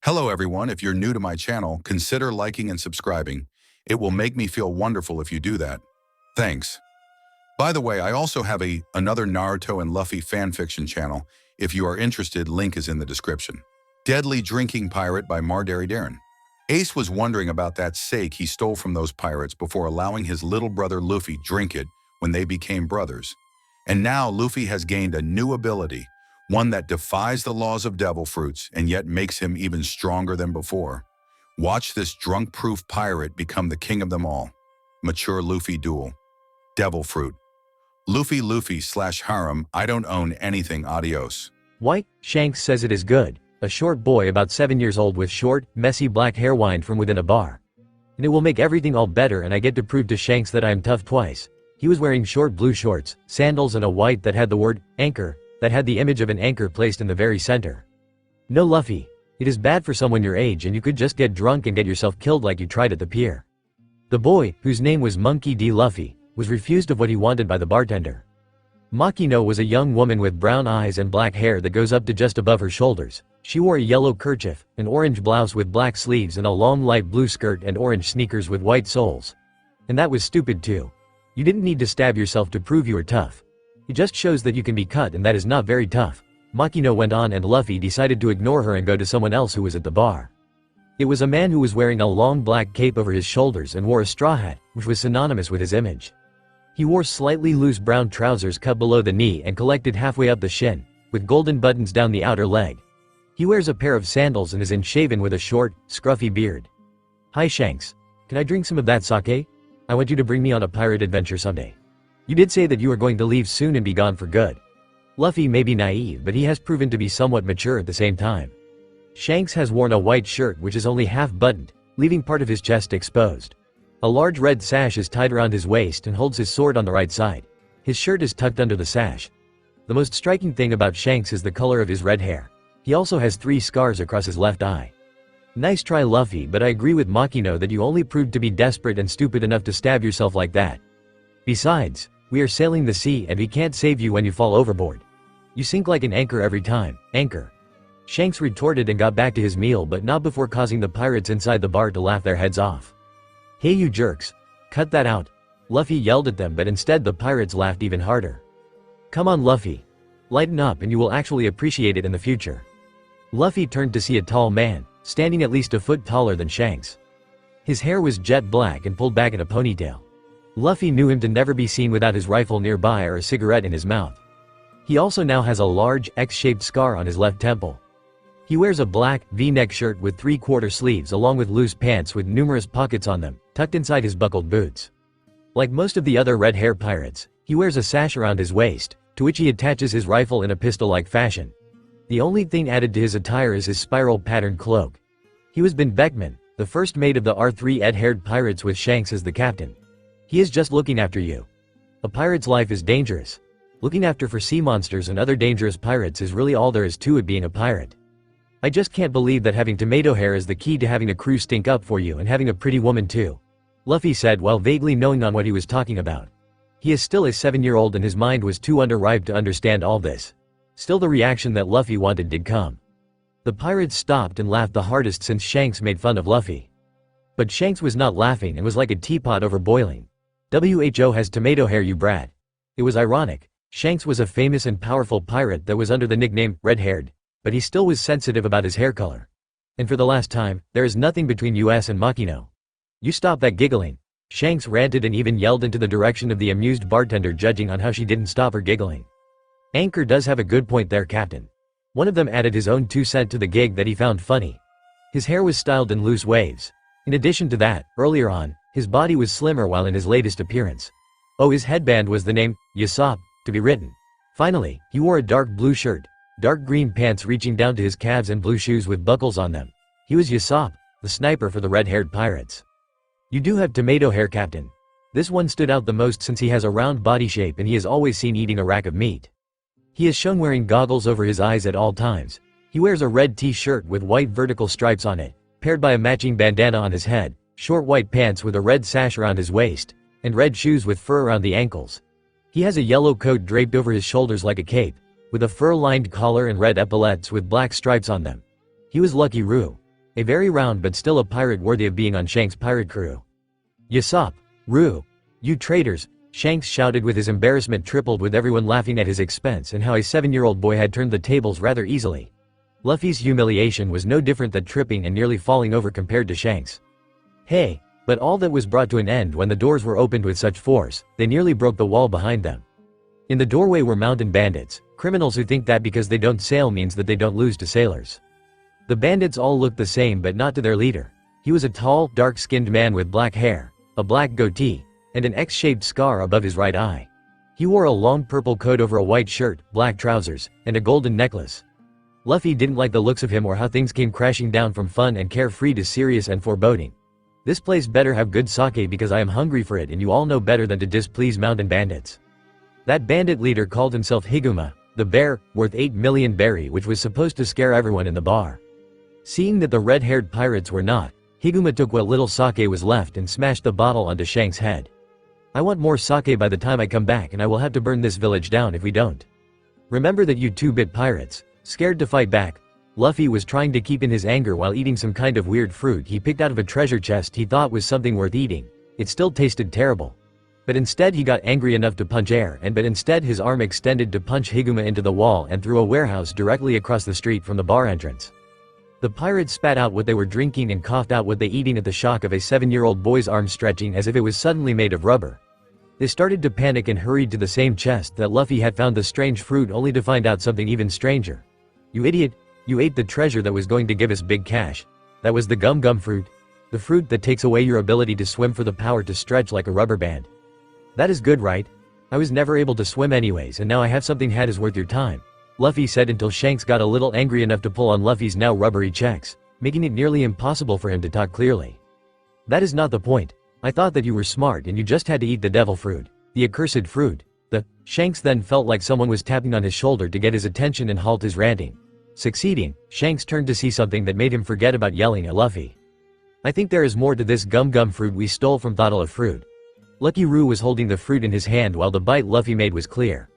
Hello everyone, if you're new to my channel, consider liking and subscribing. It will make me feel wonderful if you do that. Thanks. By the way, I also have another Naruto and Luffy fanfiction channel. If you are interested, link is in the description. Deadly Drinking Pirate by Darren. Ace was wondering about that sake he stole from those pirates before allowing his little brother Luffy drink it when they became brothers. And now Luffy has gained a new ability, one that defies the laws of devil fruits and yet makes him even stronger than before. Watch this drunk-proof pirate become the king of them all. Mature Luffy duel. Devil fruit. Luffy/Harim, I don't own anything, adios. Why? Shanks says it is good. A short boy about 7 years old with short, messy black hair whined from within a bar. And it will make everything all better, and I get to prove to Shanks that I am tough twice. He was wearing short blue shorts, sandals and a white that had the word, anchor, that had the image of an anchor placed in the very center. No, Luffy. It is bad for someone your age, and you could just get drunk and get yourself killed like you tried at the pier. The boy, whose name was Monkey D. Luffy, was refused of what he wanted by the bartender. Makino was a young woman with brown eyes and black hair that goes up to just above her shoulders. She wore a yellow kerchief, an orange blouse with black sleeves and a long light blue skirt and orange sneakers with white soles. And that was stupid too. You didn't need to stab yourself to prove you were tough. It just shows that you can be cut, and that is not very tough. Makino went on, and Luffy decided to ignore her and go to someone else who was at the bar. It was a man who was wearing a long black cape over his shoulders and wore a straw hat, which was synonymous with his image. He wore slightly loose brown trousers cut below the knee and collected halfway up the shin, with golden buttons down the outer leg. He wears a pair of sandals and is unshaven with a short, scruffy beard. Hi Shanks. Can I drink some of that sake? I want you to bring me on a pirate adventure someday. You did say that you were going to leave soon and be gone for good. Luffy may be naive, but he has proven to be somewhat mature at the same time. Shanks has worn a white shirt which is only half buttoned, leaving part of his chest exposed. A large red sash is tied around his waist and holds his sword on the right side. His shirt is tucked under the sash. The most striking thing about Shanks is the color of his red hair. He also has 3 scars across his left eye. Nice try Luffy, but I agree with Makino that you only proved to be desperate and stupid enough to stab yourself like that. Besides, we are sailing the sea and we can't save you when you fall overboard. You sink like an anchor every time, anchor. Shanks retorted and got back to his meal, but not before causing the pirates inside the bar to laugh their heads off. Hey you jerks. Cut that out. Luffy yelled at them, but instead the pirates laughed even harder. Come on Luffy. Lighten up and you will actually appreciate it in the future. Luffy turned to see a tall man, standing at least a foot taller than Shanks. His hair was jet black and pulled back in a ponytail. Luffy knew him to never be seen without his rifle nearby or a cigarette in his mouth. He also now has a large, X-shaped scar on his left temple. He wears a black, V-neck shirt with 3/4 sleeves along with loose pants with numerous pockets on them, tucked inside his buckled boots. Like most of the other red hair pirates, he wears a sash around his waist, to which he attaches his rifle in a pistol-like fashion. The only thing added to his attire is his spiral-patterned cloak. He was Ben Beckman, the first mate of the R3 red-haired pirates with Shanks as the captain. He is just looking after you. A pirate's life is dangerous. Looking after for sea monsters and other dangerous pirates is really all there is to it being a pirate. I just can't believe that having tomato hair is the key to having a crew stink up for you and having a pretty woman too. Luffy said while vaguely knowing on what he was talking about. He is still a 7-year-old and his mind was too underripe to understand all this. Still, the reaction that Luffy wanted did come. The pirates stopped and laughed the hardest since Shanks made fun of Luffy. But Shanks was not laughing and was like a teapot over boiling. "WHO has tomato hair, you brat." It was ironic. Shanks was a famous and powerful pirate that was under the nickname red-haired, but he still was sensitive about his hair color. And for the last time, there is nothing between us and Makino. You stop that giggling. Shanks ranted and even yelled into the direction of the amused bartender, judging on how she didn't stop her giggling. Anchor does have a good point there, Captain. One of them added his own 2 cents to the gig that he found funny. His hair was styled in loose waves. In addition to that, earlier on, his body was slimmer while in his latest appearance. Oh, his headband was the name, Usopp, to be written. Finally, he wore a dark blue shirt, dark green pants reaching down to his calves and blue shoes with buckles on them. He was Usopp, the sniper for the red-haired pirates. You do have tomato hair, Captain. This one stood out the most since he has a round body shape and he is always seen eating a rack of meat. He is shown wearing goggles over his eyes at all times. He wears a red t-shirt with white vertical stripes on it, paired by a matching bandana on his head, short white pants with a red sash around his waist, and red shoes with fur around the ankles. He has a yellow coat draped over his shoulders like a cape, with a fur-lined collar and red epaulettes with black stripes on them. He was Lucky Roo. A very round but still a pirate worthy of being on Shanks' pirate crew. Yasop, Rue, you traitors, Shanks shouted with his embarrassment tripled with everyone laughing at his expense and how a 7-year-old boy had turned the tables rather easily. Luffy's humiliation was no different than tripping and nearly falling over compared to Shanks. Hey, but all that was brought to an end when the doors were opened with such force, they nearly broke the wall behind them. In the doorway were mountain bandits, criminals who think that because they don't sail means that they don't lose to sailors. The bandits all looked the same but not to their leader. He was a tall, dark-skinned man with black hair, a black goatee, and an X-shaped scar above his right eye. He wore a long purple coat over a white shirt, black trousers, and a golden necklace. Luffy didn't like the looks of him or how things came crashing down from fun and carefree to serious and foreboding. This place better have good sake because I am hungry for it and you all know better than to displease mountain bandits. That bandit leader called himself Higuma, the bear, worth 8 million berry, which was supposed to scare everyone in the bar. Seeing that the red-haired pirates were not, Higuma took what little sake was left and smashed the bottle onto Shanks' head. I want more sake by the time I come back and I will have to burn this village down if we don't. Remember that you 2-bit pirates, scared to fight back. Luffy was trying to keep in his anger while eating some kind of weird fruit he picked out of a treasure chest he thought was something worth eating. It still tasted terrible. But instead he got angry enough to punch air but instead his arm extended to punch Higuma into the wall and through a warehouse directly across the street from the bar entrance. The pirates spat out what they were drinking and coughed out what they eating at the shock of a 7-year-old boy's arm stretching as if it was suddenly made of rubber. They started to panic and hurried to the same chest that Luffy had found the strange fruit only to find out something even stranger. You idiot, you ate the treasure that was going to give us big cash. That was the gum fruit. The fruit that takes away your ability to swim for the power to stretch like a rubber band. That is good, right? I was never able to swim anyways and now I have something that is worth your time. Luffy said until Shanks got a little angry enough to pull on Luffy's now rubbery checks, making it nearly impossible for him to talk clearly. That is not the point. I thought that you were smart and you just had to eat the devil fruit. The accursed fruit. Shanks then felt like someone was tapping on his shoulder to get his attention and halt his ranting. Succeeding, Shanks turned to see something that made him forget about yelling at Luffy. I think there is more to this gum fruit we stole from Throttle of Fruit. Lucky Roo was holding the fruit in his hand while the bite Luffy made was clear.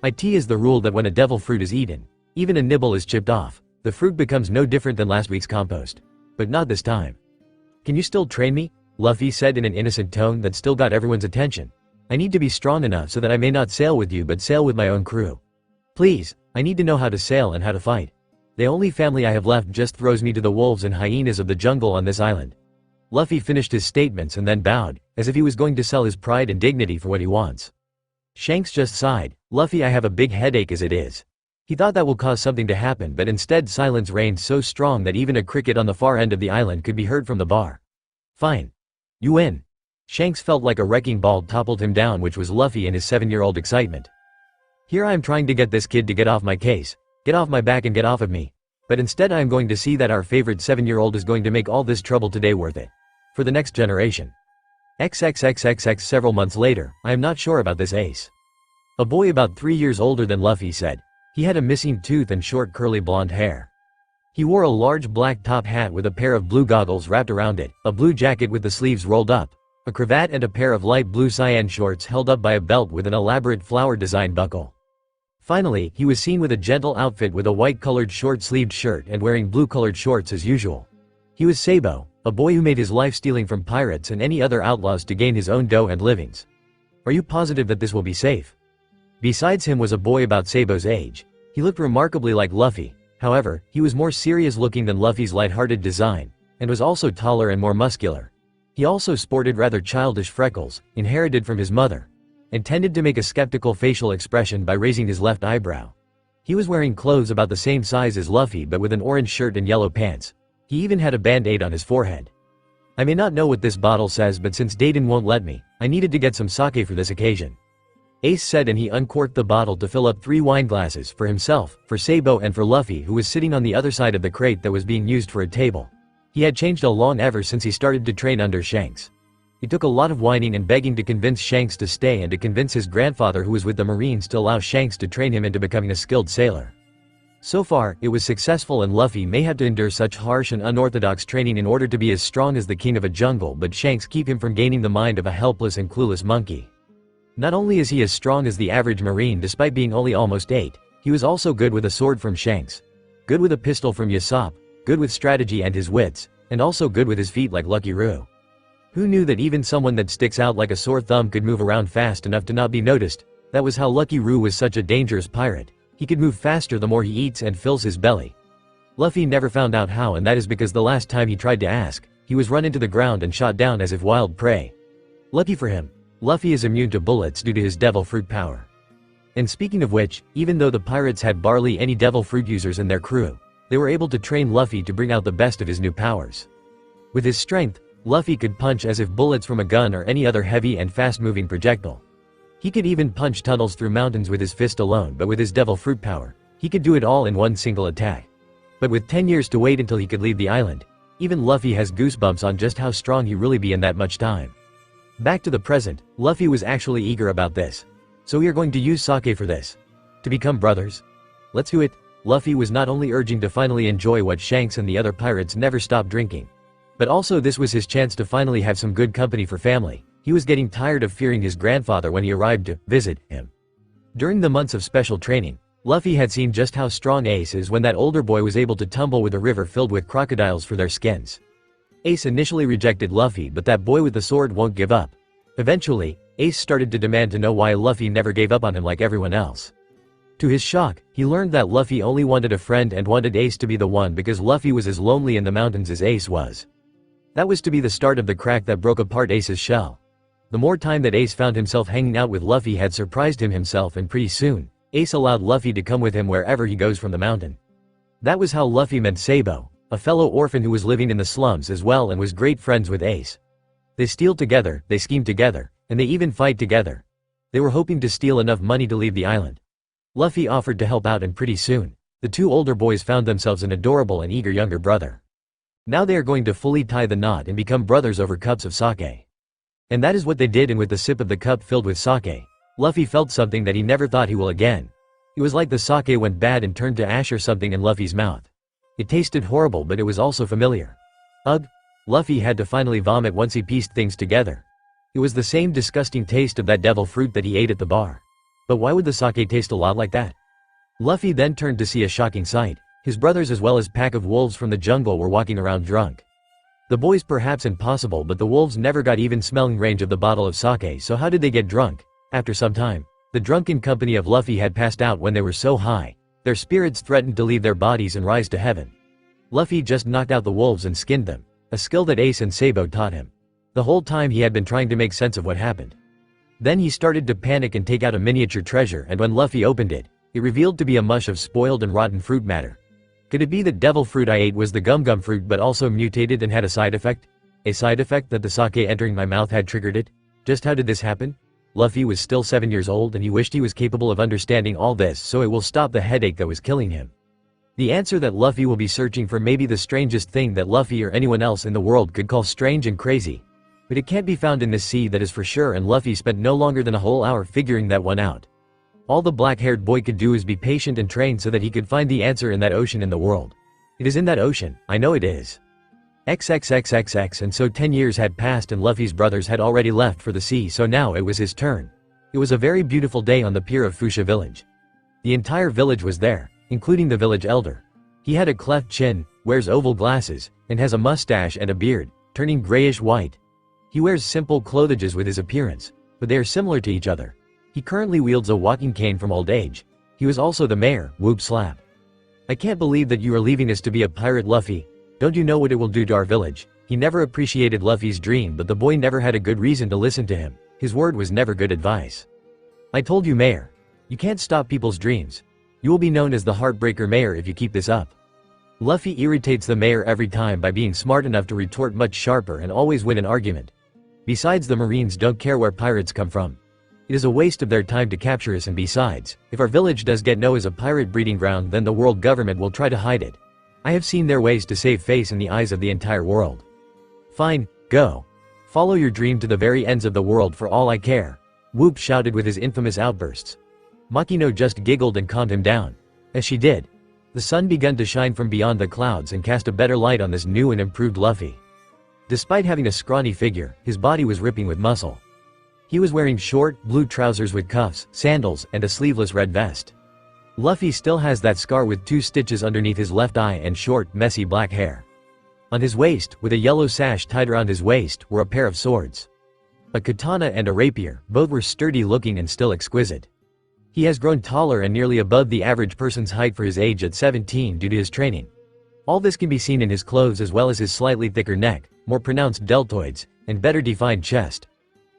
It is the rule that when a devil fruit is eaten, even a nibble is chipped off, the fruit becomes no different than last week's compost. But not this time. Can you still train me? Luffy said in an innocent tone that still got everyone's attention. I need to be strong enough so that I may not sail with you but sail with my own crew. Please, I need to know how to sail and how to fight. The only family I have left just throws me to the wolves and hyenas of the jungle on this island. Luffy finished his statements and then bowed, as if he was going to sell his pride and dignity for what he wants. Shanks just sighed. Luffy, I have a big headache as it is. He thought that will cause something to happen but instead silence reigned so strong that even a cricket on the far end of the island could be heard from the bar. Fine. You win. Shanks felt like a wrecking ball toppled him down, which was Luffy in his 7-year-old excitement. Here I am trying to get this kid to get off my case, get off my back and get off of me. But instead I am going to see that our favorite 7-year-old is going to make all this trouble today worth it. For the next generation. XXXXX several months later, I am not sure about this ace. A boy about 3 years older than Luffy said. He had a missing tooth and short curly blonde hair. He wore a large black top hat with a pair of blue goggles wrapped around it, a blue jacket with the sleeves rolled up, a cravat and a pair of light blue cyan shorts held up by a belt with an elaborate flower design buckle. Finally, he was seen with a gentle outfit with a white-colored short-sleeved shirt and wearing blue-colored shorts as usual. He was Sabo, a boy who made his life stealing from pirates and any other outlaws to gain his own dough and livings. Are you positive that this will be safe? Besides him was a boy about Sabo's age. He looked remarkably like Luffy, however, he was more serious-looking than Luffy's light-hearted design, and was also taller and more muscular. He also sported rather childish freckles, inherited from his mother, and tended to make a skeptical facial expression by raising his left eyebrow. He was wearing clothes about the same size as Luffy but with an orange shirt and yellow pants. He even had a band-aid on his forehead. I may not know what this bottle says but since Dayton won't let me, I needed to get some sake for this occasion. Ace said, and he uncorked the bottle to fill up 3 wine glasses for himself, for Sabo and for Luffy, who was sitting on the other side of the crate that was being used for a table. He had changed a lot ever since he started to train under Shanks. It took a lot of whining and begging to convince Shanks to stay and to convince his grandfather who was with the Marines to allow Shanks to train him into becoming a skilled sailor. So far, it was successful and Luffy may have to endure such harsh and unorthodox training in order to be as strong as the king of a jungle, but Shanks keep him from gaining the mind of a helpless and clueless monkey. Not only is he as strong as the average Marine despite being only almost 8, he was also good with a sword from Shanks, good with a pistol from Yasop, good with strategy and his wits, and also good with his feet like Lucky Roo. Who knew that even someone that sticks out like a sore thumb could move around fast enough to not be noticed? That was how Lucky Roo was such a dangerous pirate. He could move faster the more he eats and fills his belly. Luffy never found out how, and that is because the last time he tried to ask, he was run into the ground and shot down as if wild prey. Lucky for him, Luffy is immune to bullets due to his devil fruit power. And speaking of which, even though the pirates had barely any devil fruit users in their crew, they were able to train Luffy to bring out the best of his new powers. With his strength, Luffy could punch as if bullets from a gun or any other heavy and fast-moving projectile. He could even punch tunnels through mountains with his fist alone, but with his devil fruit power, he could do it all in one single attack. But with 10 years to wait until he could leave the island, even Luffy has goosebumps on just how strong he really be in that much time. Back to the present, Luffy was actually eager about this. So we are going to use sake for this. To become brothers? Let's do it. Luffy was not only urging to finally enjoy what Shanks and the other pirates never stopped drinking, but also this was his chance to finally have some good company for family. He was getting tired of fearing his grandfather when he arrived to visit him. During the months of special training, Luffy had seen just how strong Ace is when that older boy was able to tumble with a river filled with crocodiles for their skins. Ace initially rejected Luffy, but that boy with the sword won't give up. Eventually, Ace started to demand to know why Luffy never gave up on him like everyone else. To his shock, he learned that Luffy only wanted a friend and wanted Ace to be the one because Luffy was as lonely in the mountains as Ace was. That was to be the start of the crack that broke apart Ace's shell. The more time that Ace found himself hanging out with Luffy had surprised him himself, and pretty soon, Ace allowed Luffy to come with him wherever he goes from the mountain. That was how Luffy met Sabo, a fellow orphan who was living in the slums as well and was great friends with Ace. They steal together, they scheme together, and they even fight together. They were hoping to steal enough money to leave the island. Luffy offered to help out, and pretty soon, the two older boys found themselves an adorable and eager younger brother. Now they are going to fully tie the knot and become brothers over cups of sake. And that is what they did, and with the sip of the cup filled with sake, Luffy felt something that he never thought he will again. It was like the sake went bad and turned to ash or something in Luffy's mouth. It tasted horrible, but it was also familiar. Ugh! Luffy had to finally vomit once he pieced things together. It was the same disgusting taste of that devil fruit that he ate at the bar. But why would the sake taste a lot like that? Luffy then turned to see a shocking sight. His brothers as well as pack of wolves from the jungle were walking around drunk. The boys perhaps impossible, but the wolves never got even smelling range of the bottle of sake, so how did they get drunk? After some time, the drunken company of Luffy had passed out when they were so high, their spirits threatened to leave their bodies and rise to heaven. Luffy just knocked out the wolves and skinned them, a skill that Ace and Sabo taught him. The whole time he had been trying to make sense of what happened. Then he started to panic and take out a miniature treasure, and when Luffy opened it, it revealed to be a mush of spoiled and rotten fruit matter. Could it be that devil fruit I ate was the gum fruit but also mutated and had a side effect? A side effect that the sake entering my mouth had triggered it? Just how did this happen? Luffy was still 7 years old and he wished he was capable of understanding all this so it will stop the headache that was killing him. The answer that Luffy will be searching for may be the strangest thing that Luffy or anyone else in the world could call strange and crazy. But it can't be found in this sea, that is for sure, and Luffy spent no longer than a whole hour figuring that one out. All the black-haired boy could do is be patient and train so that he could find the answer in that ocean in the world. It is in that ocean, I know it is. XXXXX. And so 10 years had passed and Luffy's brothers had already left for the sea, so now it was his turn. It was a very beautiful day on the pier of Fuchsia village. The entire village was there, including the village elder. He had a cleft chin, wears oval glasses, and has a mustache and a beard, turning grayish-white. He wears simple clothages with his appearance, but they are similar to each other. He currently wields a walking cane from old age. He was also the mayor, whoop slap. I can't believe that you are leaving us to be a pirate, Luffy. Don't you know what it will do to our village? He never appreciated Luffy's dream, but the boy never had a good reason to listen to him. His word was never good advice. I told you, mayor. You can't stop people's dreams. You will be known as the Heartbreaker Mayor if you keep this up. Luffy irritates the mayor every time by being smart enough to retort much sharper and always win an argument. Besides, the Marines don't care where pirates come from. It is a waste of their time to capture us, and besides, if our village does get known as a pirate breeding ground, then the world government will try to hide it. I have seen their ways to save face in the eyes of the entire world. Fine, go. Follow your dream to the very ends of the world for all I care. Whoop shouted with his infamous outbursts. Makino just giggled and calmed him down. As she did, the sun began to shine from beyond the clouds and cast a better light on this new and improved Luffy. Despite having a scrawny figure, his body was ripping with muscle. He was wearing short, blue trousers with cuffs, sandals, and a sleeveless red vest. Luffy still has that scar with 2 stitches underneath his left eye and short, messy black hair. On his waist, with a yellow sash tied around his waist, were a pair of swords. A katana and a rapier, both were sturdy looking and still exquisite. He has grown taller and nearly above the average person's height for his age at 17 due to his training. All this can be seen in his clothes as well as his slightly thicker neck, more pronounced deltoids, and better defined chest.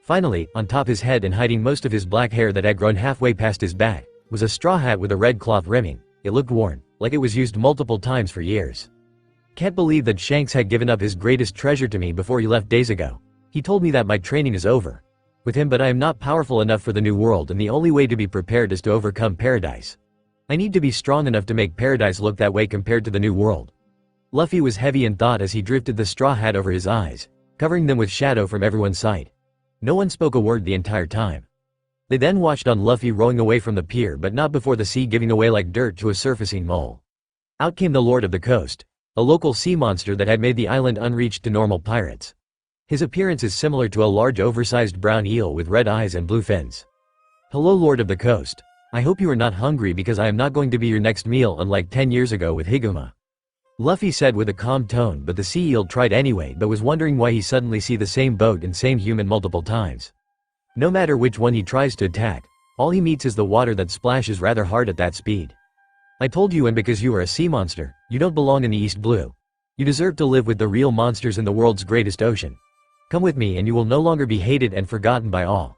Finally, on top his head and hiding most of his black hair that had grown halfway past his back, was a straw hat with a red cloth rimming. It looked worn, like it was used multiple times for years. Can't believe that Shanks had given up his greatest treasure to me before he left days ago. He told me that my training is over with him, but I am not powerful enough for the new world, and the only way to be prepared is to overcome paradise. I need to be strong enough to make paradise look that way compared to the new world. Luffy was heavy in thought as he drifted the straw hat over his eyes, covering them with shadow from everyone's sight. No one spoke a word the entire time. They then watched on Luffy rowing away from the pier, but not before the sea giving away like dirt to a surfacing mole. Out came the Lord of the Coast, a local sea monster that had made the island unreached to normal pirates. His appearance is similar to a large oversized brown eel with red eyes and blue fins. Hello Lord of the Coast. I hope you are not hungry because I am not going to be your next meal unlike 10 years ago with Higuma. Luffy said with a calm tone, but the sea eel tried anyway but was wondering why he suddenly see the same boat and same human multiple times. No matter which one he tries to attack, all he meets is the water that splashes rather hard at that speed. I told you, and because you are a sea monster, you don't belong in the East Blue. You deserve to live with the real monsters in the world's greatest ocean. Come with me and you will no longer be hated and forgotten by all.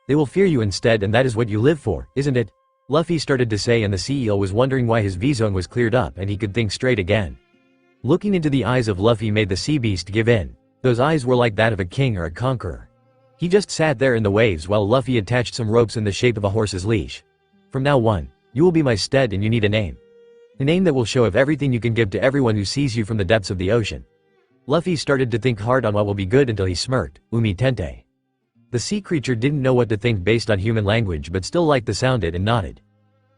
They will fear you instead, and that is what you live for, isn't it? Luffy started to say, and the sea eel was wondering why his V-zone was cleared up and he could think straight again. Looking into the eyes of Luffy made the sea beast give in. Those eyes were like that of a king or a conqueror. He just sat there in the waves while Luffy attached some ropes in the shape of a horse's leash. From now on, you will be my stead, and you need a name. A name that will show of everything you can give to everyone who sees you from the depths of the ocean. Luffy started to think hard on what will be good until he smirked, Umi Tente. The sea creature didn't know what to think based on human language but still liked the sound it and nodded.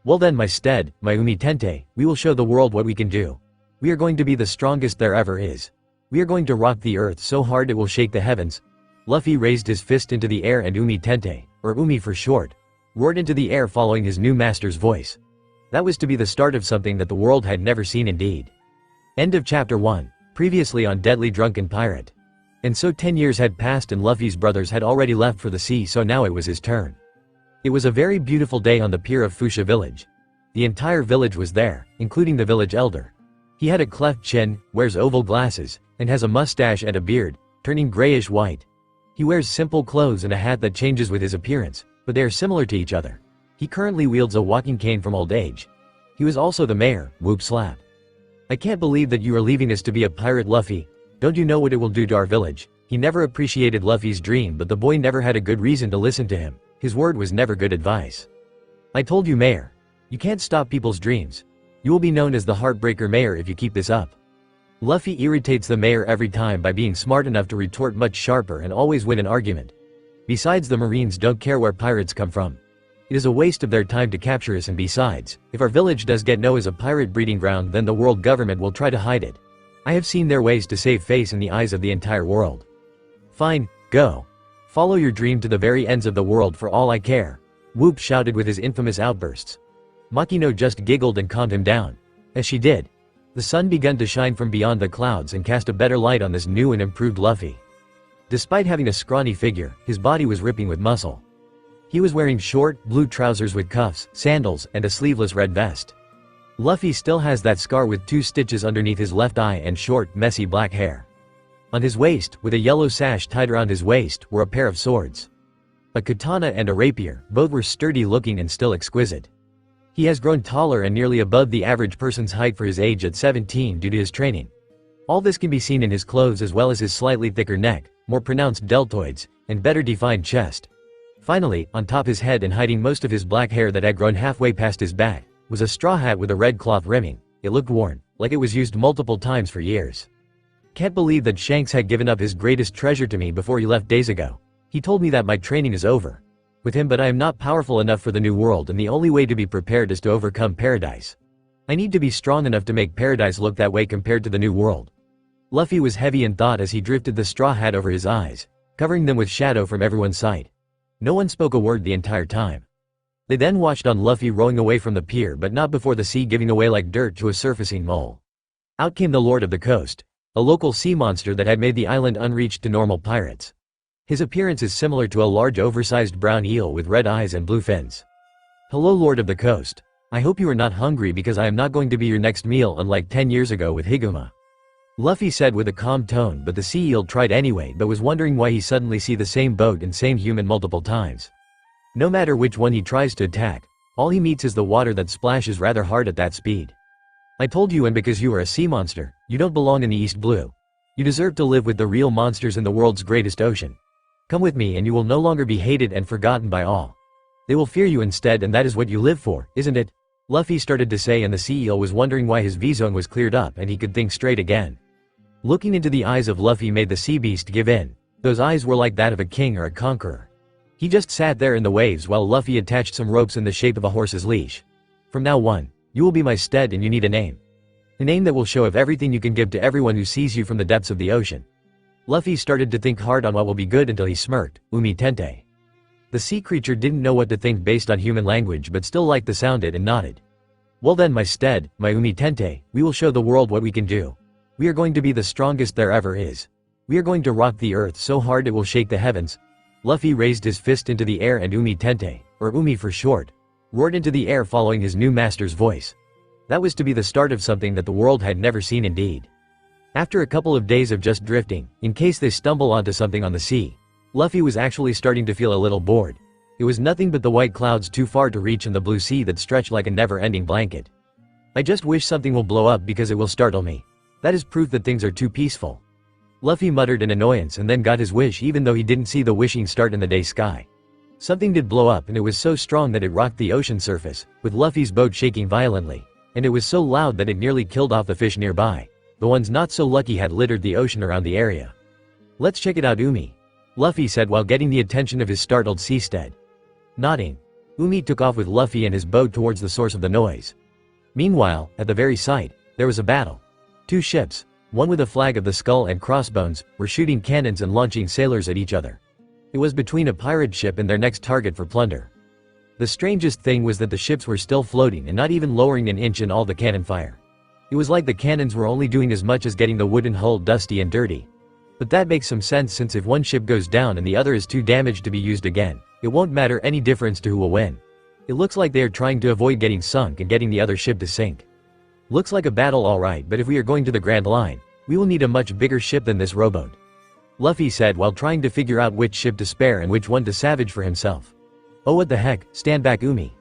Well then, my stead, my Umi Tente, we will show the world what we can do. We are going to be the strongest there ever is. We are going to rock the earth so hard it will shake the heavens. Luffy raised his fist into the air and Umi Tente, or Umi for short, roared into the air following his new master's voice. That was to be the start of something that the world had never seen indeed. End of chapter 1. Previously on Deadly Drunken Pirate. And so 10 years had passed and Luffy's brothers had already left for the sea, so now it was his turn. It was a very beautiful day on the pier of Fuchsia village. The entire village was there, including the village elder. He had a cleft chin, wears oval glasses, and has a mustache and a beard, turning grayish white. He wears simple clothes and a hat that changes with his appearance, but they are similar to each other. He currently wields a walking cane from old age. He was also the mayor, Whoop Slap. I can't believe that you are leaving us to be a pirate, Luffy. Don't you know what it will do to our village? He never appreciated Luffy's dream, but the boy never had a good reason to listen to him. His word was never good advice. I told you, Mayor. You can't stop people's dreams. You will be known as the Heartbreaker Mayor if you keep this up. Luffy irritates the mayor every time by being smart enough to retort much sharper and always win an argument. Besides, the Marines don't care where pirates come from. It is a waste of their time to capture us, and besides, if our village does get known as a pirate breeding ground, then the world government will try to hide it. I have seen their ways to save face in the eyes of the entire world. Fine, go. Follow your dream to the very ends of the world for all I care. Whoop shouted with his infamous outbursts. Makino just giggled and calmed him down. As she did, the sun began to shine from beyond the clouds and cast a better light on this new and improved Luffy. Despite having a scrawny figure, his body was ripping with muscle. He was wearing short, blue trousers with cuffs, sandals, and a sleeveless red vest. Luffy still has that scar with 2 stitches underneath his left eye and short, messy black hair. On his waist, with a yellow sash tied around his waist, were a pair of swords. A katana and a rapier, both were sturdy looking and still exquisite. He has grown taller and nearly above the average person's height for his age at 17 due to his training. All this can be seen in his clothes as well as his slightly thicker neck, more pronounced deltoids, and better defined chest. Finally, on top his head and hiding most of his black hair that had grown halfway past his back, was a straw hat with a red cloth rimming. It looked worn, like it was used multiple times for years. Can't believe that Shanks had given up his greatest treasure to me before he left days ago. He told me that my training is over with him, but I am not powerful enough for the new world, and the only way to be prepared is to overcome paradise. I need to be strong enough to make paradise look that way compared to the new world. Luffy was heavy in thought as he drifted the straw hat over his eyes, covering them with shadow from everyone's sight. No one spoke a word the entire time. They then watched on Luffy rowing away from the pier, but not before the sea giving away like dirt to a surfacing mole. Out came the Lord of the Coast, a local sea monster that had made the island unreached to normal pirates. His appearance is similar to a large oversized brown eel with red eyes and blue fins. Hello Lord of the Coast. I hope you are not hungry because I am not going to be your next meal unlike 10 years ago with Higuma. Luffy said with a calm tone, but the sea eel tried anyway but was wondering why he suddenly see the same boat and same human multiple times. No matter which one he tries to attack, all he meets is the water that splashes rather hard at that speed. I told you, and because you are a sea monster, you don't belong in the East Blue. You deserve to live with the real monsters in the world's greatest ocean. Come with me and you will no longer be hated and forgotten by all. They will fear you instead, and that is what you live for, isn't it? Luffy started to say, and the sea eel was wondering why his V-zone was cleared up and he could think straight again. Looking into the eyes of Luffy made the sea beast give in. Those eyes were like that of a king or a conqueror. He just sat there in the waves while Luffy attached some ropes in the shape of a horse's leash. From now on, you will be my stead and you need a name. A name that will show of everything you can give to everyone who sees you from the depths of the ocean. Luffy started to think hard on what will be good until he smirked, Umi Tente. The sea creature didn't know what to think based on human language but still liked the sounded and nodded. Well then my stead, my Umi Tente, we will show the world what we can do. We are going to be the strongest there ever is. We are going to rock the earth so hard it will shake the heavens. Luffy raised his fist into the air and Umi Tente, or Umi for short, roared into the air following his new master's voice. That was to be the start of something that the world had never seen indeed. After a couple of days of just drifting, in case they stumble onto something on the sea, Luffy was actually starting to feel a little bored. It was nothing but the white clouds too far to reach and the blue sea that stretched like a never-ending blanket. I just wish something will blow up because it will startle me. That is proof that things are too peaceful. Luffy muttered in annoyance and then got his wish even though he didn't see the wishing start in the day sky. Something did blow up and it was so strong that it rocked the ocean surface, with Luffy's boat shaking violently. And it was so loud that it nearly killed off the fish nearby. The ones not so lucky had littered the ocean around the area. Let's check it out, Umi, Luffy said while getting the attention of his startled seastead. Nodding, Umi took off with Luffy and his boat towards the source of the noise. Meanwhile, at the very site, there was a battle. Two ships, one with a flag of the skull and crossbones, were shooting cannons and launching sailors at each other. It was between a pirate ship and their next target for plunder. The strangest thing was that the ships were still floating and not even lowering an inch in all the cannon fire. It was like the cannons were only doing as much as getting the wooden hull dusty and dirty. But that makes some sense, since if one ship goes down and the other is too damaged to be used again, it won't matter any difference to who will win. It looks like they are trying to avoid getting sunk and getting the other ship to sink. Looks like a battle alright, but if we are going to the Grand Line, we will need a much bigger ship than this rowboat, Luffy said while trying to figure out which ship to spare and which one to salvage for himself. Oh what the heck, stand back Umi,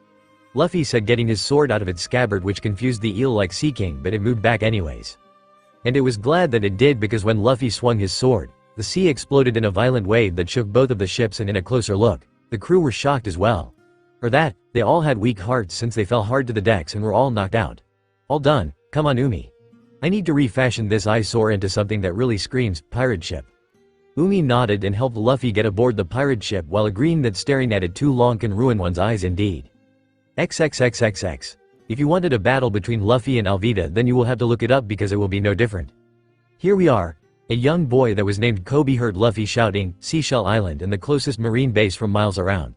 Luffy said, getting his sword out of its scabbard, which confused the eel like Sea King, but it moved back anyways. And it was glad that it did, because when Luffy swung his sword, the sea exploded in a violent wave that shook both of the ships, and in a closer look, the crew were shocked as well. Or that, they all had weak hearts since they fell hard to the decks and were all knocked out. All done, come on Umi. I need to refashion this eyesore into something that really screams pirate ship. Umi nodded and helped Luffy get aboard the pirate ship while agreeing that staring at it too long can ruin one's eyes indeed. XXXXX. If you wanted a battle between Luffy and Alvida, then you will have to look it up because it will be no different. Here we are. A young boy that was named Kobe heard Luffy shouting, "Seashell Island," and the closest marine base from miles around.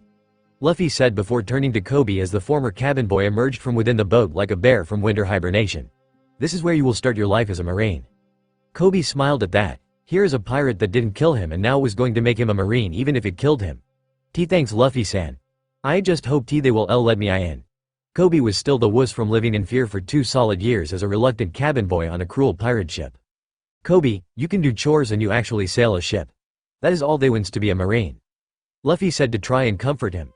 Luffy said before turning to Kobe as the former cabin boy emerged from within the boat like a bear from winter hibernation. This is where you will start your life as a marine. Kobe smiled at that. Here is a pirate that didn't kill him and now was going to make him a marine even if it killed him. Thanks Luffy-san. I just hope they will let me in. Kobe was still the wuss from living in fear for 2 solid years as a reluctant cabin boy on a cruel pirate ship. Kobe, you can do chores and you actually sail a ship. That is all they wants to be a marine. Luffy said to try and comfort him.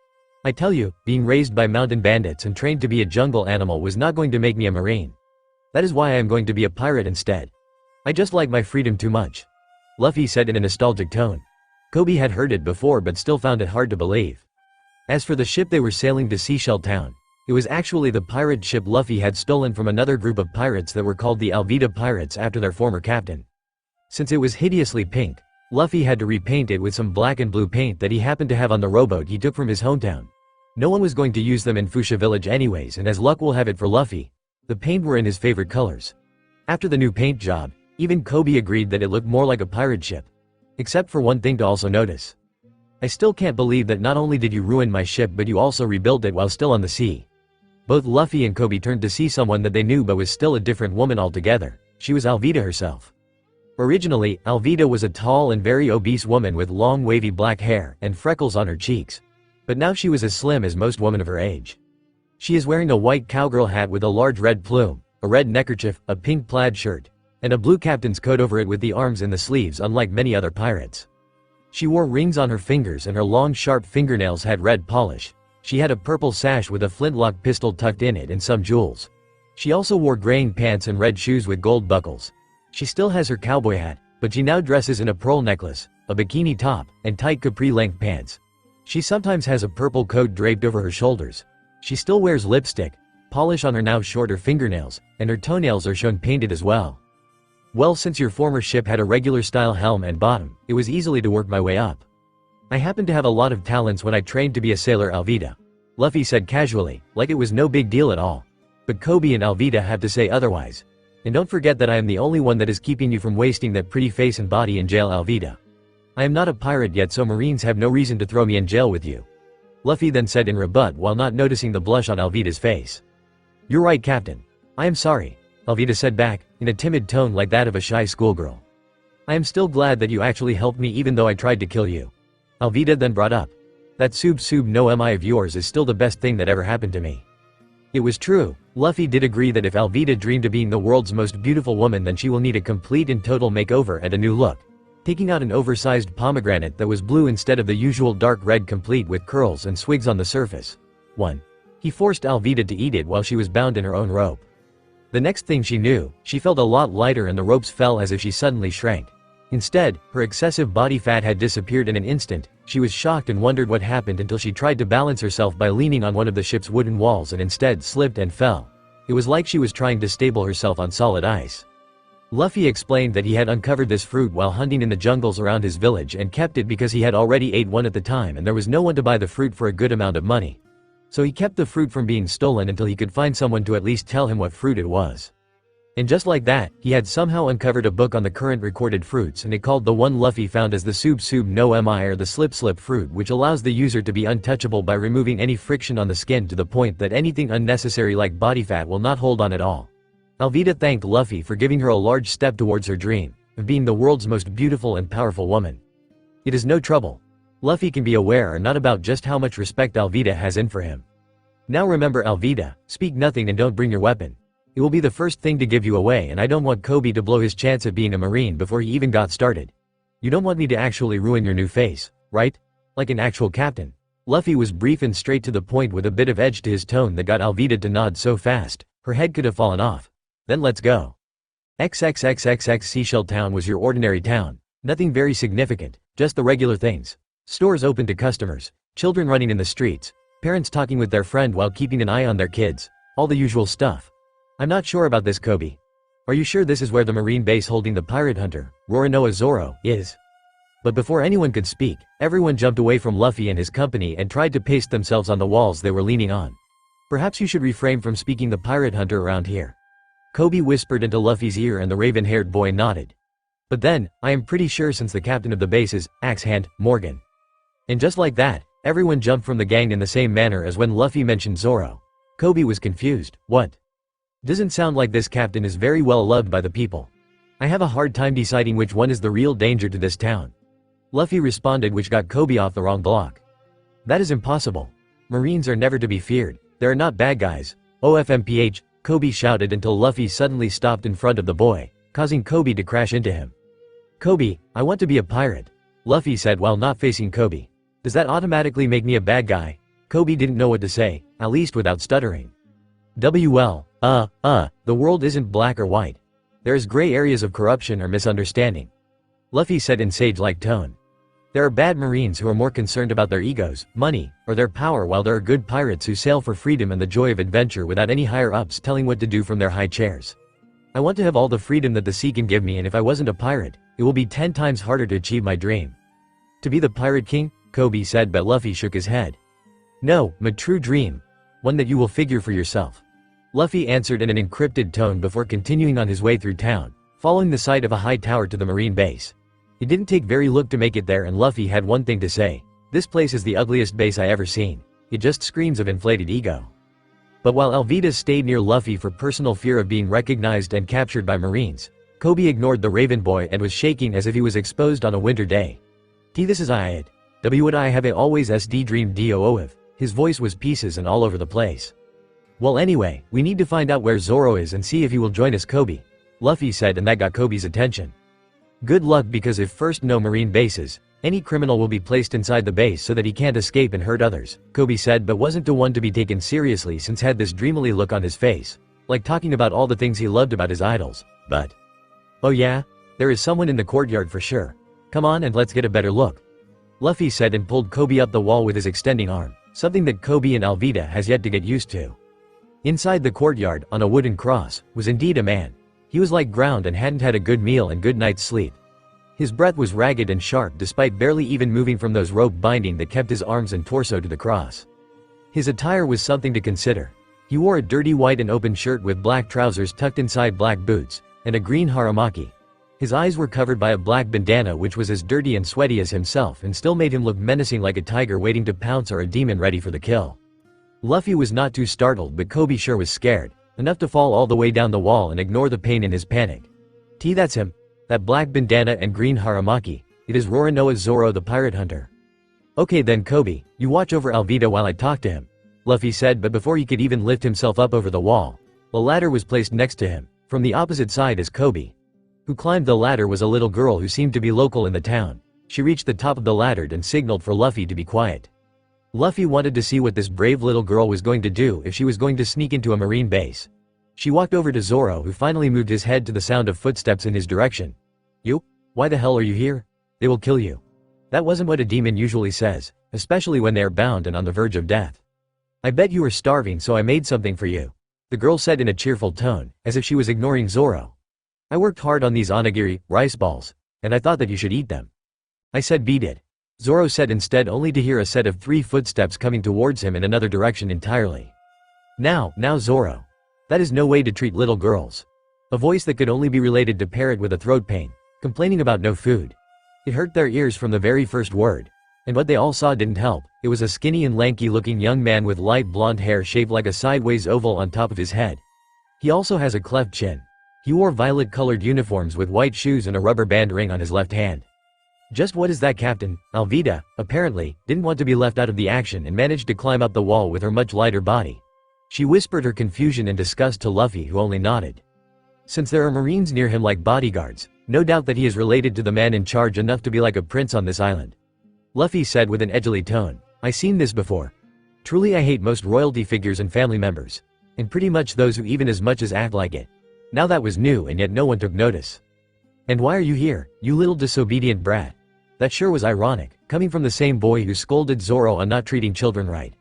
I tell you, being raised by mountain bandits and trained to be a jungle animal was not going to make me a marine. That is why I am going to be a pirate instead. I just like my freedom too much, Luffy said in a nostalgic tone. Kobe had heard it before but still found it hard to believe. As for the ship they were sailing to Seashell Town, it was actually the pirate ship Luffy had stolen from another group of pirates that were called the Alvida Pirates after their former captain. Since it was hideously pink, Luffy had to repaint it with some black and blue paint that he happened to have on the rowboat he took from his hometown. No one was going to use them in Fuchsia Village anyways, and as luck will have it for Luffy, the paint were in his favorite colors. After the new paint job, even Kobe agreed that it looked more like a pirate ship. Except for one thing to also notice. I still can't believe that not only did you ruin my ship but you also rebuilt it while still on the sea. Both Luffy and Kobe turned to see someone that they knew but was still a different woman altogether. She was Alvida herself. Originally, Alvida was a tall and very obese woman with long wavy black hair and freckles on her cheeks. But now she was as slim as most women of her age. She is wearing a white cowgirl hat with a large red plume, a red neckerchief, a pink plaid shirt, and a blue captain's coat over it with the arms in the sleeves unlike many other pirates. She wore rings on her fingers and her long sharp fingernails had red polish. She had a purple sash with a flintlock pistol tucked in it and some jewels. She also wore graying pants and red shoes with gold buckles. She still has her cowboy hat, but she now dresses in a pearl necklace, a bikini top, and tight capri-length pants. She sometimes has a purple coat draped over her shoulders. She still wears lipstick, polish on her now shorter fingernails, and her toenails are shown painted as well. Well, since your former ship had a regular style helm and bottom, it was easily to work my way up. I happened to have a lot of talents when I trained to be a sailor, Alvida. Luffy said casually, like it was no big deal at all. But Kobe and Alvida have to say otherwise. And don't forget that I am the only one that is keeping you from wasting that pretty face and body in jail, Alvida. I am not a pirate yet, so Marines have no reason to throw me in jail with you. Luffy then said in rebut while not noticing the blush on Alvida's face. You're right, Captain. I am sorry, Alvida said back, in a timid tone like that of a shy schoolgirl. I am still glad that you actually helped me even though I tried to kill you. Alvida then brought up. That sub no mi of yours is still the best thing that ever happened to me. It was true. Luffy did agree that if Alvida dreamed of being the world's most beautiful woman, then she will need a complete and total makeover and a new look. Taking out an oversized pomegranate that was blue instead of the usual dark red complete with curls and swigs on the surface. 1. He forced Alvida to eat it while she was bound in her own rope. The next thing she knew, she felt a lot lighter and the ropes fell as if she suddenly shrank. Instead, her excessive body fat had disappeared in an instant. She was shocked and wondered what happened until she tried to balance herself by leaning on one of the ship's wooden walls and instead slipped and fell. It was like she was trying to stable herself on solid ice. Luffy explained that he had uncovered this fruit while hunting in the jungles around his village and kept it because he had already ate one at the time and there was no one to buy the fruit for a good amount of money. So he kept the fruit from being stolen until he could find someone to at least tell him what fruit it was. And just like that, he had somehow uncovered a book on the current recorded fruits and it called the one Luffy found as the sub no mi or the slip fruit, which allows the user to be untouchable by removing any friction on the skin to the point that anything unnecessary like body fat will not hold on at all. Alvida thanked Luffy for giving her a large step towards her dream of being the world's most beautiful and powerful woman. It is no trouble. Luffy can be aware or not about just how much respect Alvida has in for him. Now remember, Alvida, speak nothing and don't bring your weapon. It will be the first thing to give you away and I don't want Kobe to blow his chance at being a Marine before he even got started. You don't want me to actually ruin your new face, right? Like an actual captain. Luffy was brief and straight to the point with a bit of edge to his tone that got Alvida to nod so fast, her head could have fallen off. Then let's go. XXXXX Seashell Town was your ordinary town. Nothing very significant, just the regular things. Stores open to customers, children running in the streets, parents talking with their friend while keeping an eye on their kids, all the usual stuff. I'm not sure about this, Kobe. Are you sure this is where the Marine base holding the pirate hunter, Roronoa Zoro, is? But before anyone could speak, everyone jumped away from Luffy and his company and tried to paste themselves on the walls they were leaning on. Perhaps you should refrain from speaking the pirate hunter around here. Kobe whispered into Luffy's ear and the raven-haired boy nodded. But then, I am pretty sure since the captain of the base is, Axe Hand, Morgan. And just like that, everyone jumped from the gang in the same manner as when Luffy mentioned Zoro. Kobe was confused. What? Doesn't sound like this captain is very well loved by the people. I have a hard time deciding which one is the real danger to this town. Luffy responded, which got Kobe off the wrong block. That is impossible. Marines are never to be feared. They are not bad guys. OFMPH, Kobe shouted until Luffy suddenly stopped in front of the boy, causing Kobe to crash into him. Kobe, I want to be a pirate, Luffy said while not facing Kobe. Does that automatically make me a bad guy? Kobe didn't know what to say, at least without stuttering. The world isn't black or white. There is gray areas of corruption or misunderstanding, Luffy said in sage-like tone. There are bad Marines who are more concerned about their egos, money, or their power, while there are good pirates who sail for freedom and the joy of adventure without any higher-ups telling what to do from their high chairs. I want to have all the freedom that the sea can give me, and if I wasn't a pirate, it will be 10 times harder to achieve my dream. To be the Pirate King? Kobe said, but Luffy shook his head. No, my true dream. One that you will figure for yourself. Luffy answered in an encrypted tone before continuing on his way through town, following the site of a high tower to the Marine base. It didn't take very long to make it there, and Luffy had one thing to say. This place is the ugliest base I ever seen. It just screams of inflated ego. But while Alvida stayed near Luffy for personal fear of being recognized and captured by Marines, Kobe ignored the Raven Boy and was shaking as if he was exposed on a winter day. This is it. What I have always SD dreamed of. His voice was pieces and all over the place. Well anyway, we need to find out where Zoro is and see if he will join us, Kobe, Luffy said, and that got Kobe's attention. Good luck, because if first no Marine bases, any criminal will be placed inside the base so that he can't escape and hurt others, Kobe said, but wasn't the one to be taken seriously since had this dreamily look on his face, like talking about all the things he loved about his idols. But oh yeah? There is someone in the courtyard for sure. Come on and let's get a better look, Luffy said, and pulled Kobe up the wall with his extending arm, something that Kobe and Alvida has yet to get used to. Inside the courtyard, on a wooden cross, was indeed a man. He was like ground and hadn't had a good meal and good night's sleep. His breath was ragged and sharp despite barely even moving from those rope binding that kept his arms and torso to the cross. His attire was something to consider. He wore a dirty white and open shirt with black trousers tucked inside black boots, and a green haramaki. His eyes were covered by a black bandana which was as dirty and sweaty as himself and still made him look menacing, like a tiger waiting to pounce or a demon ready for the kill. Luffy was not too startled, but Kobe sure was scared, enough to fall all the way down the wall and ignore the pain in his panic. That's him. That black bandana and green haramaki. It is Roronoa Zoro, the pirate hunter. Okay then, Kobe, you watch over Alvida while I talk to him, Luffy said, but before he could even lift himself up over the wall, a ladder was placed next to him. From the opposite side as Kobe, who climbed the ladder, was a little girl who seemed to be local in the town. She reached the top of the ladder and signaled for Luffy to be quiet. Luffy wanted to see what this brave little girl was going to do if she was going to sneak into a Marine base. She walked over to Zoro, who finally moved his head to the sound of footsteps in his direction. You? Why the hell are you here? They will kill you. That wasn't what a demon usually says, especially when they are bound and on the verge of death. I bet you are starving, so I made something for you, the girl said in a cheerful tone, as if she was ignoring Zoro. I worked hard on these onigiri, rice balls, and I thought that you should eat them. I said beat it, Zoro said instead, only to hear a set of 3 footsteps coming towards him in another direction entirely. Now Zoro. That is no way to treat little girls. A voice that could only be related to Parrot with a throat pain, complaining about no food. It hurt their ears from the very first word. And what they all saw didn't help. It was a skinny and lanky looking young man with light blonde hair shaved like a sideways oval on top of his head. He also has a cleft chin. He wore violet colored uniforms with white shoes and a rubber band ring on his left hand. Just what is that, Captain? Alvida, apparently, didn't want to be left out of the action and managed to climb up the wall with her much lighter body. She whispered her confusion and disgust to Luffy, who only nodded. Since there are Marines near him like bodyguards, no doubt that he is related to the man in charge enough to be like a prince on this island, Luffy said with an edgy tone. I seen this before. Truly I hate most royalty figures and family members. And pretty much those who even as much as act like it. Now that was new, and yet no one took notice. And why are you here, you little disobedient brat? That sure was ironic, coming from the same boy who scolded Zoro on not treating children right.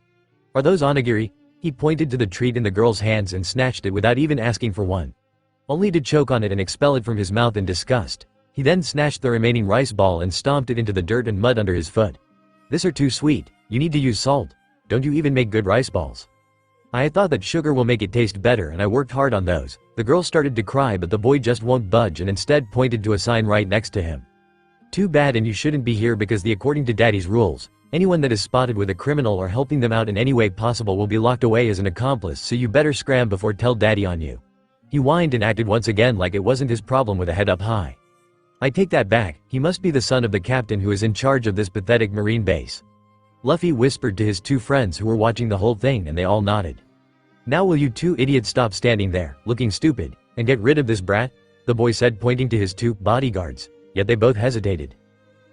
Are those onigiri? He pointed to the treat in the girl's hands and snatched it without even asking for one, only to choke on it and expel it from his mouth in disgust. He then snatched the remaining rice ball and stomped it into the dirt and mud under his foot. This are too sweet, you need to use salt. Don't you even make good rice balls? I thought that sugar will make it taste better, and I worked hard on those. The girl started to cry, but the boy just won't budge and instead pointed to a sign right next to him. Too bad, and you shouldn't be here because according to Daddy's rules, anyone that is spotted with a criminal or helping them out in any way possible will be locked away as an accomplice, so you better scram before tell Daddy on you. He whined and acted once again like it wasn't his problem with a head up high. I take that back, he must be the son of the captain who is in charge of this pathetic Marine base. Luffy whispered to his 2 friends who were watching the whole thing, and they all nodded. Now will you 2 idiots stop standing there, looking stupid, and get rid of this brat? The boy said, pointing to his 2 bodyguards, yet they both hesitated.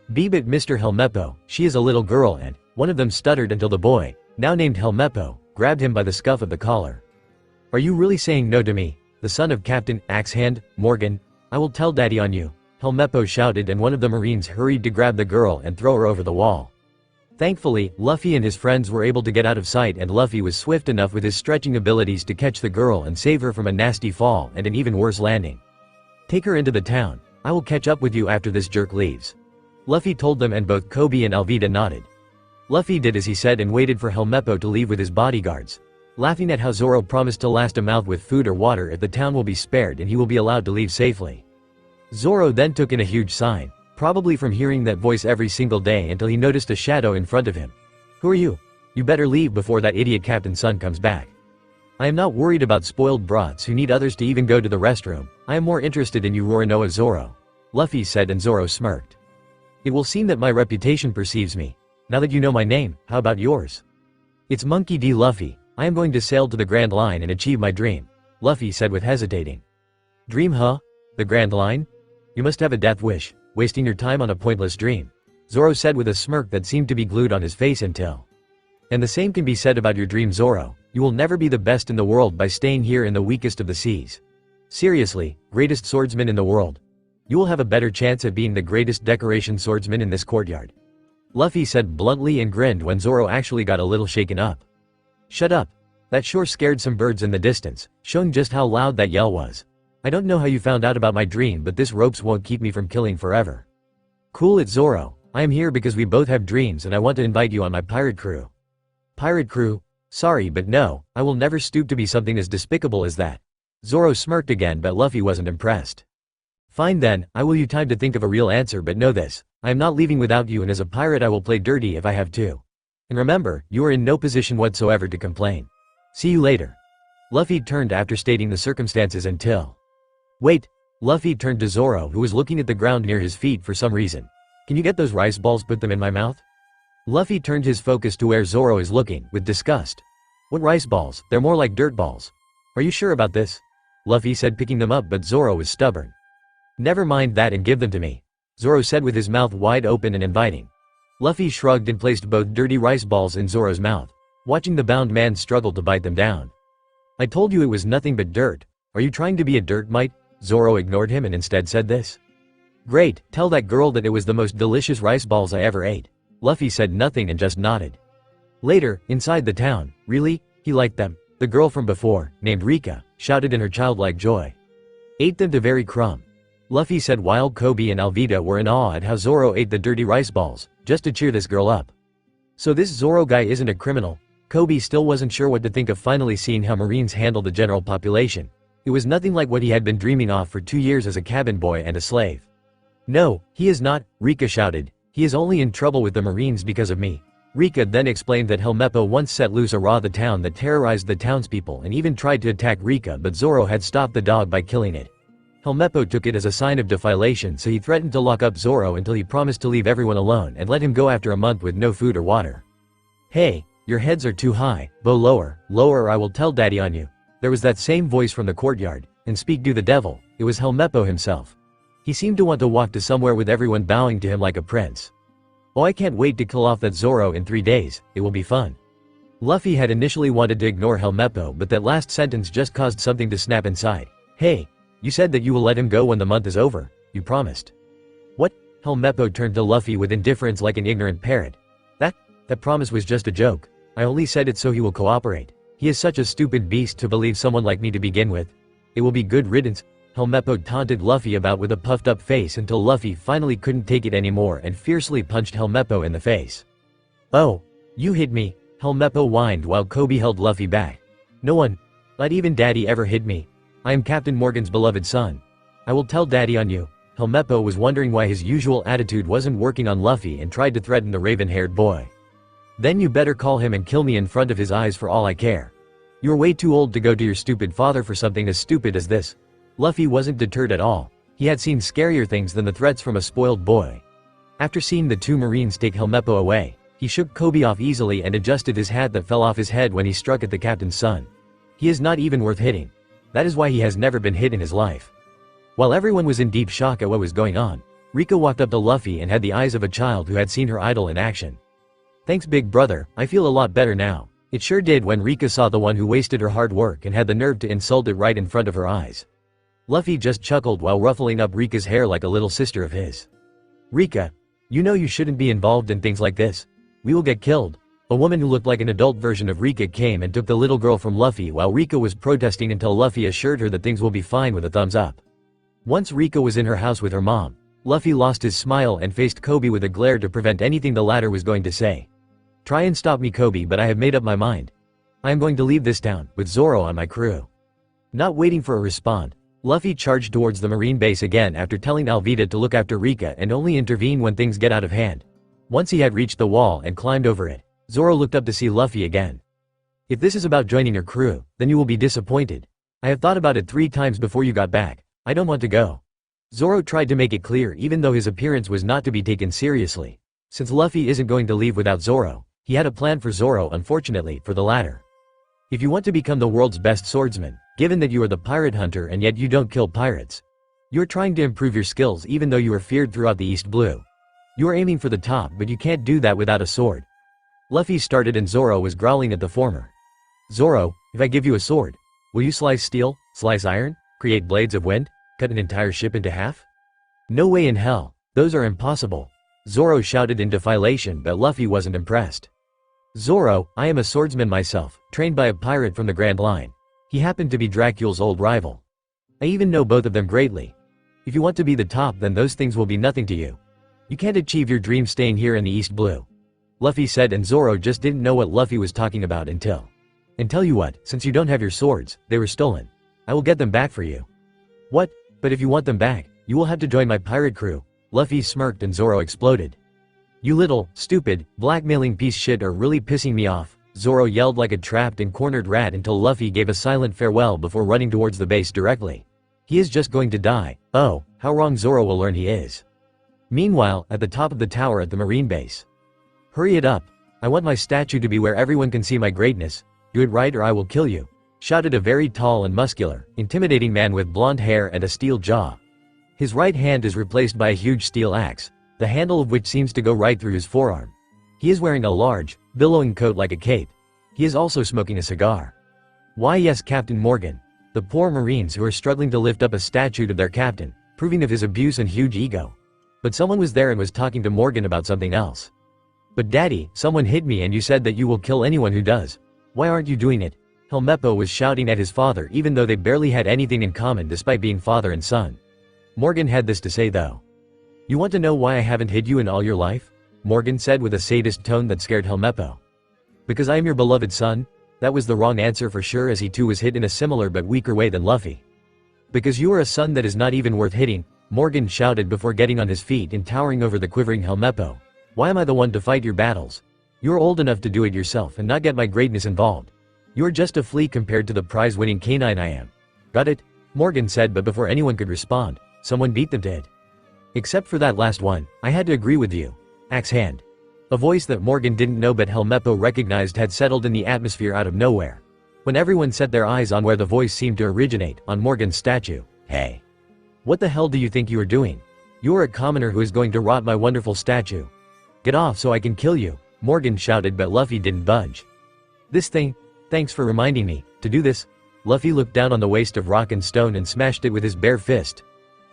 But Mr. Helmeppo, she is a little girl, and one of them stuttered until the boy, now named Helmeppo, grabbed him by the scuff of the collar. Are you really saying no to me, the son of Captain Axehand Morgan? I will tell Daddy on you, Helmeppo shouted, and one of the Marines hurried to grab the girl and throw her over the wall. Thankfully, Luffy and his friends were able to get out of sight, and Luffy was swift enough with his stretching abilities to catch the girl and save her from a nasty fall and an even worse landing. Take her into the town. I will catch up with you after this jerk leaves, Luffy told them, and both Kobe and Alvida nodded. Luffy did as he said and waited for Helmeppo to leave with his bodyguards, laughing at how Zoro promised to last him out with food or water if the town will be spared and he will be allowed to leave safely. Zoro then took in a huge sign. Probably from hearing that voice every single day until he noticed a shadow in front of him. "Who are you? You better leave before that idiot Captain's son comes back." "I am not worried about spoiled brats who need others to even go to the restroom. I am more interested in you Roronoa Zoro," Luffy said, and Zoro smirked. "It will seem that my reputation perceives me. Now that you know my name, how about yours?" "It's Monkey D. Luffy. I am going to sail to the Grand Line and achieve my dream," Luffy said with hesitating. "Dream, huh? The Grand Line? You must have a death wish, wasting your time on a pointless dream," Zoro said with a smirk that seemed to be glued on his face until. "And the same can be said about your dream, Zoro. You will never be the best in the world by staying here in the weakest of the seas. Seriously, greatest swordsman in the world. You will have a better chance at being the greatest decoration swordsman in this courtyard," Luffy said bluntly and grinned when Zoro actually got a little shaken up. "Shut up. That sure scared some birds in the distance, showing just how loud that yell was. I don't know how you found out about my dream, but this ropes won't keep me from killing forever." "Cool it, Zoro. I am here because we both have dreams and I want to invite you on my pirate crew." "Pirate crew? Sorry, but no, I will never stoop to be something as despicable as that." Zoro smirked again, but Luffy wasn't impressed. "Fine then, I will you time to think of a real answer, but know this, I am not leaving without you, and as a pirate I will play dirty if I have to. And remember, you are in no position whatsoever to complain. See you later." Luffy turned after stating the circumstances until. "Wait." Luffy turned to Zoro, who was looking at the ground near his feet for some reason. "Can you get those rice balls, put them in my mouth?" Luffy turned his focus to where Zoro is looking, with disgust. "What rice balls? They're more like dirt balls." "Are you sure about this?" Luffy said, picking them up, but Zoro was stubborn. "Never mind that and give them to me," Zoro said with his mouth wide open and inviting. Luffy shrugged and placed both dirty rice balls in Zoro's mouth, watching the bound man struggle to bite them down. "I told you it was nothing but dirt. Are you trying to be a dirt mite?" Zoro ignored him and instead said this. "Great, tell that girl that it was the most delicious rice balls I ever ate." Luffy said nothing and just nodded. Later, inside the town, "Really? He liked them?" The girl from before, named Rika, shouted in her childlike joy. "Ate them to very crumb," Luffy said while Kobe and Alvida were in awe at how Zoro ate the dirty rice balls, just to cheer this girl up. So this Zoro guy isn't a criminal? Kobe still wasn't sure what to think of finally seeing how Marines handle the general population. It was nothing like what he had been dreaming of for 2 years as a cabin boy and a slave. "No, he is not," Rika shouted. "He is only in trouble with the Marines because of me." Rika then explained that Helmeppo once set loose a Ra the town that terrorized the townspeople and even tried to attack Rika, but Zoro had stopped the dog by killing it. Helmeppo took it as a sign of defilation, so he threatened to lock up Zoro until he promised to leave everyone alone and let him go after a month with no food or water. "Hey, your heads are too high, bow lower, lower or I will tell daddy on you." There was that same voice from the courtyard, and speak to the devil, it was Helmeppo himself. He seemed to want to walk to somewhere with everyone bowing to him like a prince. "Oh, I can't wait to kill off that Zoro in 3 days, it will be fun." Luffy had initially wanted to ignore Helmeppo, but that last sentence just caused something to snap inside. "Hey, you said that you will let him go when the month is over, you promised." "What?" Helmeppo turned to Luffy with indifference like an ignorant parrot. That promise was just a joke. I only said it so he will cooperate. He is such a stupid beast to believe someone like me to begin with. It will be good riddance." Helmeppo taunted Luffy about with a puffed up face until Luffy finally couldn't take it anymore and fiercely punched Helmeppo in the face. "Oh, you hit me," Helmeppo whined while Kobe held Luffy back. "No one, not even daddy ever hit me. I am Captain Morgan's beloved son. I will tell daddy on you." Helmeppo was wondering why his usual attitude wasn't working on Luffy and tried to threaten the raven-haired boy. "Then you better call him and kill me in front of his eyes for all I care. You're way too old to go to your stupid father for something as stupid as this." Luffy wasn't deterred at all. He had seen scarier things than the threats from a spoiled boy. After seeing the 2 Marines take Helmeppo away, he shook Kobe off easily and adjusted his hat that fell off his head when he struck at the captain's son. He is not even worth hitting. That is why he has never been hit in his life. While everyone was in deep shock at what was going on, Rika walked up to Luffy and had the eyes of a child who had seen her idol in action. "Thanks, big brother, I feel a lot better now." It sure did when Rika saw the one who wasted her hard work and had the nerve to insult it right in front of her eyes. Luffy just chuckled while ruffling up Rika's hair like a little sister of his. "Rika, you know you shouldn't be involved in things like this. We will get killed." A woman who looked like an adult version of Rika came and took the little girl from Luffy while Rika was protesting until Luffy assured her that things will be fine with a thumbs up. Once Rika was in her house with her mom, Luffy lost his smile and faced Kobe with a glare to prevent anything the latter was going to say. "Try and stop me, Kobe, but I have made up my mind. I am going to leave this town, with Zoro on my crew." Not waiting for a response, Luffy charged towards the marine base again after telling Alvida to look after Rika and only intervene when things get out of hand. Once he had reached the wall and climbed over it, Zoro looked up to see Luffy again. If this is about joining your crew, then you will be disappointed. I have thought about it 3 times before you got back. I don't want to go. Zoro tried to make it clear even though his appearance was not to be taken seriously. Since Luffy isn't going to leave without Zoro, he had a plan for Zoro, unfortunately for the latter. If you want to become the world's best swordsman, given that you are the pirate hunter and yet you don't kill pirates, you are trying to improve your skills even though you are feared throughout the East Blue. You are aiming for the top, but you can't do that without a sword. Luffy started and Zoro was growling at the former. Zoro, if I give you a sword, will you slice steel, slice iron, create blades of wind, cut an entire ship into half? No way in hell, those are impossible. Zoro shouted in defilation, but Luffy wasn't impressed. Zoro, I am a swordsman myself, trained by a pirate from the Grand Line. He happened to be Dracula's old rival. I even know both of them greatly. If you want to be the top, then those things will be nothing to you. You can't achieve your dream staying here in the East Blue. Luffy said, and Zoro just didn't know what Luffy was talking about until. And tell you what, since you don't have your swords, they were stolen. I will get them back for you. What? But if you want them back, you will have to join my pirate crew. Luffy smirked and Zoro exploded. You little, stupid, blackmailing piece shit are really pissing me off, Zoro yelled like a trapped and cornered rat until Luffy gave a silent farewell before running towards the base directly. He is just going to die. Oh, how wrong Zoro will learn he is. Meanwhile, at the top of the tower at the marine base. Hurry it up. I want my statue to be where everyone can see my greatness. Do it right or I will kill you, shouted a very tall and muscular, intimidating man with blonde hair and a steel jaw. His right hand is replaced by a huge steel axe, the handle of which seems to go right through his forearm. He is wearing a large, billowing coat like a cape. He is also smoking a cigar. Why yes, Captain Morgan. The poor Marines who are struggling to lift up a statue of their captain, proving of his abuse and huge ego. But someone was there and was talking to Morgan about something else. But Daddy, someone hit me and you said that you will kill anyone who does. Why aren't you doing it? Helmeppo was shouting at his father even though they barely had anything in common despite being father and son. Morgan had this to say though. You want to know why I haven't hid you in all your life? Morgan said with a sadist tone that scared Helmeppo. Because I am your beloved son? That was the wrong answer for sure, as he too was hit in a similar but weaker way than Luffy. Because you are a son that is not even worth hitting, Morgan shouted before getting on his feet and towering over the quivering Helmeppo. Why am I the one to fight your battles? You're old enough to do it yourself and not get my greatness involved. You're just a flea compared to the prize-winning canine I am. Got it? Morgan said, but before anyone could respond, someone beat them dead. Except for that last one, I had to agree with you. Axe hand. A voice that Morgan didn't know but Helmeppo recognized had settled in the atmosphere out of nowhere. When everyone set their eyes on where the voice seemed to originate, on Morgan's statue. Hey. What the hell do you think you are doing? You are a commoner who is going to rot my wonderful statue. Get off so I can kill you, Morgan shouted, but Luffy didn't budge. This thing? Thanks for reminding me, to do this. Luffy looked down on the waste of rock and stone and smashed it with his bare fist.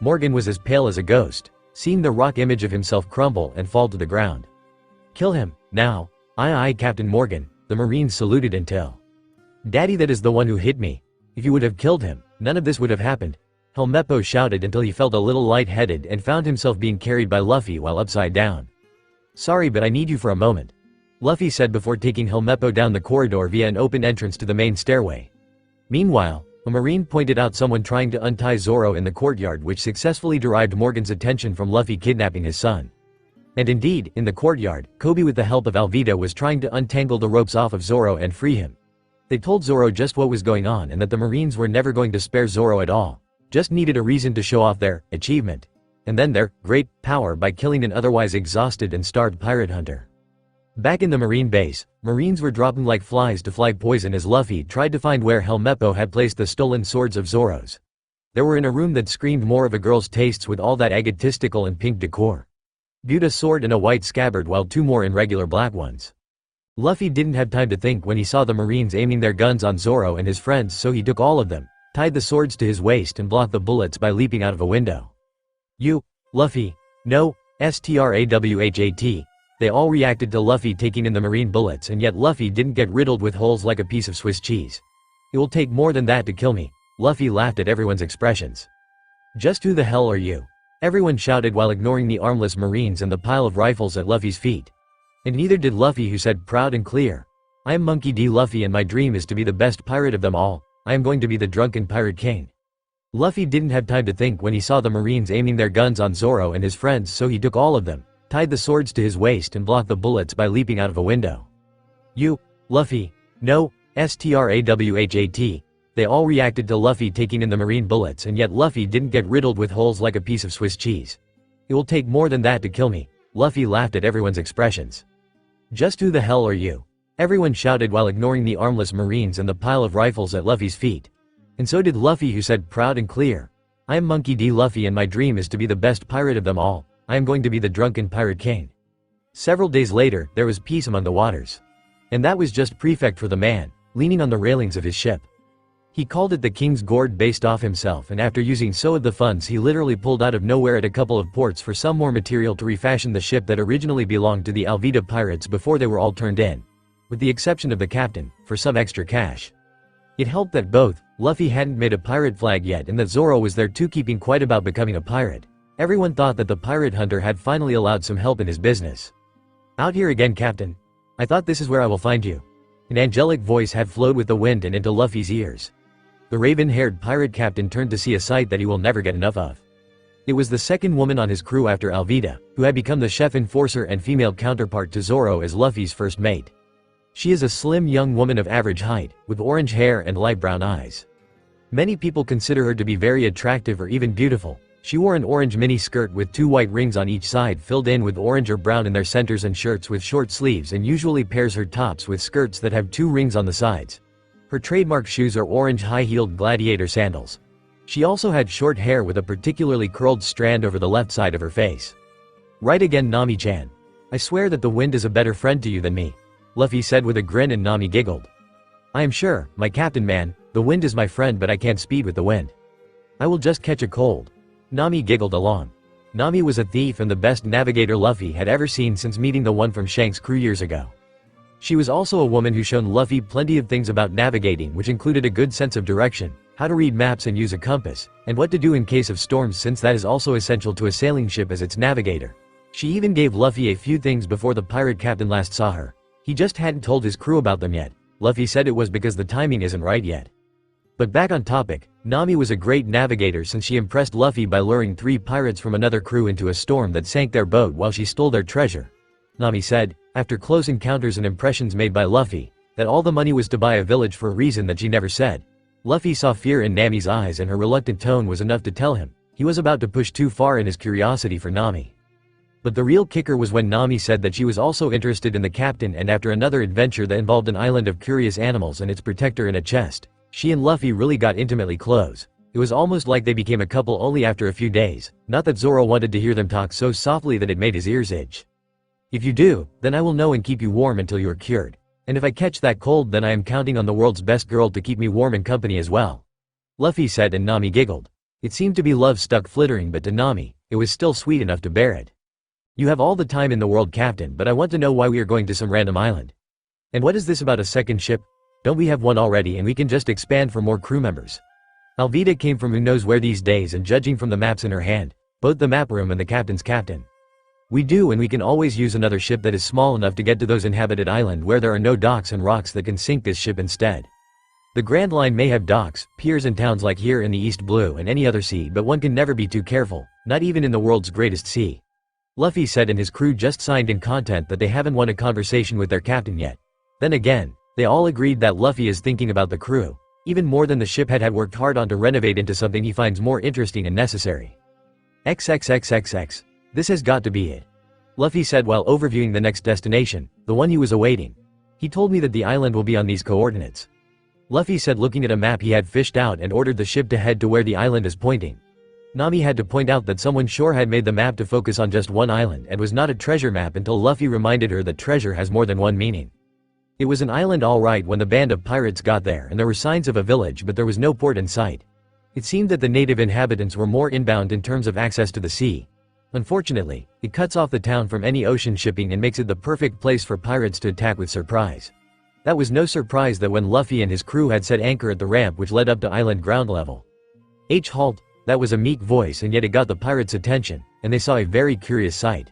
Morgan was as pale as a ghost, seeing the rock image of himself crumble and fall to the ground. Kill him, now. Aye aye, Captain Morgan, the Marines saluted until. Daddy, that is the one who hit me. If you would have killed him, none of this would have happened. Helmeppo shouted until he felt a little light-headed and found himself being carried by Luffy while upside down. Sorry, but I need you for a moment, Luffy said before taking Helmeppo down the corridor via an open entrance to the main stairway. Meanwhile, a Marine pointed out someone trying to untie Zoro in the courtyard, which successfully derived Morgan's attention from Luffy kidnapping his son. And indeed, in the courtyard, Kobe with the help of Alvida was trying to untangle the ropes off of Zoro and free him. They told Zoro just what was going on and that the Marines were never going to spare Zoro at all, just needed a reason to show off their achievement. And then their great power by killing an otherwise exhausted and starved pirate hunter. Back in the marine base, Marines were dropping like flies to fly poison as Luffy tried to find where Helmeppo had placed the stolen swords of Zoro's. They were in a room that screamed more of a girl's tastes with all that egotistical and pink decor. Viewed a sword in a white scabbard while 2 more in regular black ones. Luffy didn't have time to think when he saw the Marines aiming their guns on Zoro and his friends, so he took all of them, tied the swords to his waist and blocked the bullets by leaping out of a window. You, Luffy, no, strawhat. They all reacted to Luffy taking in the marine bullets, and yet Luffy didn't get riddled with holes like a piece of Swiss cheese. It will take more than that to kill me. Luffy laughed at everyone's expressions. Just who the hell are you? Everyone shouted while ignoring the armless Marines and the pile of rifles at Luffy's feet. And neither did Luffy, who said proud and clear, I am Monkey D. Luffy and my dream is to be the best pirate of them all. I am going to be the drunken pirate king. Luffy didn't have time to think when he saw the Marines aiming their guns on Zoro and his friends, so he took all of them, tied the swords to his waist and blocked the bullets by leaping out of a window. "You, Luffy, no, strawhat." They all reacted to Luffy taking in the Marine bullets, and yet Luffy didn't get riddled with holes like a piece of Swiss cheese. "It will take more than that to kill me." Luffy laughed at everyone's expressions. "Just who the hell are you?" Everyone shouted while ignoring the armless Marines and the pile of rifles at Luffy's feet. And so did Luffy, who said proud and clear, "I am Monkey D. Luffy and my dream is to be the best pirate of them all. I am going to be the drunken pirate king." Several days later, there was peace among the waters. And that was just perfect for the man, leaning on the railings of his ship. He called it the King's Gourd based off himself, and after using so of the funds he literally pulled out of nowhere at a couple of ports for some more material to refashion the ship that originally belonged to the Alvida pirates before they were all turned in. With the exception of the captain, for some extra cash. It helped that both Luffy hadn't made a pirate flag yet and that Zoro was there too, keeping quiet about becoming a pirate. Everyone thought that the pirate hunter had finally allowed some help in his business. "Out here again, Captain. I thought this is where I will find you." An angelic voice had flowed with the wind and into Luffy's ears. The raven-haired pirate captain turned to see a sight that he will never get enough of. It was the second woman on his crew after Alvida, who had become the chef enforcer and female counterpart to Zoro as Luffy's first mate. She is a slim young woman of average height, with orange hair and light brown eyes. Many people consider her to be very attractive or even beautiful. She wore an orange mini skirt with 2 white rings on each side filled in with orange or brown in their centers, and shirts with short sleeves, and usually pairs her tops with skirts that have 2 rings on the sides. Her trademark shoes are orange high-heeled gladiator sandals. She also had short hair with a particularly curled strand over the left side of her face. "Right again, Nami-chan. I swear that the wind is a better friend to you than me," Luffy said with a grin, and Nami giggled. "I am sure, my captain man, the wind is my friend, but I can't speed with the wind. I will just catch a cold." Nami giggled along. Nami was a thief and the best navigator Luffy had ever seen since meeting the one from Shanks' crew years ago. She was also a woman who shown Luffy plenty of things about navigating, which included a good sense of direction, how to read maps and use a compass, and what to do in case of storms, since that is also essential to a sailing ship as its navigator. She even gave Luffy a few things before the pirate captain last saw her. He just hadn't told his crew about them yet. Luffy said it was because the timing isn't right yet. But back on topic, Nami was a great navigator since she impressed Luffy by luring 3 pirates from another crew into a storm that sank their boat while she stole their treasure. Nami said, after close encounters and impressions made by Luffy, that all the money was to buy a village for a reason that she never said. Luffy saw fear in Nami's eyes, and her reluctant tone was enough to tell him he was about to push too far in his curiosity for Nami. But the real kicker was when Nami said that she was also interested in the captain, and after another adventure that involved an island of curious animals and its protector in a chest, she and Luffy really got intimately close. It was almost like they became a couple only after a few days, not that Zoro wanted to hear them talk so softly that it made his ears itch. "If you do, then I will know and keep you warm until you are cured. And if I catch that cold, then I am counting on the world's best girl to keep me warm and company as well," Luffy said, and Nami giggled. It seemed to be love stuck flittering, but to Nami, it was still sweet enough to bear it. "You have all the time in the world, Captain, but I want to know why we are going to some random island. And what is this about a second ship? Don't we have one already and we can just expand for more crew members?" Alvida came from who knows where these days, and judging from the maps in her hand, both the map room and the captain's captain. "We do, and we can always use another ship that is small enough to get to those inhabited island where there are no docks and rocks that can sink this ship instead. The Grand Line may have docks, piers and towns like here in the East Blue and any other sea, but one can never be too careful, not even in the world's greatest sea," Luffy said, and his crew just signed in content that they haven't won a conversation with their captain yet. Then again, they all agreed that Luffy is thinking about the crew, even more than the ship had worked hard on to renovate into something he finds more interesting and necessary. XXXXX. This has got to be it," Luffy said while overviewing the next destination, the one he was awaiting. "He told me that the island will be on these coordinates," Luffy said, looking at a map he had fished out, and ordered the ship to head to where the island is pointing. Nami had to point out that someone sure had made the map to focus on just one island and was not a treasure map until Luffy reminded her that treasure has more than one meaning. It was an island all right when the band of pirates got there, and there were signs of a village, but there was no port in sight. It seemed that the native inhabitants were more inbound in terms of access to the sea. Unfortunately, it cuts off the town from any ocean shipping and makes it the perfect place for pirates to attack with surprise. That was no surprise that when Luffy and his crew had set anchor at the ramp which led up to island ground level. Halt, that was a meek voice, and yet it got the pirates' attention, and they saw a very curious sight.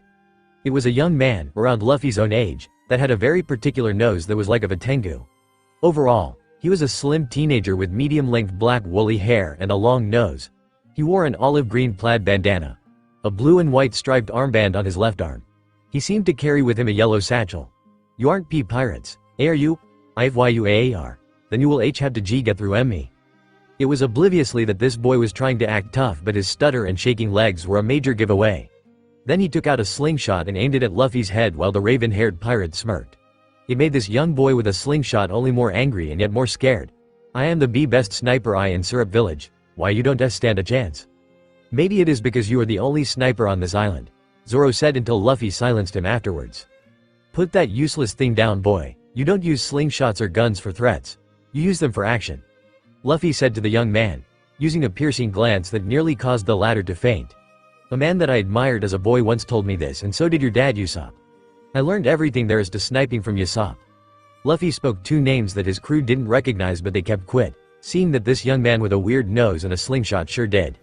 It was a young man, around Luffy's own age, that had a very particular nose that was like of a tengu. Overall, He was a slim teenager with medium-length black woolly hair and a long nose. He wore an olive-green plaid bandana, a blue and white striped armband on his left arm. He seemed to carry with him a yellow satchel. "You aren't P pirates, are you? IFYUAAR. Then you will have to get through me." It was obliviously that this boy was trying to act tough, but his stutter and shaking legs were a major giveaway. Then he took out a slingshot and aimed it at Luffy's head while the raven-haired pirate smirked. It made this young boy with a slingshot only more angry and yet more scared. "I am the best sniper in Syrup Village. Why you don't stand a chance?" "Maybe it is because you are the only sniper on this island," Zoro said until Luffy silenced him afterwards. "Put that useless thing down, boy. You don't use slingshots or guns for threats. You use them for action," Luffy said to the young man, using a piercing glance that nearly caused the latter to faint. "A man that I admired as a boy once told me this, and so did your dad, Usopp. I learned everything there is to sniping from Usopp." Luffy spoke two names that his crew didn't recognize, but they kept quiet, seeing that this young man with a weird nose and a slingshot sure did.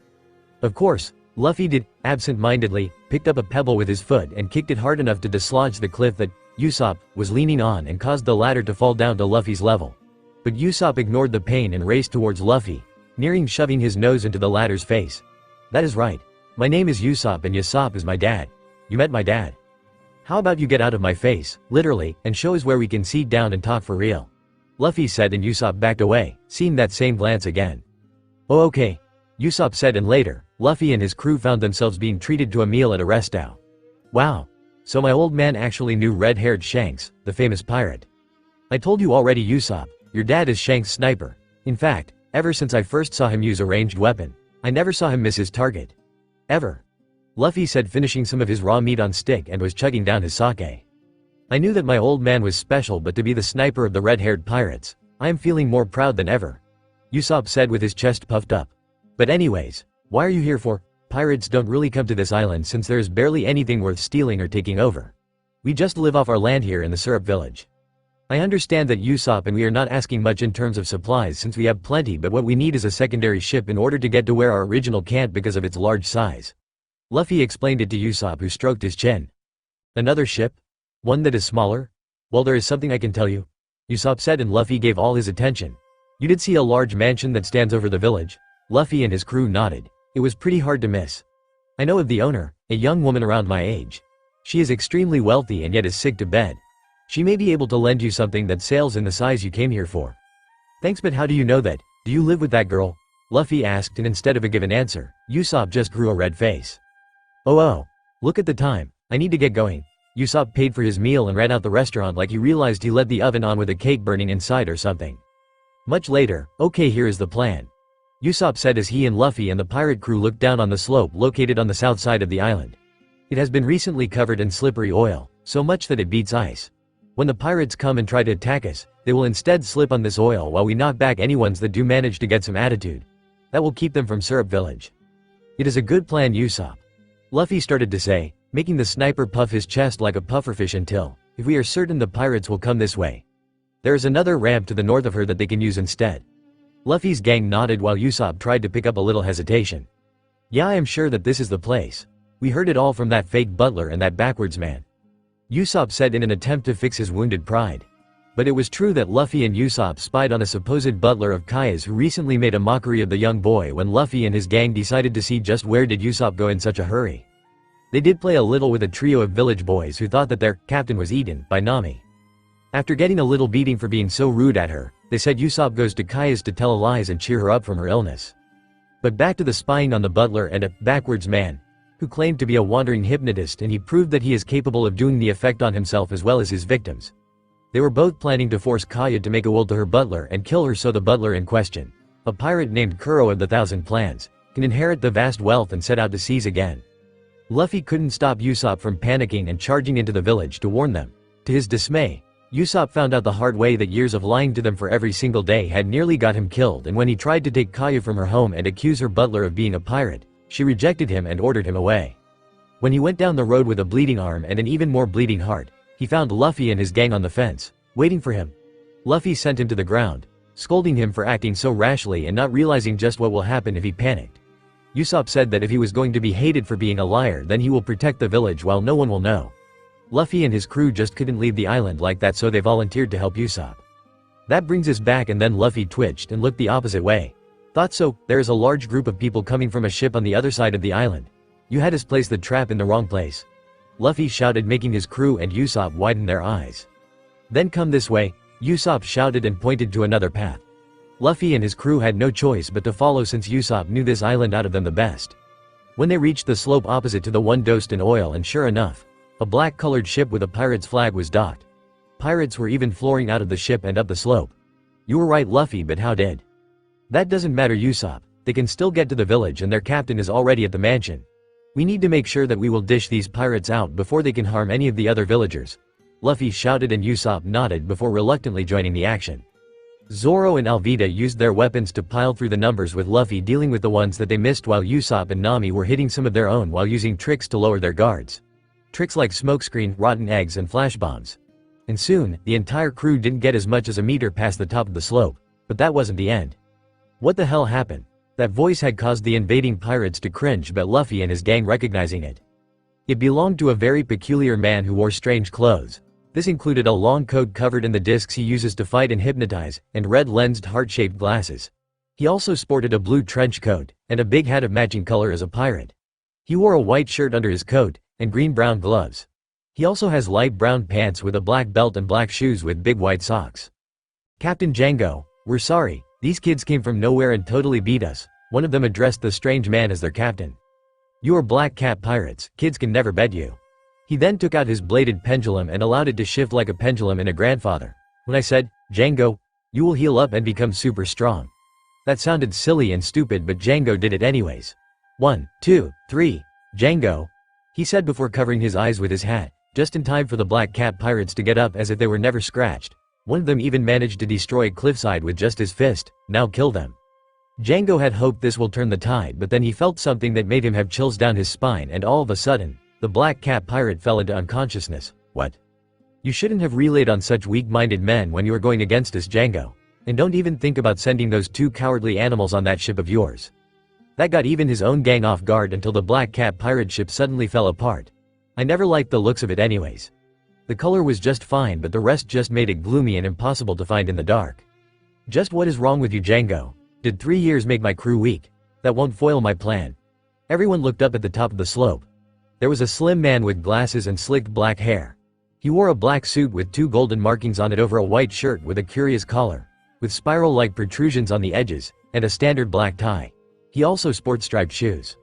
Of course, Luffy did, absent-mindedly, picked up a pebble with his foot and kicked it hard enough to dislodge the cliff that Usopp was leaning on and caused the latter to fall down to Luffy's level. But Usopp ignored the pain and raced towards Luffy, nearing shoving his nose into the latter's face. "That is right. My name is Usopp and Usopp is my dad. You met my dad. How about you get out of my face, literally, and show us where we can sit down and talk for real," Luffy said, and Usopp backed away, seeing that same glance again. "Oh okay," Usopp said, and later, Luffy and his crew found themselves being treated to a meal at a resto. "Wow. So my old man actually knew red-haired Shanks, the famous pirate. I told you already, Usopp. Your dad is Shanks' sniper. In fact, ever since I first saw him use a ranged weapon, I never saw him miss his target. Ever," Luffy said, finishing some of his raw meat on stick and was chugging down his sake. "I knew that my old man was special, but to be the sniper of the red-haired pirates, I am feeling more proud than ever," Usopp said with his chest puffed up. "But anyways, why are you here for? Pirates don't really come to this island since there is barely anything worth stealing or taking over. We just live off our land here in the Syrup Village. I understand that, Usopp, and we are not asking much in terms of supplies since we have plenty, but what we need is a secondary ship in order to get to where our original can't because of its large size." Luffy explained it to Usopp, who stroked his chin. "Another ship? One that is smaller? Well, there is something I can tell you," Usopp said, and Luffy gave all his attention. "You did see a large mansion that stands over the village?" Luffy and his crew nodded. "It was pretty hard to miss. I know of the owner, a young woman around my age. She is extremely wealthy and yet is sick to bed. She may be able to lend you something that sails in the size you came here for." "Thanks, but how do you know that? Do you live with that girl?" Luffy asked, and instead of a given answer, Usopp just grew a red face. Oh, look at the time. I need to get going." Usopp paid for his meal and ran out the restaurant like he realized he led the oven on with a cake burning inside or something. Much later, "Okay, here is the plan," Usopp said as he and Luffy and the pirate crew looked down on the slope located on the south side of the island. It has been recently covered in slippery oil, so much that it beats ice. When the pirates come and try to attack us, they will instead slip on this oil while we knock back anyone's that do manage to get some attitude. That will keep them from Syrup Village. It is a good plan, Usopp," Luffy started to say, making the sniper puff his chest like a pufferfish until, "If we are certain the pirates will come this way. There is another ramp to the north of her that they can use instead." Luffy's gang nodded while Usopp tried to pick up a little hesitation. "Yeah, I am sure that this is the place. We heard it all from that fake butler and that backwards man," Usopp said in an attempt to fix his wounded pride. But it was true that Luffy and Usopp spied on a supposed butler of Kaya's who recently made a mockery of the young boy when Luffy and his gang decided to see just where did Usopp go in such a hurry. They did play a little with a trio of village boys who thought that their captain was eaten by Nami. After getting a little beating for being so rude at her, they said Usopp goes to Kaya's to tell lies and cheer her up from her illness. But back to the spying on the butler and a backwards man, who claimed to be a wandering hypnotist, and he proved that he is capable of doing the effect on himself as well as his victims. They were both planning to force Kaya to make a will to her butler and kill her so the butler in question, a pirate named Kuro of the Thousand Plans, can inherit the vast wealth and set out to seize again. Luffy couldn't stop Usopp from panicking and charging into the village to warn them. To his dismay, Usopp found out the hard way that years of lying to them for every single day had nearly got him killed, and when he tried to take Kaya from her home and accuse her butler of being a pirate, she rejected him and ordered him away. When he went down the road with a bleeding arm and an even more bleeding heart, he found Luffy and his gang on the fence, waiting for him. Luffy sent him to the ground, scolding him for acting so rashly and not realizing just what will happen if he panicked. Usopp said that if he was going to be hated for being a liar, then he will protect the village while no one will know. Luffy and his crew just couldn't leave the island like that, so they volunteered to help Usopp. That brings us back, and then Luffy twitched and looked the opposite way. Thought so, there is a large group of people coming from a ship on the other side of the island. You had us place the trap in the wrong place. Luffy shouted, making his crew and Usopp widen their eyes. Then come this way, Usopp shouted and pointed to another path. Luffy and his crew had no choice but to follow, since Usopp knew this island out of them the best. When they reached the slope opposite to the one doused in oil, and sure enough, a black-colored ship with a pirate's flag was docked. Pirates were even flooring out of the ship and up the slope. You were right, Luffy, but how did? That doesn't matter, Usopp. They can still get to the village and their captain is already at the mansion. We need to make sure that we will dish these pirates out before they can harm any of the other villagers. Luffy shouted, and Usopp nodded before reluctantly joining the action. Zoro and Alvida used their weapons to pile through the numbers, with Luffy dealing with the ones that they missed, while Usopp and Nami were hitting some of their own while using tricks to lower their guards. Tricks like smokescreen, rotten eggs, and flash bombs. And soon, the entire crew didn't get as much as a meter past the top of the slope. But that wasn't the end. What the hell happened? That voice had caused the invading pirates to cringe, but Luffy and his gang recognizing it. It belonged to a very peculiar man who wore strange clothes. This included a long coat covered in the discs he uses to fight and hypnotize, and red lensed heart-shaped glasses. He also sported a blue trench coat, and a big hat of matching color as a pirate. He wore a white shirt under his coat, and green-brown gloves. He also has light brown pants with a black belt and black shoes with big white socks. Captain Django, we're sorry, these kids came from nowhere and totally beat us. One of them addressed the strange man as their captain. You are black cat pirates, kids can never bet you. He then took out his bladed pendulum and allowed it to shift like a pendulum in a grandfather. When I said, Django, you will heal up and become super strong. That sounded silly and stupid, but Django did it anyways. 1, 2, 3, Django, he said before covering his eyes with his hat, just in time for the black cat pirates to get up as if they were never scratched. One of them even managed to destroy Cliffside with just his fist. Now kill them. Django had hoped this will turn the tide, but then he felt something that made him have chills down his spine, and all of a sudden, the black cat pirate fell into unconsciousness. What? You shouldn't have relayed on such weak-minded men when you were going against us, Django. And don't even think about sending those two cowardly animals on that ship of yours. That got even his own gang off guard until the black cat pirate ship suddenly fell apart. I never liked the looks of it anyways. The color was just fine, but the rest just made it gloomy and impossible to find in the dark. Just what is wrong with you, Django? Did 3 years make my crew weak? That won't foil my plan. Everyone looked up at the top of the slope. There was a slim man with glasses and slicked black hair. He wore a black suit with 2 golden markings on it over a white shirt with a curious collar, with spiral-like protrusions on the edges, and a standard black tie. He also sports striped shoes.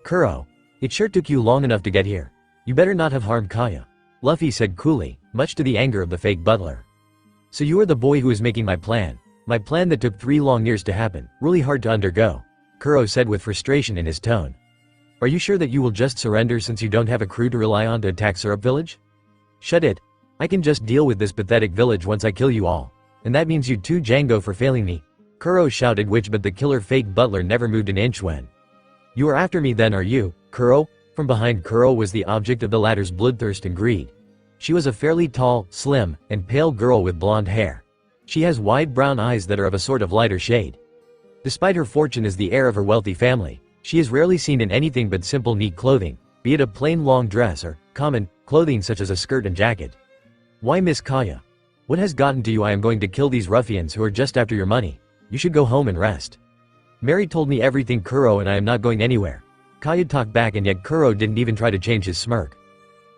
Kuro, it sure took you long enough to get here. You better not have harmed Kaya, Luffy said coolly, much to the anger of the fake butler. So you are the boy who is making my plan that took 3 long years to happen, really hard to undergo, Kuro said with frustration in his tone. Are you sure that you will just surrender since you don't have a crew to rely on to attack Syrup Village? Shut it. I can just deal with this pathetic village once I kill you all. And that means you too, Django, for failing me, Kuro shouted, but the killer fake butler never moved an inch when. You are after me then, are you, Kuro? From behind Kuro was the object of the latter's bloodthirst and greed. She was a fairly tall, slim, and pale girl with blonde hair. She has wide brown eyes that are of a sort of lighter shade. Despite her fortune as the heir of her wealthy family, she is rarely seen in anything but simple neat clothing, be it a plain long dress or common clothing such as a skirt and jacket. Why, Miss Kaya? What has gotten to you? I am going to kill these ruffians who are just after your money. You should go home and rest. Mary told me everything, Kuro, and I am not going anywhere. Kaya talked back, and yet Kuro didn't even try to change his smirk.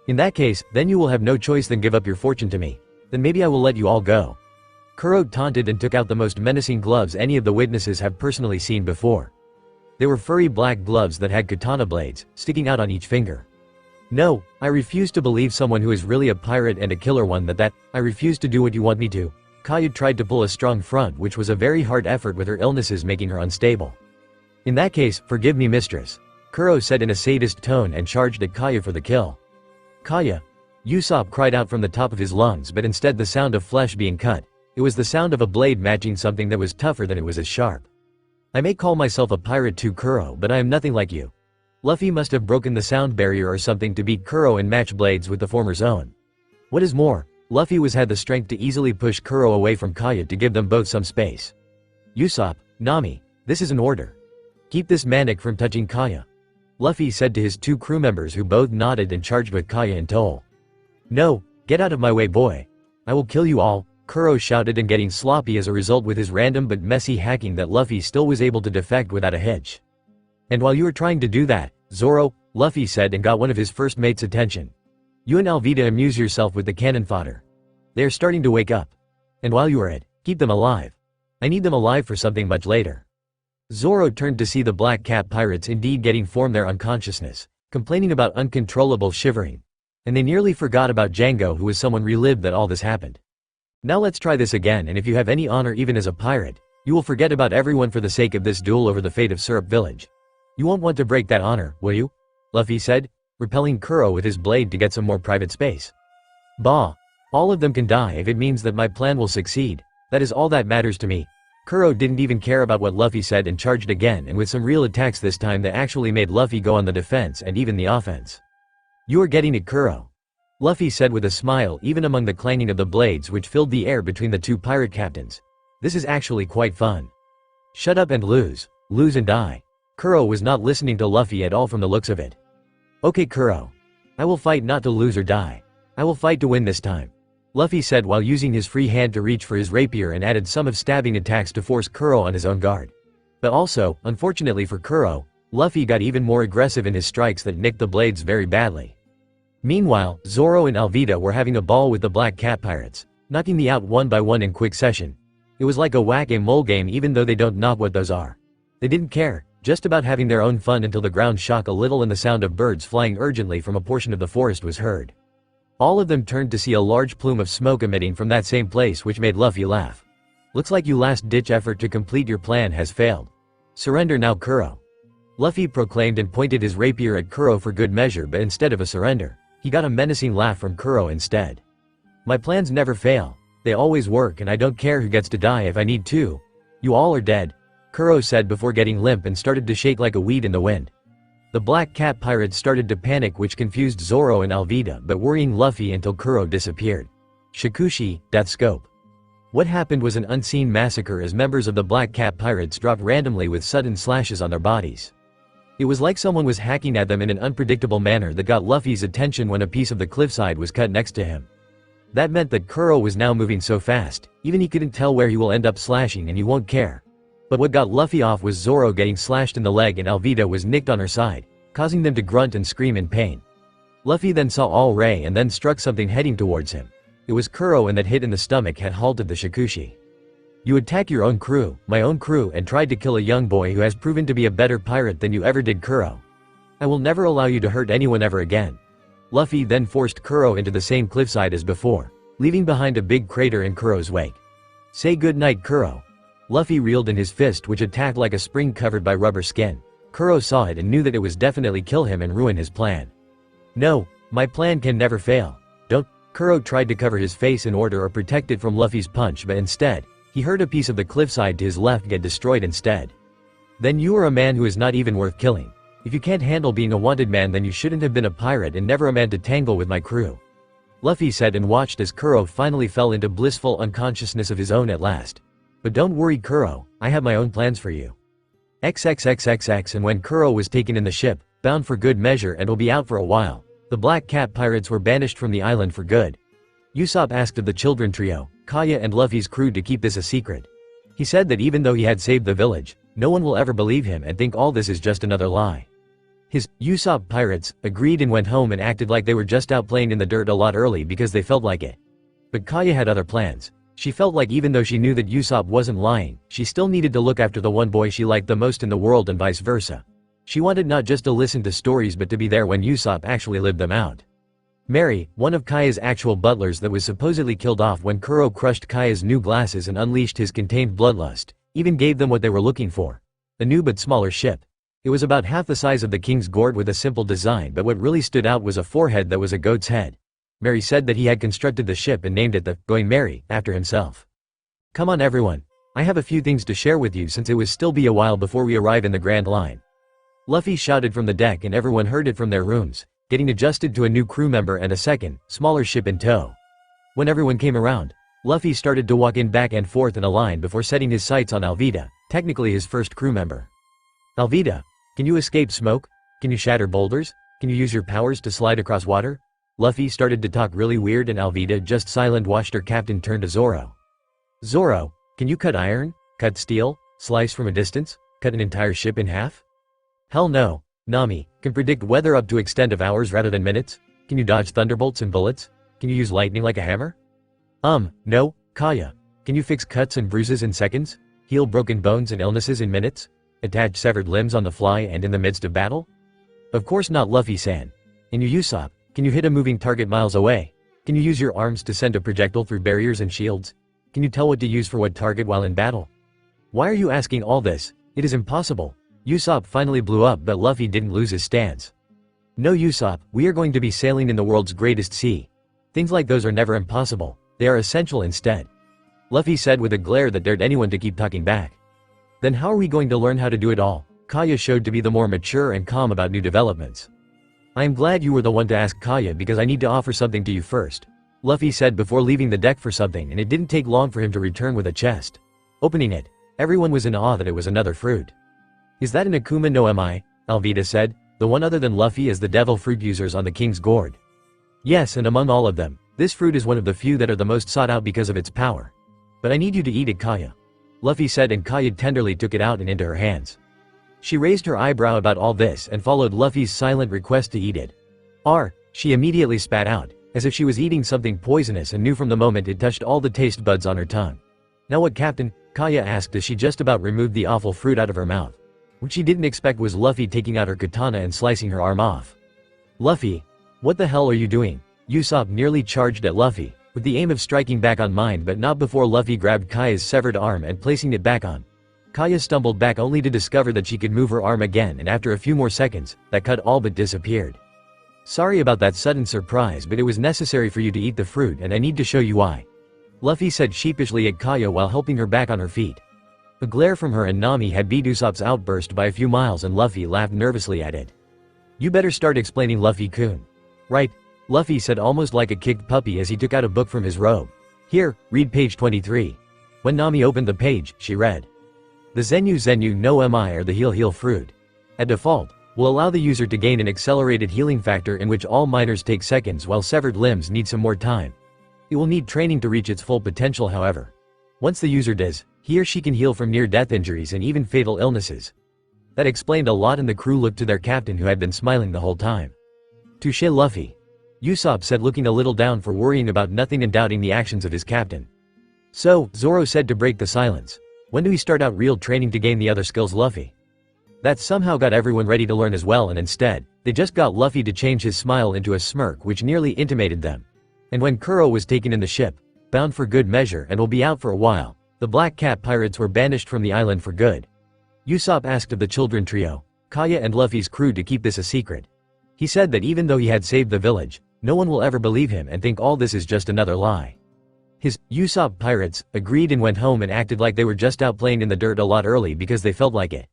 In that case, then you will have no choice than give up your fortune to me. Then maybe I will let you all go. Kuro taunted and took out the most menacing gloves any of the witnesses have personally seen before. They were furry black gloves that had katana blades sticking out on each finger. No, I refuse to believe someone who is really a pirate and a killer one that I refuse to do what you want me to. Kaya tried to pull a strong front, which was a very hard effort with her illnesses making her unstable. In that case, forgive me, mistress, Kuro said in a sadist tone and charged at Kaya for the kill. Kaya! Usopp cried out from the top of his lungs, but instead the sound of flesh being cut. It was the sound of a blade matching something that was tougher than it was as sharp. I may call myself a pirate too, Kuro, but I am nothing like you. Luffy must have broken the sound barrier or something to beat Kuro and match blades with the former's own. What is more, Luffy had the strength to easily push Kuro away from Kaya to give them both some space. Usopp, Nami, this is an order. Keep this maniac from touching Kaya, Luffy said to his 2 crew members, who both nodded and charged with Kaya in tow. No, get out of my way, boy. I will kill you all, Kuro shouted and getting sloppy as a result with his random but messy hacking that Luffy still was able to defect without a hitch. "And while you were trying to do that, Zoro," Luffy said and got one of his first mate's attention. "You and Alvida amuse yourself with the cannon fodder. They are starting to wake up. And while you are at, keep them alive. I need them alive for something much later." Zoro turned to see the Black Cat pirates indeed getting formed their unconsciousness, complaining about uncontrollable shivering. And they nearly forgot about Django, who was someone relived that all this happened. "Now let's try this again, and if you have any honor even as a pirate, you will forget about everyone for the sake of this duel over the fate of Syrup Village. You won't want to break that honor, will you?" Luffy said, repelling Kuro with his blade to get some more private space. "Bah! All of them can die if it means that my plan will succeed. That is all that matters to me." Kuro didn't even care about what Luffy said and charged again, and with some real attacks this time that actually made Luffy go on the defense and even the offense. "You are getting it, Kuro," Luffy said with a smile even among the clanging of the blades which filled the air between the two pirate captains. "This is actually quite fun. Shut up and lose and die." Kuro was not listening to Luffy at all from the looks of it. "Okay, Kuro. I will fight not to lose or die. I will fight to win this time," Luffy said while using his free hand to reach for his rapier and added some of stabbing attacks to force Kuro on his own guard. But also, unfortunately for Kuro, Luffy got even more aggressive in his strikes that nicked the blades very badly. Meanwhile, Zoro and Alvida were having a ball with the Black Cat pirates, knocking the out one by one in quick session. It was like a whack-a-mole game even though they don't know what those are. They didn't care, just about having their own fun until the ground shook a little and the sound of birds flying urgently from a portion of the forest was heard. All of them turned to see a large plume of smoke emitting from that same place, which made Luffy laugh. "Looks like your last-ditch effort to complete your plan has failed. Surrender now, Kuro," Luffy proclaimed and pointed his rapier at Kuro for good measure, but instead of a surrender, he got a menacing laugh from Kuro instead. "My plans never fail. They always work, and I don't care who gets to die if I need to. You all are dead," Kuro said before getting limp and started to shake like a weed in the wind. The Black Cat pirates started to panic, which confused Zoro and Alvida but worrying Luffy until Kuro disappeared. Shikushi, Death Scope. What happened was an unseen massacre as members of the Black Cat pirates dropped randomly with sudden slashes on their bodies. It was like someone was hacking at them in an unpredictable manner that got Luffy's attention when a piece of the cliffside was cut next to him. That meant that Kuro was now moving so fast, even he couldn't tell where he will end up slashing and he won't care. But what got Luffy off was Zoro getting slashed in the leg and Alvida was nicked on her side, causing them to grunt and scream in pain. Luffy then saw All Ray and then struck something heading towards him. It was Kuro, and that hit in the stomach had halted the Shikushi. "You attack your own crew, my own crew, and tried to kill a young boy who has proven to be a better pirate than you ever did, Kuro. I will never allow you to hurt anyone ever again." Luffy then forced Kuro into the same cliffside as before, leaving behind a big crater in Kuro's wake. "Say good night, Kuro." Luffy reeled in his fist, which attacked like a spring covered by rubber skin. Kuro saw it and knew that it was definitely kill him and ruin his plan. "No, my plan can never fail. Don't." Kuro tried to cover his face in order or protect it from Luffy's punch, but instead, he heard a piece of the cliffside to his left get destroyed instead. "Then you are a man who is not even worth killing. If you can't handle being a wanted man, then you shouldn't have been a pirate and never a man to tangle with my crew," Luffy said and watched as Kuro finally fell into blissful unconsciousness of his own at last. "But don't worry, Kuro, I have my own plans for you. XXXXX." And when Kuro was taken in the ship, bound for good measure and will be out for a while, the Black Cat pirates were banished from the island for good. Usopp asked of the children trio, Kaya and Luffy's crew, to keep this a secret. He said that even though he had saved the village, no one will ever believe him and think all this is just another lie. His Usopp pirates agreed and went home and acted like they were just out playing in the dirt a lot early because they felt like it. But Kaya had other plans. She felt like even though she knew that Usopp wasn't lying, she still needed to look after the one boy she liked the most in the world and vice versa. She wanted not just to listen to stories but to be there when Usopp actually lived them out. Mary, one of Kaya's actual butlers that was supposedly killed off when Kuro crushed Kaya's new glasses and unleashed his contained bloodlust, even gave them what they were looking for. A new but smaller ship. It was about half the size of the King's Gourd with a simple design, but what really stood out was a forehead that was a goat's head. Mary said that he had constructed the ship and named it the Going Merry after himself. "Come on everyone. I have a few things to share with you since it will still be a while before we arrive in the Grand Line," Luffy shouted from the deck and everyone heard it from their rooms, getting adjusted to a new crew member and a second, smaller ship in tow. When everyone came around, Luffy started to walk in back and forth in a line before setting his sights on Alvida, technically his first crew member. "Alvida, can you escape smoke? Can you shatter boulders? Can you use your powers to slide across water?" Luffy started to talk really weird and Alvida just silent watched her captain turn to Zoro. Zoro, can you cut iron, cut steel, slice from a distance, cut an entire ship in half? Hell no. Nami, can predict weather up to extent of hours rather than minutes? Can you dodge thunderbolts and bullets? Can you use lightning like a hammer? No, Kaya. Can you fix cuts and bruises in seconds? Heal broken bones and illnesses in minutes? Attach severed limbs on the fly and in the midst of battle? Of course not, Luffy-san. And you Usopp, can you hit a moving target miles away? Can you use your arms to send a projectile through barriers and shields? Can you tell what to use for what target while in battle? Why are you asking all this? It is impossible. Usopp finally blew up, but Luffy didn't lose his stance. No, Usopp, we are going to be sailing in the world's greatest sea. Things like those are never impossible, they are essential instead. Luffy said with a glare that dared anyone to keep talking back. Then how are we going to learn how to do it all? Kaya showed to be the more mature and calm about new developments. I am glad you were the one to ask, Kaya, because I need to offer something to you first. Luffy said before leaving the deck for something, and it didn't take long for him to return with a chest. Opening it, everyone was in awe that it was another fruit. Is that an Akuma no Mi? Alvida said, the one other than Luffy as the devil fruit users on the King's Gourd. Yes, and among all of them, this fruit is one of the few that are the most sought out because of its power. But I need you to eat it, Kaya. Luffy said, and Kaya tenderly took it out and into her hands. She raised her eyebrow about all this and followed Luffy's silent request to eat it. She immediately spat out, as if she was eating something poisonous and knew from the moment it touched all the taste buds on her tongue. Now what, Captain? Kaya asked as she just about removed the awful fruit out of her mouth. What she didn't expect was Luffy taking out her katana and slicing her arm off. Luffy, what the hell are you doing? Usopp nearly charged at Luffy, with the aim of striking back on mine, but not before Luffy grabbed Kaya's severed arm and placing it back on. Kaya stumbled back only to discover that she could move her arm again, and after a few more seconds, that cut all but disappeared. Sorry about that sudden surprise, but it was necessary for you to eat the fruit, and I need to show you why. Luffy said sheepishly at Kaya while helping her back on her feet. A glare from her and Nami had beat Usopp's outburst by a few miles, and Luffy laughed nervously at it. You better start explaining, Luffy-kun. Right, Luffy said almost like a kicked puppy as he took out a book from his robe. Here, read page 23. When Nami opened the page, she read. The Zenu no Mi are the heal fruit. At default, will allow the user to gain an accelerated healing factor in which all minors take seconds while severed limbs need some more time. It will need training to reach its full potential, however. Once the user does, he or she can heal from near-death injuries and even fatal illnesses. That explained a lot, and the crew looked to their captain, who had been smiling the whole time. Touché, Luffy. Usopp said, looking a little down for worrying about nothing and doubting the actions of his captain. So, Zoro said to break the silence. When do we start out real training to gain the other skills, Luffy? That somehow got everyone ready to learn as well, and instead, they just got Luffy to change his smile into a smirk which nearly intimated them. And when Kuro was taken in the ship, bound for good measure and will be out for a while, the Black Cat pirates were banished from the island for good. Usopp asked of the children trio, Kaya and Luffy's crew, to keep this a secret. He said that even though he had saved the village, no one will ever believe him and think all this is just another lie. His Usopp pirates agreed and went home and acted like they were just out playing in the dirt a lot early because they felt like it.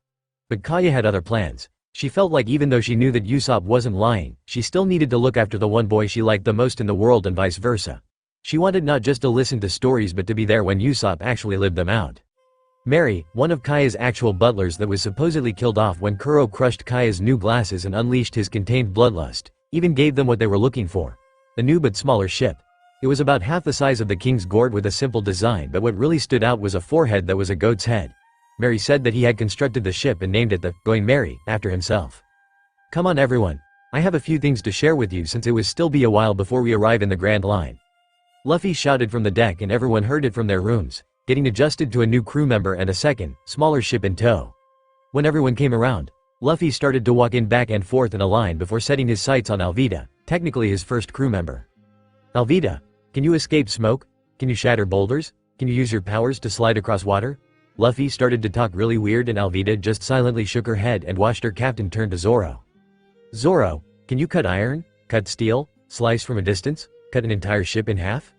But Kaya had other plans. She felt like even though she knew that Usopp wasn't lying, she still needed to look after the one boy she liked the most in the world, and vice versa. She wanted not just to listen to stories but to be there when Usopp actually lived them out. Mary, one of Kaya's actual butlers that was supposedly killed off when Kuro crushed Kaya's new glasses and unleashed his contained bloodlust, even gave them what they were looking for. A new but smaller ship. It was about half the size of the King's Gourd with a simple design, but what really stood out was a forehead that was a goat's head. Mary said that he had constructed the ship and named it the Going Merry after himself. Come on everyone. I have a few things to share with you since it will still be a while before we arrive in the Grand Line. Luffy shouted from the deck and everyone heard it from their rooms, getting adjusted to a new crew member and a second, smaller ship in tow. When everyone came around, Luffy started to walk in back and forth in a line before setting his sights on Alvida, technically his first crew member. Alvida, can you escape smoke? Can you shatter boulders? Can you use your powers to slide across water? Luffy started to talk really weird, and Alvida just silently shook her head and watched her captain turn to Zoro. Zoro, can you cut iron, cut steel, slice from a distance, cut an entire ship in half?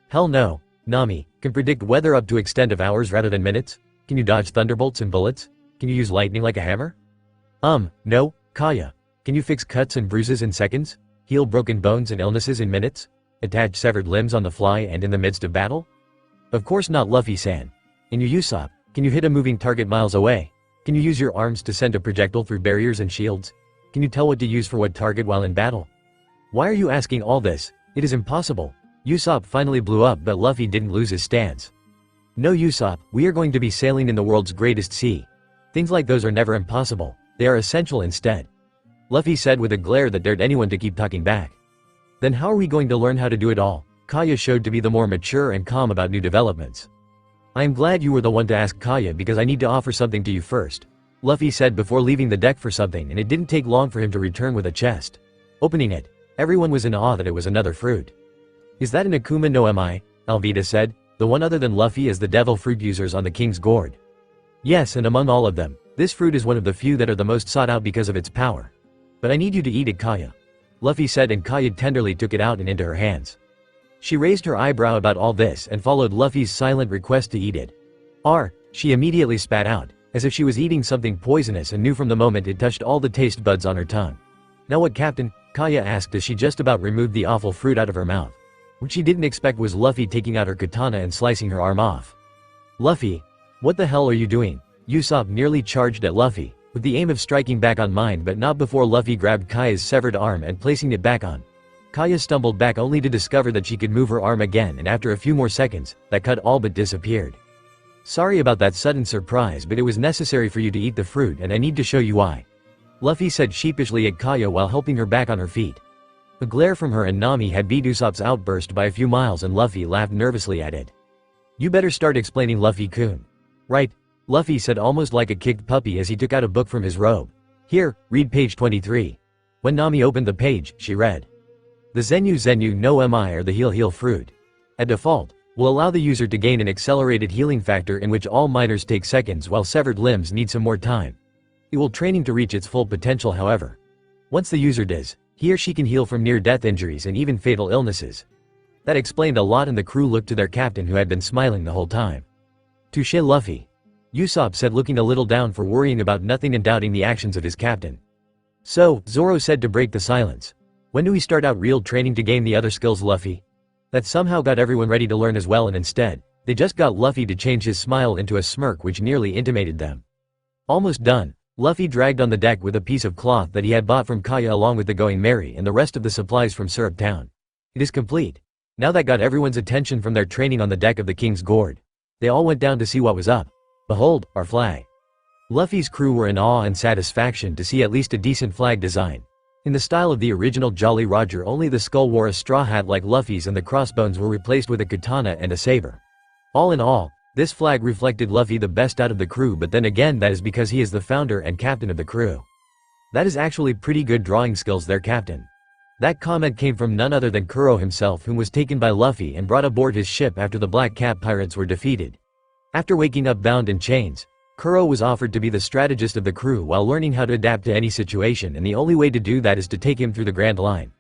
Hell no. Nami, can predict weather up to extent of hours rather than minutes? Can you dodge thunderbolts and bullets? Can you use lightning like a hammer? No, Kaya. Can you fix cuts and bruises in seconds? Heal broken bones and illnesses in minutes? Attach severed limbs on the fly and in the midst of battle? Of course not, Luffy-san. And you Usopp, can you hit a moving target miles away? Can you use your arms to send a projectile through barriers and shields? Can you tell what to use for what target while in battle? Why are you asking all this? It is impossible. Usopp finally blew up, but Luffy didn't lose his stance. No, Usopp, we are going to be sailing in the world's greatest sea. Things like those are never impossible, they are essential instead. Luffy said with a glare that dared anyone to keep talking back. Then how are we going to learn how to do it all? Kaya showed to be the more mature and calm about new developments. I am glad you were the one to ask Kaya because I need to offer something to you first. Luffy said before leaving the deck for something, and it didn't take long for him to return with a chest. Opening it, everyone was in awe that it was another fruit. Is that an Akuma no Mi? Alvida said, the one other than Luffy as the devil fruit users on the King's Gourd. Yes, and among all of them, this fruit is one of the few that are the most sought out because of its power. But I need you to eat it, Kaya. Luffy said, and Kaya tenderly took it out and into her hands. She raised her eyebrow about all this and followed Luffy's silent request to eat it. She immediately spat out, as if she was eating something poisonous and knew from the moment it touched all the taste buds on her tongue. Now what, Captain? Kaya asked as she just about removed the awful fruit out of her mouth. What she didn't expect was Luffy taking out her katana and slicing her arm off. Luffy, what the hell are you doing? Usopp nearly charged at Luffy, with the aim of striking back on mine, but not before Luffy grabbed Kaya's severed arm and placing it back on. Kaya stumbled back only to discover that she could move her arm again, and after a few more seconds, that cut all but disappeared. Sorry about that sudden surprise, but it was necessary for you to eat the fruit and I need to show you why. Luffy said sheepishly at Kaya while helping her back on her feet. A glare from her and Nami had beat Usopp's outburst by a few miles and Luffy laughed nervously at it. You better start explaining, Luffy-kun. Right, Luffy said almost like a kicked puppy as he took out a book from his robe. Here, read page 23. When Nami opened the page, she read. The Zenu no Mi or the heal fruit. At default, will allow the user to gain an accelerated healing factor in which all miners take seconds while severed limbs need some more time. It will training to reach its full potential, however. Once the user does, he or she can heal from near-death injuries and even fatal illnesses. That explained a lot and the crew looked to their captain who had been smiling the whole time. Touché, Luffy. Usopp said, looking a little down for worrying about nothing and doubting the actions of his captain. So, Zoro said to break the silence. When do we start out real training to gain the other skills, Luffy? That somehow got everyone ready to learn as well, and instead, they just got Luffy to change his smile into a smirk which nearly intimated them. Almost done, Luffy dragged on the deck with a piece of cloth that he had bought from Kaya along with the Going Merry and the rest of the supplies from Syrup Town. It is complete. Now that got everyone's attention from their training on the deck of the King's Gourd. They all went down to see what was up. Behold, our flag. Luffy's crew were in awe and satisfaction to see at least a decent flag design. In the style of the original Jolly Roger, only the skull wore a straw hat like Luffy's and the crossbones were replaced with a katana and a saber. All in all, this flag reflected Luffy the best out of the crew, but then again that is because he is the founder and captain of the crew. That is actually pretty good drawing skills there, Captain. That comment came from none other than Kuro himself, whom was taken by Luffy and brought aboard his ship after the Black Cap pirates were defeated. After waking up bound in chains, Kuro was offered to be the strategist of the crew while learning how to adapt to any situation, and the only way to do that is to take him through the Grand Line.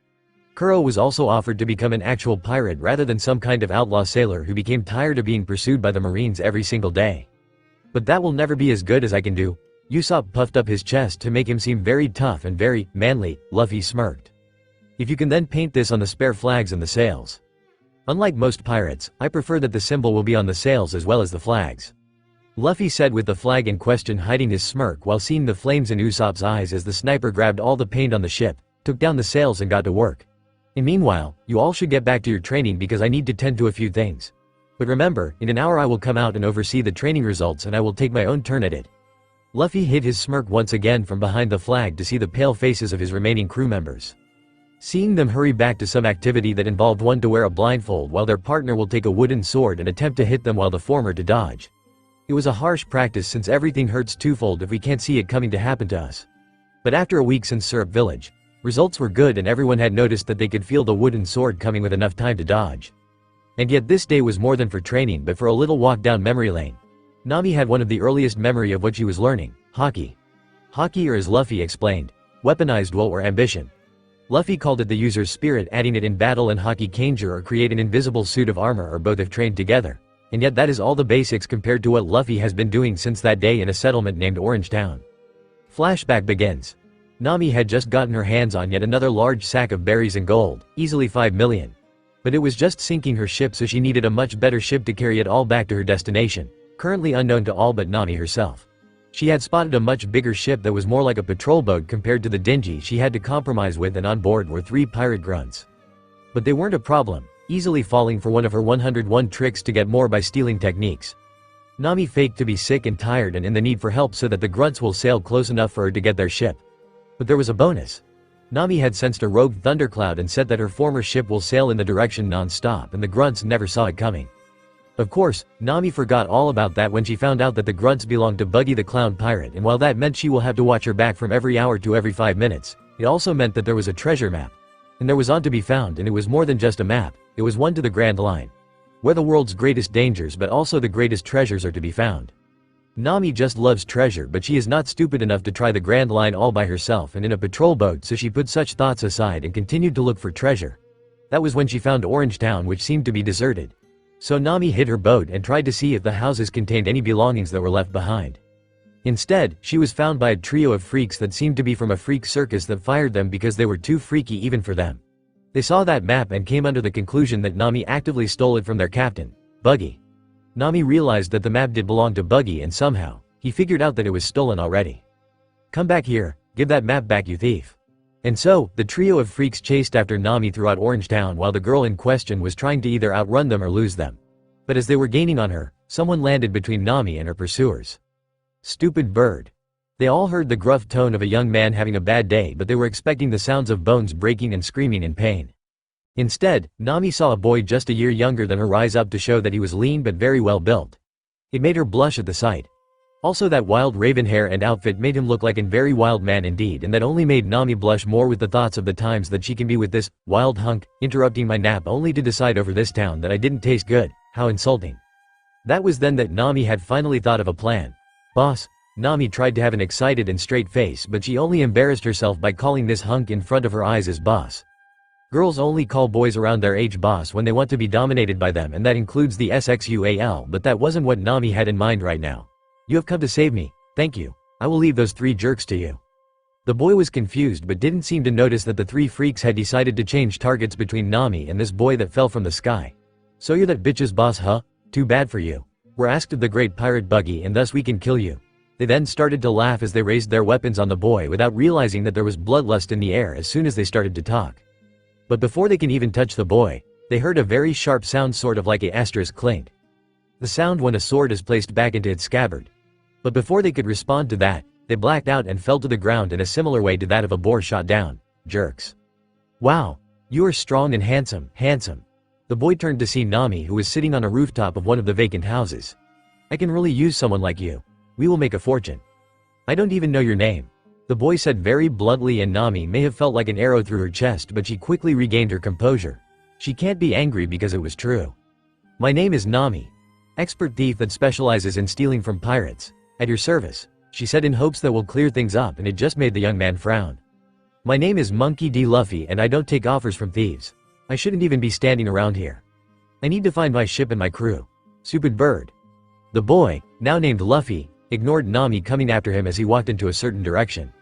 Kuro was also offered to become an actual pirate rather than some kind of outlaw sailor who became tired of being pursued by the Marines every single day. But that will never be as good as I can do. Usopp puffed up his chest to make him seem very tough and very manly. Luffy smirked. If you can then paint this on the spare flags and the sails. Unlike most pirates, I prefer that the symbol will be on the sails as well as the flags. Luffy said with the flag in question hiding his smirk while seeing the flames in Usopp's eyes as the sniper grabbed all the paint on the ship, took down the sails and got to work. And meanwhile, you all should get back to your training because I need to tend to a few things. But remember, in an hour I will come out and oversee the training results and I will take my own turn at it. Luffy hid his smirk once again from behind the flag to see the pale faces of his remaining crew members. Seeing them hurry back to some activity that involved one to wear a blindfold while their partner will take a wooden sword and attempt to hit them while the former to dodge. It was a harsh practice since everything hurts twofold if we can't see it coming to happen to us. But after a week since Syrup Village, results were good and everyone had noticed that they could feel the wooden sword coming with enough time to dodge. And yet this day was more than for training but for a little walk down memory lane. Nami had one of the earliest memory of what she was learning, Haki. Haki, or as Luffy explained, weaponized will or ambition. Luffy called it the user's spirit, adding it in battle, and Haki Kanger or create an invisible suit of armor or both if trained together. And yet that is all the basics compared to what Luffy has been doing since that day in a settlement named Orange Town. Flashback begins. Nami had just gotten her hands on yet another large sack of berries and gold, easily 5 million. But it was just sinking her ship, so she needed a much better ship to carry it all back to her destination, currently unknown to all but Nami herself. She had spotted a much bigger ship that was more like a patrol boat compared to the dingy she had to compromise with, and on board were 3 pirate grunts. But they weren't a problem, easily falling for one of her 101 tricks to get more by stealing techniques. Nami faked to be sick and tired and in the need for help so that the grunts will sail close enough for her to get their ship. But there was a bonus. Nami had sensed a rogue thundercloud and said that her former ship will sail in the direction non-stop, and the grunts never saw it coming. Of course, Nami forgot all about that when she found out that the grunts belonged to Buggy the clown pirate, and while that meant she will have to watch her back from every hour to every 5 minutes, it also meant that there was a treasure map. And there was on to be found, and it was more than just a map, it was one to the Grand Line, where the world's greatest dangers but also the greatest treasures are to be found. Nami just loves treasure, but she is not stupid enough to try the Grand Line all by herself and in a patrol boat, so she put such thoughts aside and continued to look for treasure. That was when she found Orange Town, which seemed to be deserted. So Nami hid her boat and tried to see if the houses contained any belongings that were left behind. Instead, she was found by a trio of freaks that seemed to be from a freak circus that fired them because they were too freaky even for them. They saw that map and came under the conclusion that Nami actively stole it from their captain, Buggy. Nami realized that the map did belong to Buggy, and somehow, he figured out that it was stolen already. "Come back here, give that map back, you thief." And so, the trio of freaks chased after Nami throughout Orange Town while the girl in question was trying to either outrun them or lose them. But as they were gaining on her, someone landed between Nami and her pursuers. Stupid bird. They all heard the gruff tone of a young man having a bad day, but they were expecting the sounds of bones breaking and screaming in pain. Instead, Nami saw a boy just a year younger than her rise up to show that he was lean but very well built. It made her blush at the sight. Also, that wild raven hair and outfit made him look like a very wild man indeed, and that only made Nami blush more with the thoughts of the times that she can be with this wild hunk, interrupting my nap only to decide over this town that I didn't taste good. How insulting. That was then that Nami had finally thought of a plan. "Boss." Nami tried to have an excited and straight face, but she only embarrassed herself by calling this hunk in front of her eyes as boss. Girls only call boys around their age boss when they want to be dominated by them, and that includes the sexual, but that wasn't what Nami had in mind right now. "You have come to save me, thank you. I will leave those 3 jerks to you." The boy was confused but didn't seem to notice that the 3 freaks had decided to change targets between Nami and this boy that fell from the sky. "So you're that bitch's boss, huh? Too bad for you. We're asked of the great pirate Buggy, and thus we can kill you." They then started to laugh as they raised their weapons on the boy without realizing that there was bloodlust in the air as soon as they started to talk. But before they can even touch the boy, they heard a very sharp sound, sort of like a asterisk clink. The sound when a sword is placed back into its scabbard. But before they could respond to that, they blacked out and fell to the ground in a similar way to that of a boar shot down. Jerks. "Wow. You are strong and handsome, handsome." The boy turned to see Nami, who was sitting on a rooftop of one of the vacant houses. "I can really use someone like you. We will make a fortune." "I don't even know your name," the boy said very bluntly, and Nami may have felt like an arrow through her chest, but she quickly regained her composure. She can't be angry because it was true. "My name is Nami. Expert thief that specializes in stealing from pirates. At your service," she said in hopes that will clear things up, and it just made the young man frown. "My name is Monkey D. Luffy, and I don't take offers from thieves. I shouldn't even be standing around here. I need to find my ship and my crew. Stupid bird." The boy, now named Luffy, ignored Nami coming after him as he walked into a certain direction.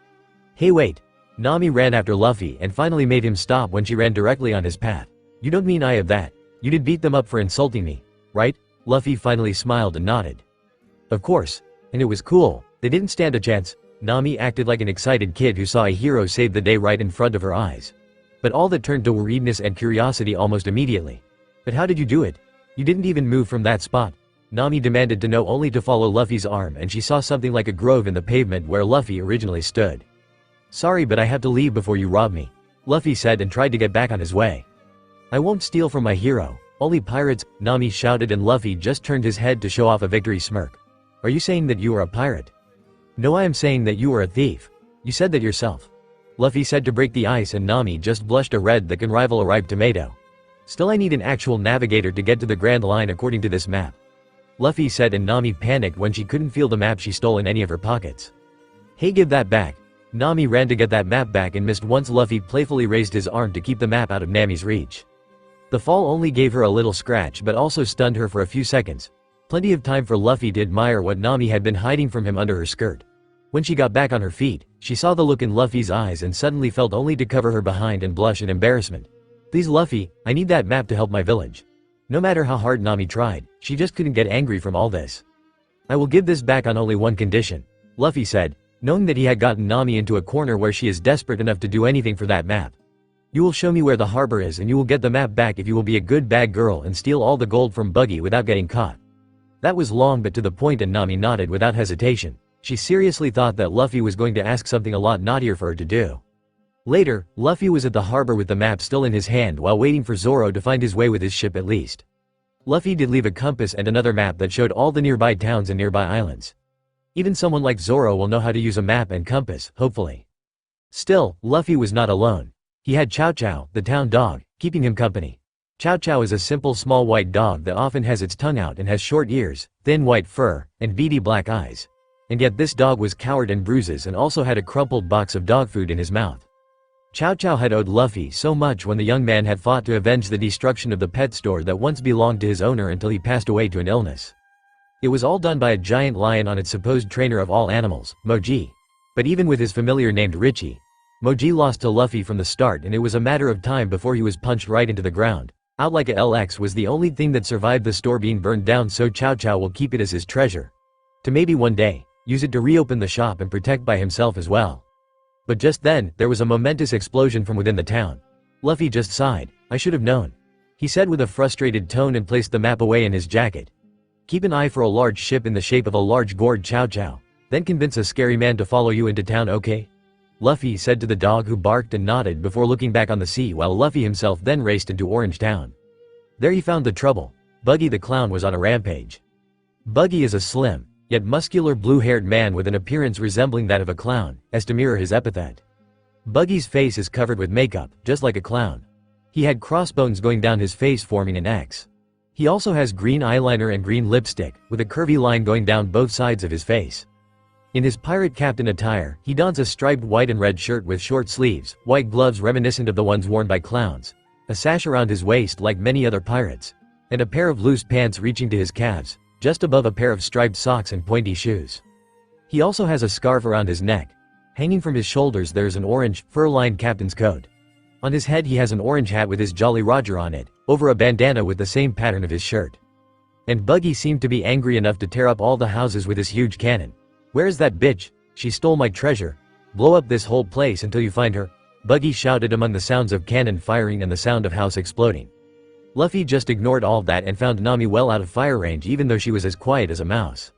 "Hey, wait." Nami ran after Luffy and finally made him stop when she ran directly on his path. "You don't mean I have that? You did beat them up for insulting me, right?" Luffy finally smiled and nodded. "Of course. And it was cool. They didn't stand a chance." Nami acted like an excited kid who saw a hero save the day right in front of her eyes. But all that turned to worriedness and curiosity almost immediately. "But how did you do it? You didn't even move from that spot." Nami demanded to know, only to follow Luffy's arm, and she saw something like a grove in the pavement where Luffy originally stood. "Sorry, but I have to leave before you rob me," Luffy said and tried to get back on his way. "I won't steal from my hero. Only pirates," Nami shouted, and Luffy just turned his head to show off a victory smirk. "Are you saying that you are a pirate?" "No, I am saying that you are a thief. You said that yourself," Luffy said to break the ice, and Nami just blushed a red that can rival a ripe tomato. "Still, I need an actual navigator to get to the Grand Line according to this map," Luffy said, and Nami panicked when she couldn't feel the map she stole in any of her pockets. "Hey, give that back." Nami ran to get that map back and missed once Luffy playfully raised his arm to keep the map out of Nami's reach. The fall only gave her a little scratch but also stunned her for a few seconds. Plenty of time for Luffy to admire what Nami had been hiding from him under her skirt. When she got back on her feet, she saw the look in Luffy's eyes and suddenly felt only to cover her behind and blush in embarrassment. "Please, Luffy, I need that map to help my village." No matter how hard Nami tried, she just couldn't get angry from all this. "I will give this back on only one condition," Luffy said, knowing that he had gotten Nami into a corner where she is desperate enough to do anything for that map. "You will show me where the harbor is, and you will get the map back if you will be a good bad girl and steal all the gold from Buggy without getting caught." That was long but to the point, and Nami nodded without hesitation. She seriously thought that Luffy was going to ask something a lot naughtier for her to do. Later, Luffy was at the harbor with the map still in his hand while waiting for Zoro to find his way with his ship at least. Luffy did leave a compass and another map that showed all the nearby towns and nearby islands. Even someone like Zoro will know how to use a map and compass, hopefully. Still, Luffy was not alone. He had Chow Chow, the town dog, keeping him company. Chow Chow is a simple small white dog that often has its tongue out and has short ears, thin white fur, and beady black eyes. And yet this dog was covered in bruises and also had a crumpled box of dog food in his mouth. Chow Chow had owed Luffy so much when the young man had fought to avenge the destruction of the pet store that once belonged to his owner until he passed away to an illness. It was all done by a giant lion on its supposed trainer of all animals, Moji. But even with his familiar named Richie, Moji lost to Luffy from the start, and it was a matter of time before he was punched right into the ground. Out like a LX was the only thing that survived the store being burned down, so Chow Chow will keep it as his treasure. To maybe one day, use it to reopen the shop and protect by himself as well. But just then, there was a momentous explosion from within the town. Luffy just sighed. "I should have known," he said with a frustrated tone and placed the map away in his jacket. "Keep an eye for a large ship in the shape of a large gourd, Chow Chow. Then convince a scary man to follow you into town, okay?" Luffy said to the dog, who barked and nodded before looking back on the sea, while Luffy himself then raced into Orange Town. There he found the trouble. Buggy the clown was on a rampage. Buggy is a slim, yet muscular blue-haired man with an appearance resembling that of a clown, as to mirror his epithet. Buggy's face is covered with makeup, just like a clown. He had crossbones going down his face forming an X. He also has green eyeliner and green lipstick, with a curvy line going down both sides of his face. In his pirate captain attire, he dons a striped white and red shirt with short sleeves, white gloves reminiscent of the ones worn by clowns, a sash around his waist like many other pirates, and a pair of loose pants reaching to his calves, just above a pair of striped socks and pointy shoes. He also has a scarf around his neck. Hanging from his shoulders there's an orange, fur-lined captain's coat. On his head he has an orange hat with his Jolly Roger on it, over a bandana with the same pattern of his shirt. And Buggy seemed to be angry enough to tear up all the houses with his huge cannon. "Where is that bitch? She stole my treasure. Blow up this whole place until you find her," Buggy shouted among the sounds of cannon firing and the sound of house exploding. Luffy just ignored all that and found Nami well out of fire range, even though she was as quiet as a mouse.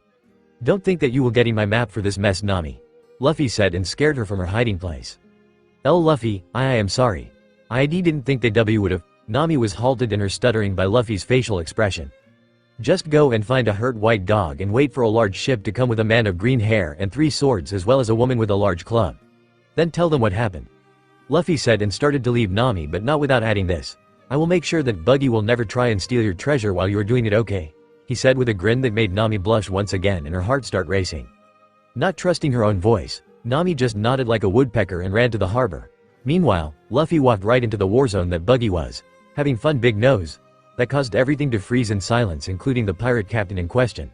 "Don't think that you will getting my map for this mess, Nami," Luffy said, and scared her from her hiding place. Luffy, I am sorry. I didn't think that W would have." Nami was halted in her stuttering by Luffy's facial expression. "Just go and find a hurt white dog and wait for a large ship to come with a man of green hair and 3 swords as well as a woman with a large club. Then tell them what happened," Luffy said, and started to leave Nami, but not without adding this. "I will make sure that Buggy will never try and steal your treasure while you are doing it, okay?" he said with a grin that made Nami blush once again and her heart start racing. Not trusting her own voice, Nami just nodded like a woodpecker and ran to the harbor. Meanwhile, Luffy walked right into the war zone that Buggy was having fun. Big nose. That caused everything to freeze in silence, including the pirate captain in question.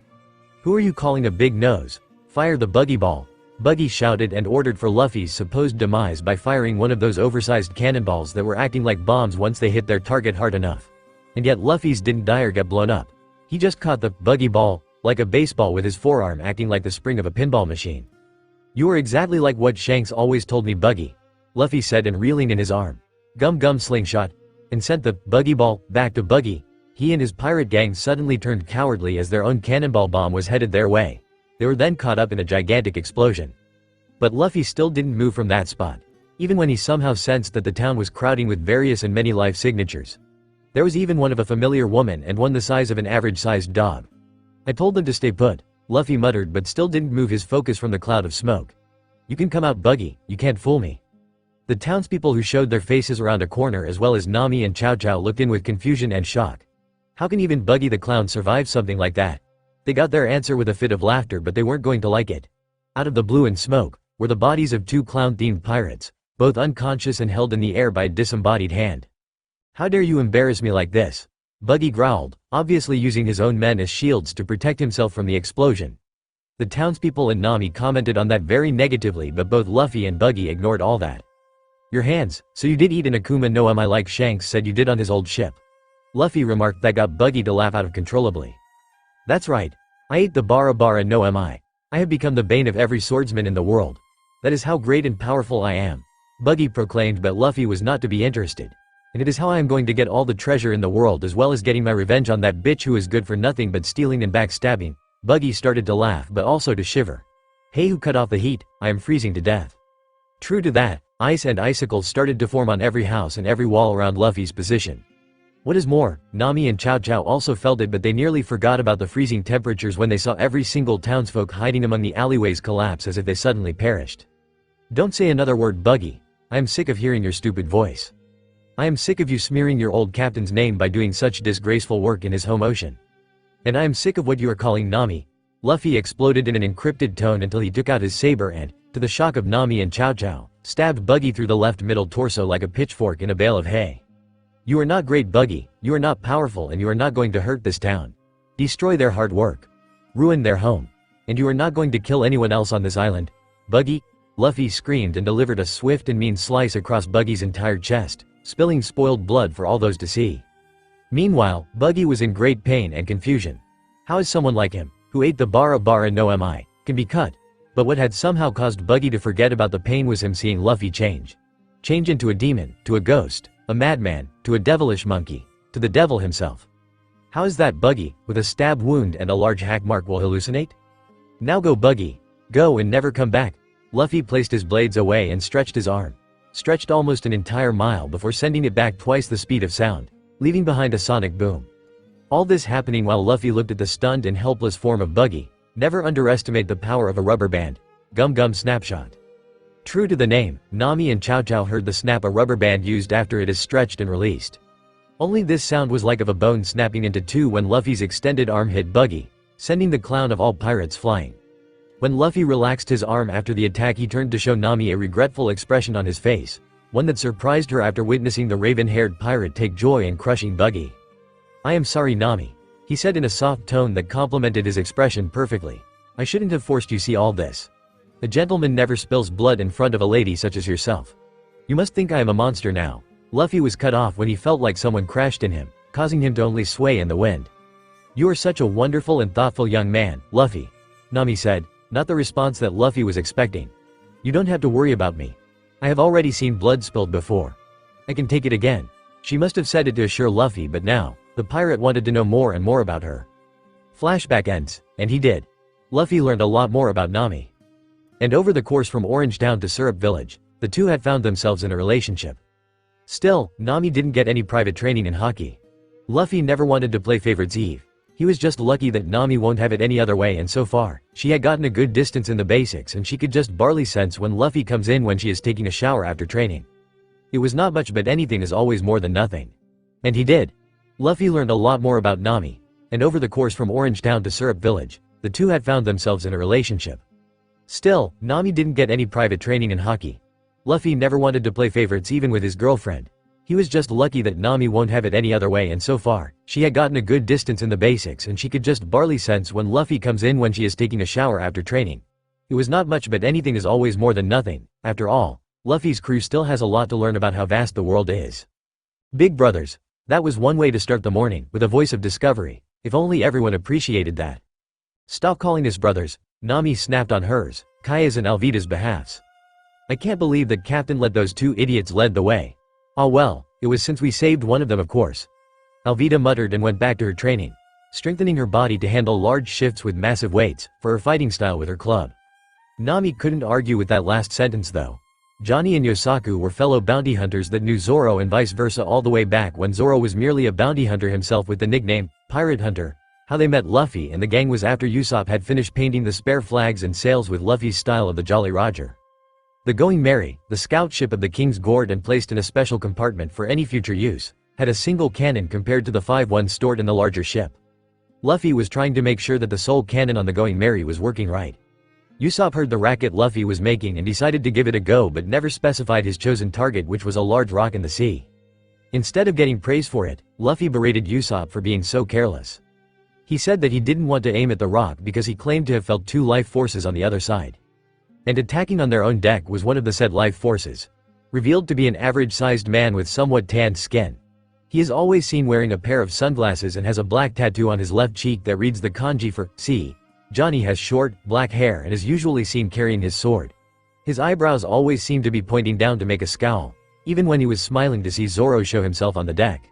"Who are you calling a big nose? Fire the Buggy ball," Buggy shouted, and ordered for Luffy's supposed demise by firing one of those oversized cannonballs that were acting like bombs once they hit their target hard enough. And yet Luffy's didn't die or get blown up. He just caught the Buggy ball like a baseball with his forearm acting like the spring of a pinball machine. "You are exactly like what Shanks always told me, Buggy," Luffy said, and reeling in his arm, gum slingshot, and sent the Buggy ball back to Buggy. He and his pirate gang suddenly turned cowardly as their own cannonball bomb was headed their way. They were then caught up in a gigantic explosion. But Luffy still didn't move from that spot, even when he somehow sensed that the town was crowding with various and many life signatures. There was even one of a familiar woman and one the size of an average-sized dog. "I told them to stay put," Luffy muttered, but still didn't move his focus from the cloud of smoke. "You can come out, Buggy, you can't fool me." The townspeople who showed their faces around a corner as well as Nami and Chow Chow looked in with confusion and shock. How can even Buggy the clown survive something like that? They got their answer with a fit of laughter, but they weren't going to like it. Out of the blue and smoke were the bodies of 2 clown-themed pirates, both unconscious and held in the air by a disembodied hand. "How dare you embarrass me like this?" Buggy growled, obviously using his own men as shields to protect himself from the explosion. The townspeople and Nami commented on that very negatively, but both Luffy and Buggy ignored all that. "Your hands, so you did eat an Akuma no Mi like Shanks said you did on his old ship," Luffy remarked. That got Buggy to laugh out of controllably. "That's right. I ate the Bara no Mi. I have become the bane of every swordsman in the world. That is how great and powerful I am," Buggy proclaimed, but Luffy was not to be interested. And it is how I am going to get all the treasure in the world as well as getting my revenge on that bitch who is good for nothing but stealing and backstabbing." Buggy started to laugh but also to shiver. "Hey, who cut off the heat? I am freezing to death." True to that, ice and icicles started to form on every house and every wall around Luffy's position. What is more, Nami and Chow Chow also felt it, but they nearly forgot about the freezing temperatures when they saw every single townsfolk hiding among the alleyways collapse as if they suddenly perished. "Don't say another word, Buggy. I am sick of hearing your stupid voice. I am sick of you smearing your old captain's name by doing such disgraceful work in his home ocean. And I am sick of what you are calling Nami." Luffy exploded in an encrypted tone until he took out his saber and, to the shock of Nami and Chow Chow, stabbed Buggy through the left middle torso like a pitchfork in a bale of hay. "You are not great, Buggy, you are not powerful, and you are not going to hurt this town. Destroy their hard work. Ruin their home. And you are not going to kill anyone else on this island. Buggy." Luffy screamed and delivered a swift and mean slice across Buggy's entire chest, spilling spoiled blood for all those to see. Meanwhile, Buggy was in great pain and confusion. How is someone like him, who ate the bara no mi, can be cut? But what had somehow caused Buggy to forget about the pain was him seeing Luffy change. Change into a demon, to a ghost, a madman, to a devilish monkey, to the devil himself. How is that Buggy, with a stab wound and a large hack mark, will hallucinate? "Now go, Buggy. Go and never come back." Luffy placed his blades away and stretched his arm. Stretched almost an entire mile before sending it back twice the speed of sound, leaving behind a sonic boom. All this happening while Luffy looked at the stunned and helpless form of Buggy. Never underestimate the power of a rubber band. Gum Gum Snapshot. True to the name, Nami and Chow Chow heard the snap a rubber band used after it is stretched and released. Only this sound was like of a bone snapping into two when Luffy's extended arm hit Buggy, sending the clown of all pirates flying. When Luffy relaxed his arm after the attack, he turned to show Nami a regretful expression on his face, one that surprised her after witnessing the raven-haired pirate take joy in crushing Buggy. "I am sorry, Nami," he said in a soft tone that complemented his expression perfectly. "I shouldn't have forced you see all this. A gentleman never spills blood in front of a lady such as yourself. You must think I am a monster now." Luffy was cut off when he felt like someone crashed in him, causing him to only sway in the wind. "You are such a wonderful and thoughtful young man, Luffy," Nami said, not the response that Luffy was expecting. "You don't have to worry about me. I have already seen blood spilled before. I can take it again." She must have said it to assure Luffy, but now, the pirate wanted to know more and more about her. Flashback ends, and he did. Luffy learned a lot more about Nami. And over the course from Orange Town to Syrup Village, the two had found themselves in a relationship. Still, Nami didn't get any private training in hockey. Luffy never wanted to play favorites Eve. He was just lucky that Nami won't have it any other way, and so far, she had gotten a good distance in the basics and she could just barely sense when Luffy comes in when she is taking a shower after training. It was not much, but anything is always more than nothing. And he did. Luffy learned a lot more about Nami, and over the course from Orange Town to Syrup Village, the two had found themselves in a relationship. Still, Nami didn't get any private training in hockey. Luffy never wanted to play favorites even with his girlfriend. He was just lucky that Nami won't have it any other way, and so far, she had gotten a good distance in the basics and she could just barely sense when Luffy comes in when she is taking a shower after training. It was not much, but anything is always more than nothing. After all, Luffy's crew still has a lot to learn about how vast the world is. Big brothers. That was one way to start the morning, with a voice of discovery. If only everyone appreciated that. "Stop calling us brothers," Nami snapped on hers, Kaya's and Alvida's behalfs. "I can't believe that Captain let those two idiots lead the way. Ah well, it was since we saved one of them, of course." Alvida muttered and went back to her training, strengthening her body to handle large shifts with massive weights, for her fighting style with her club. Nami couldn't argue with that last sentence though. Johnny and Yosaku were fellow bounty hunters that knew Zoro and vice versa all the way back when Zoro was merely a bounty hunter himself with the nickname, Pirate Hunter. How they met Luffy and the gang was after Usopp had finished painting the spare flags and sails with Luffy's style of the Jolly Roger. The Going Merry, the scout ship of the King's Gourd and placed in a special compartment for any future use, had a single cannon compared to the 5 ones stored in the larger ship. Luffy was trying to make sure that the sole cannon on the Going Merry was working right. Usopp heard the racket Luffy was making and decided to give it a go, but never specified his chosen target, which was a large rock in the sea. Instead of getting praise for it, Luffy berated Usopp for being so careless. He said that he didn't want to aim at the rock because he claimed to have felt 2 life forces on the other side. And attacking on their own deck was one of the said life forces. Revealed to be an average-sized man with somewhat tanned skin. He is always seen wearing a pair of sunglasses and has a black tattoo on his left cheek that reads the kanji for sea. Johnny has short, black hair and is usually seen carrying his sword. His eyebrows always seem to be pointing down to make a scowl. even when he was smiling to see Zoro show himself on the deck.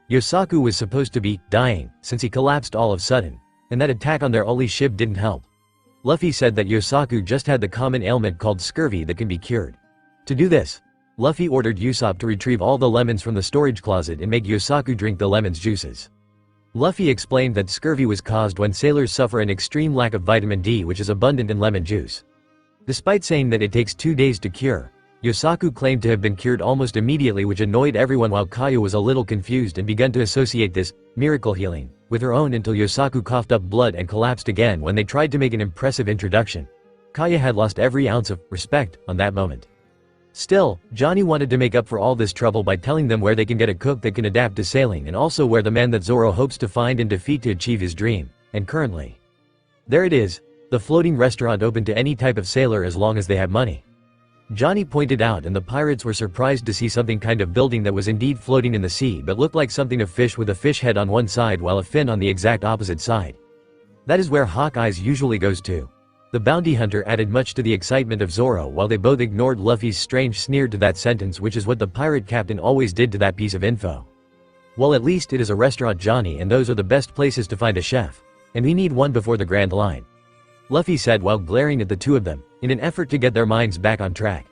Yosaku was supposed to be dying, since he collapsed all of a sudden, and that attack on their only ship didn't help. Luffy said that Yosaku just had the common ailment called scurvy that can be cured. To do this, Luffy ordered Usopp to retrieve all the lemons from the storage closet and make Yosaku drink the lemon's juices. Luffy explained that scurvy was caused when sailors suffer an extreme lack of vitamin D, which is abundant in lemon juice. Despite saying that it takes 2 days to cure, Yosaku claimed to have been cured almost immediately, which annoyed everyone, while Kaya was a little confused and began to associate this miracle healing with her own until Yosaku coughed up blood and collapsed again when they tried to make an impressive introduction. Kaya had lost every ounce of respect on that moment. Still, Johnny wanted to make up for all this trouble by telling them where they can get a cook that can adapt to sailing, and also where the man that Zoro hopes to find and defeat to achieve his dream, and currently. There it is, the floating restaurant open to any type of sailor as long as they have money. Johnny pointed out, and the pirates were surprised to see something kind of building that was indeed floating in the sea but looked like something of fish with a fish head on one side while a fin on the exact opposite side. That is where Hawkeye's usually goes to. The bounty hunter added much to the excitement of Zoro, while they both ignored Luffy's strange sneer to that sentence, which is what the pirate captain always did to that piece of info. Well, at least it is a restaurant, Johnny, and those are the best places to find a chef. And we need one before the Grand Line, Luffy said while glaring at the two of them, in an effort to get their minds back on track.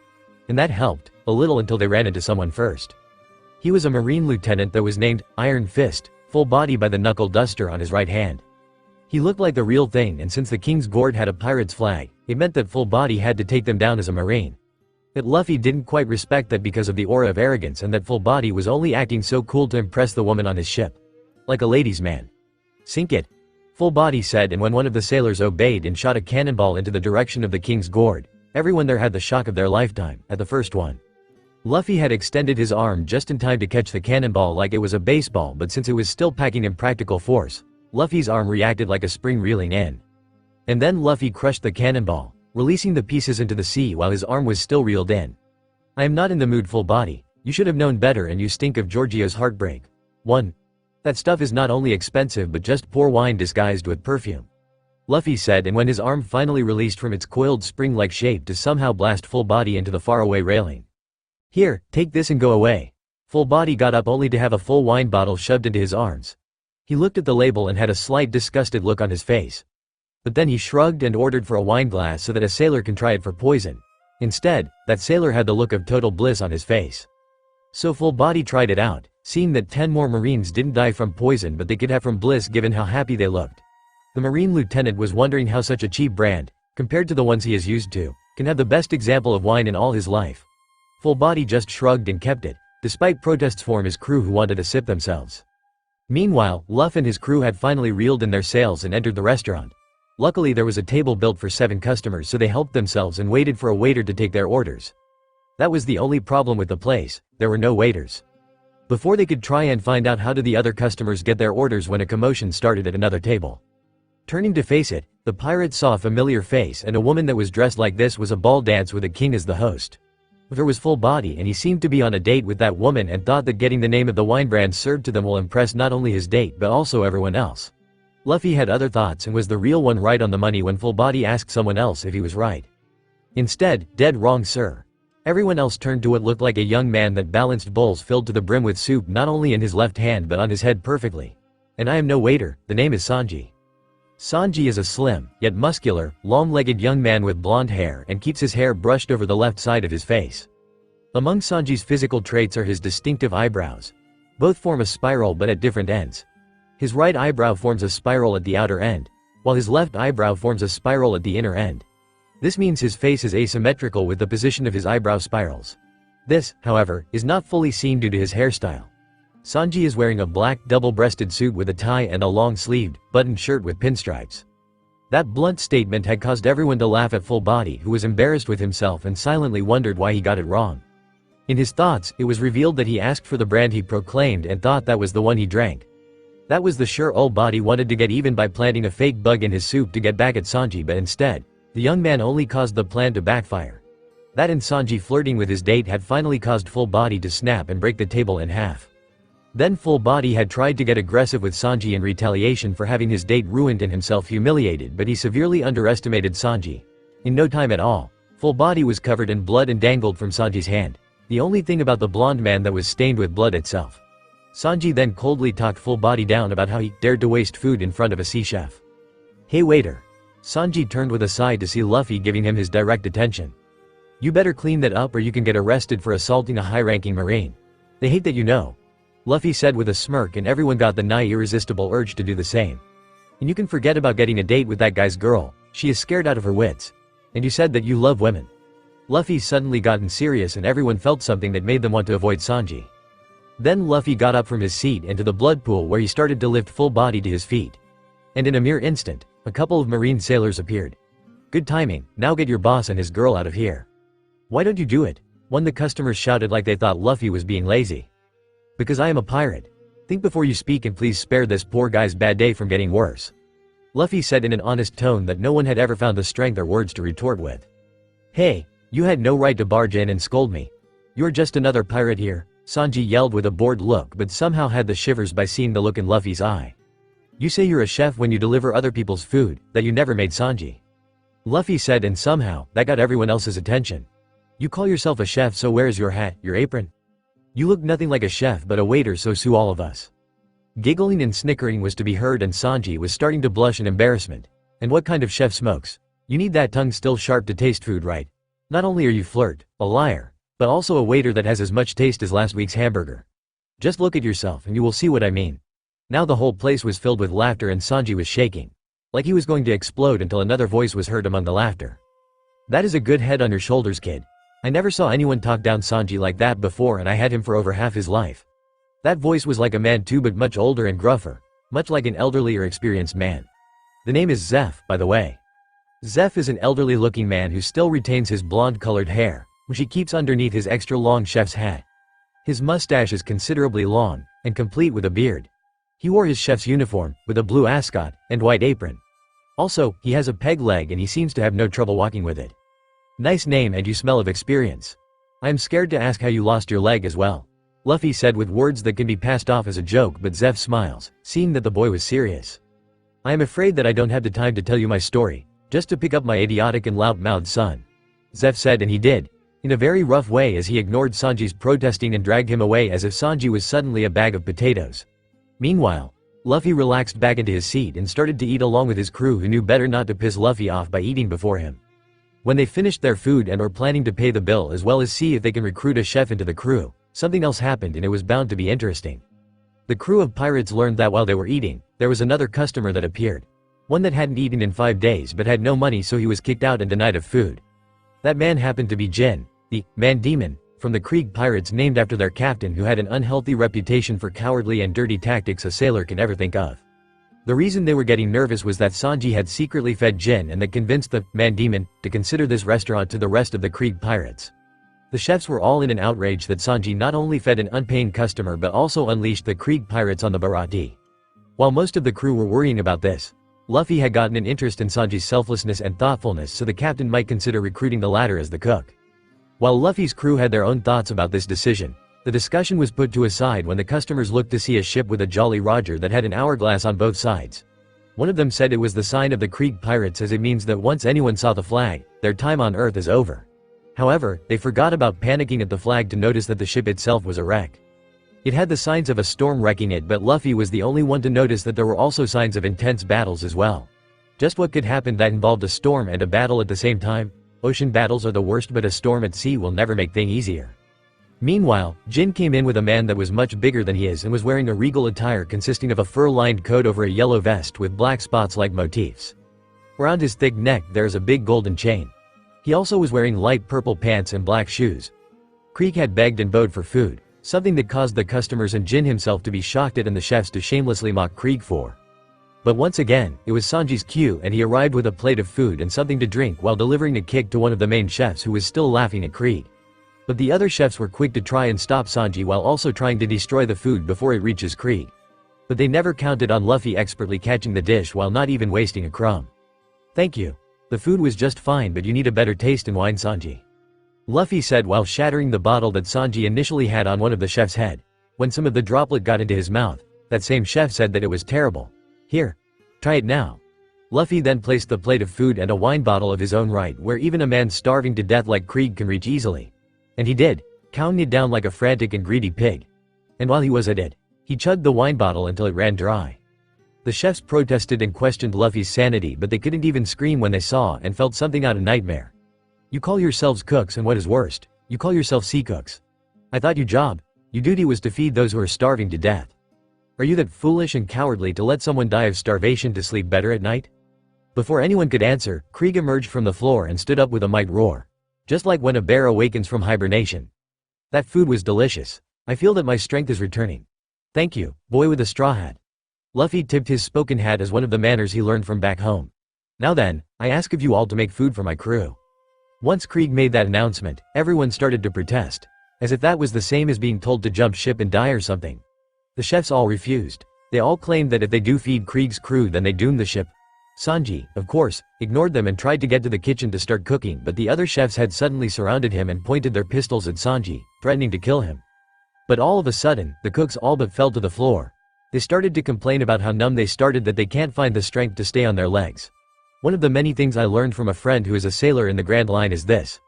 And that helped, a little, until they ran into someone first. He was a marine lieutenant that was named Iron Fist, full body by the knuckle duster on his right hand. He looked like the real thing, and since the King's Gourd had a pirate's flag, it meant that full body had to take them down as a marine. But Luffy didn't quite respect that because of the aura of arrogance, and that full body was only acting so cool to impress the woman on his ship. Like a ladies' man. Sink it, full body said, and when one of the sailors obeyed and shot a cannonball into the direction of the King's Gourd, everyone there had the shock of their lifetime at the first one. Luffy had extended his arm just in time to catch the cannonball like it was a baseball, but since it was still packing impractical force, Luffy's arm reacted like a spring reeling in. And then Luffy crushed the cannonball, releasing the pieces into the sea while his arm was still reeled in. I am not in the mood, full body. You should have known better, and you stink of Giorgio's heartbreak. 1. That stuff is not only expensive but just poor wine disguised with perfume, Luffy said, and when his arm finally released from its coiled spring-like shape to somehow blast full body into the faraway railing. Here, take this and go away. Full body got up only to have a full wine bottle shoved into his arms. He looked at the label and had a slight disgusted look on his face. But then he shrugged and ordered for a wine glass so that a sailor can try it for poison. Instead, that sailor had the look of total bliss on his face. So full body tried it out, seeing that 10 more Marines didn't die from poison but they could have from bliss given how happy they looked. The Marine lieutenant was wondering how such a cheap brand, compared to the ones he is used to, can have the best example of wine in all his life. Full body just shrugged and kept it, despite protests from his crew who wanted to sip themselves. Meanwhile, Luffy and his crew had finally reeled in their sails and entered the restaurant. Luckily there was a table built for 7 customers, so they helped themselves and waited for a waiter to take their orders. That was the only problem with the place, there were no waiters. Before they could try and find out how did the other customers get their orders when a commotion started at another table. Turning to face it, the pirates saw a familiar face, and a woman that was dressed like this was a ball dance with a king as the host. There was full body, and he seemed to be on a date with that woman and thought that getting the name of the wine brand served to them will impress not only his date but also everyone else. Luffy had other thoughts and was the real one right on the money when full body asked someone else if he was right. Instead, dead wrong, sir. Everyone else turned to what looked like a young man that balanced bowls filled to the brim with soup not only in his left hand but on his head perfectly. And I am no waiter, the name is Sanji. Sanji is a slim, yet muscular, long-legged young man with blonde hair and keeps his hair brushed over the left side of his face. Among Sanji's physical traits are his distinctive eyebrows. Both form a spiral but at different ends. His right eyebrow forms a spiral at the outer end, while his left eyebrow forms a spiral at the inner end. This means his face is asymmetrical with the position of his eyebrow spirals. This, however, is not fully seen due to his hairstyle. Sanji is wearing a black double-breasted suit with a tie and a long-sleeved, buttoned shirt with pinstripes. That blunt statement had caused everyone to laugh at full body, who was embarrassed with himself and silently wondered why he got it wrong. In his thoughts, it was revealed that he asked for the brand he proclaimed and thought that was the one he drank. That was the sure old body wanted to get even by planting a fake bug in his soup to get back at Sanji, but instead, the young man only caused the plan to backfire. That and Sanji flirting with his date had finally caused full body to snap and break the table in half. Then full body had tried to get aggressive with Sanji in retaliation for having his date ruined and himself humiliated, but he severely underestimated Sanji. In no time at all, full body was covered in blood and dangled from Sanji's hand. The only thing about the blonde man that was stained with blood itself. Sanji then coldly talked full body down about how he dared to waste food in front of a sea chef. "Hey waiter." Sanji turned with a sigh to see Luffy giving him his direct attention. "You better clean that up or you can get arrested for assaulting a high-ranking marine. They hate that you know," Luffy said with a smirk, and everyone got the nigh irresistible urge to do the same. "And you can forget about getting a date with that guy's girl, she is scared out of her wits. And you said that you love women." Luffy suddenly gotten serious and everyone felt something that made them want to avoid Sanji. Then Luffy got up from his seat into the blood pool where he started to lift full body to his feet. And in a mere instant, a couple of marine sailors appeared. "Good timing, now get your boss and his girl out of here." "Why don't you do it?" one of the customers shouted like they thought Luffy was being lazy. "Because I am a pirate. Think before you speak and please spare this poor guy's bad day from getting worse," Luffy said in an honest tone that no one had ever found the strength or words to retort with. "Hey, you had no right to barge in and scold me. You're just another pirate here," Sanji yelled with a bored look but somehow had the shivers by seeing the look in Luffy's eye. "You say you're a chef when you deliver other people's food, that you never made Sanji," Luffy said, and somehow, that got everyone else's attention. "You call yourself a chef, so where's your hat, your apron? You look nothing like a chef but a waiter, so sue all of us." Giggling and snickering was to be heard and Sanji was starting to blush in embarrassment. "And what kind of chef smokes? You need that tongue still sharp to taste food, right? Not only are you flirt, a liar, but also a waiter that has as much taste as last week's hamburger. Just look at yourself and you will see what I mean." Now the whole place was filled with laughter and Sanji was shaking, like he was going to explode, until another voice was heard among the laughter. "That is a good head on your shoulders, kid. I never saw anyone talk down Sanji like that before, and I had him for over half his life." That voice was like a man too, but much older and gruffer, much like an elderly or experienced man. "The name is Zeph, by the way." Zeph is an elderly looking man who still retains his blonde colored hair, which he keeps underneath his extra long chef's hat. His mustache is considerably long, and complete with a beard. He wore his chef's uniform, with a blue ascot, and white apron. Also, he has a peg leg and he seems to have no trouble walking with it. "Nice name and you smell of experience. I am scared to ask how you lost your leg as well," Luffy said with words that can be passed off as a joke, but Zeph smiles, seeing that the boy was serious. "I am afraid that I don't have the time to tell you my story, just to pick up my idiotic and loud-mouthed son," Zeph said, and he did, in a very rough way, as he ignored Sanji's protesting and dragged him away as if Sanji was suddenly a bag of potatoes. Meanwhile, Luffy relaxed back into his seat and started to eat along with his crew, who knew better not to piss Luffy off by eating before him. When they finished their food and were planning to pay the bill as well as see if they can recruit a chef into the crew, something else happened and it was bound to be interesting. The crew of pirates learned that while they were eating, there was another customer that appeared. One that hadn't eaten in 5 days but had no money, so he was kicked out and denied of food. That man happened to be Jin, the man-demon, from the Krieg pirates, named after their captain, who had an unhealthy reputation for cowardly and dirty tactics a sailor can ever think of. The reason they were getting nervous was that Sanji had secretly fed Jin, and that convinced the man-demon to consider this restaurant to the rest of the Krieg pirates. The chefs were all in an outrage that Sanji not only fed an unpaying customer but also unleashed the Krieg pirates on the Baratie. While most of the crew were worrying about this, Luffy had gotten an interest in Sanji's selflessness and thoughtfulness, so the captain might consider recruiting the latter as the cook. While Luffy's crew had their own thoughts about this decision, the discussion was put to a side when the customers looked to see a ship with a Jolly Roger that had an hourglass on both sides. One of them said it was the sign of the Krieg pirates, as it means that once anyone saw the flag, their time on Earth is over. However, they forgot about panicking at the flag to notice that the ship itself was a wreck. It had the signs of a storm wrecking it, but Luffy was the only one to notice that there were also signs of intense battles as well. Just what could happen that involved a storm and a battle at the same time? Ocean battles are the worst, but a storm at sea will never make things easier. Meanwhile, Jin came in with a man that was much bigger than he is and was wearing a regal attire consisting of a fur-lined coat over a yellow vest with black spots like motifs. Around his thick neck there is a big golden chain. He also was wearing light purple pants and black shoes. Krieg had begged and bowed for food, something that caused the customers and Jin himself to be shocked at, and the chefs to shamelessly mock Krieg for. But once again, it was Sanji's cue, and he arrived with a plate of food and something to drink while delivering a kick to one of the main chefs, who was still laughing at Krieg. But the other chefs were quick to try and stop Sanji while also trying to destroy the food before it reaches Krieg. But they never counted on Luffy expertly catching the dish while not even wasting a crumb. "Thank you. The food was just fine, but you need a better taste in wine, Sanji," Luffy said while shattering the bottle that Sanji initially had on one of the chef's head. When some of the droplet got into his mouth, that same chef said that it was terrible. "Here. Try it now." Luffy then placed the plate of food and a wine bottle of his own right where even a man starving to death like Krieg can reach easily. And he did, counting it down like a frantic and greedy pig. And while he was at it, he chugged the wine bottle until it ran dry. The chefs protested and questioned Luffy's sanity, but they couldn't even scream when they saw and felt something out of nightmare. You call yourselves cooks, and what is worst, you call yourself sea cooks. I thought your duty was to feed those who are starving to death. Are you that foolish and cowardly to let someone die of starvation to sleep better at night? Before anyone could answer, Krieg emerged from the floor and stood up with a mighty roar. Just like when a bear awakens from hibernation. That food was delicious. I feel that my strength is returning. Thank you, boy with a straw hat. Luffy tipped his spoken hat as one of the manners he learned from back home. Now then, I ask of you all to make food for my crew. Once Krieg made that announcement, everyone started to protest. As if that was the same as being told to jump ship and die or something. The chefs all refused. They all claimed that if they do feed Krieg's crew then they doom the ship. Sanji, of course, ignored them and tried to get to the kitchen to start cooking, but the other chefs had suddenly surrounded him and pointed their pistols at Sanji, threatening to kill him. But all of a sudden, the cooks all but fell to the floor. They started to complain about how numb they started, that they can't find the strength to stay on their legs. One of the many things I learned from a friend who is a sailor in the Grand Line is this.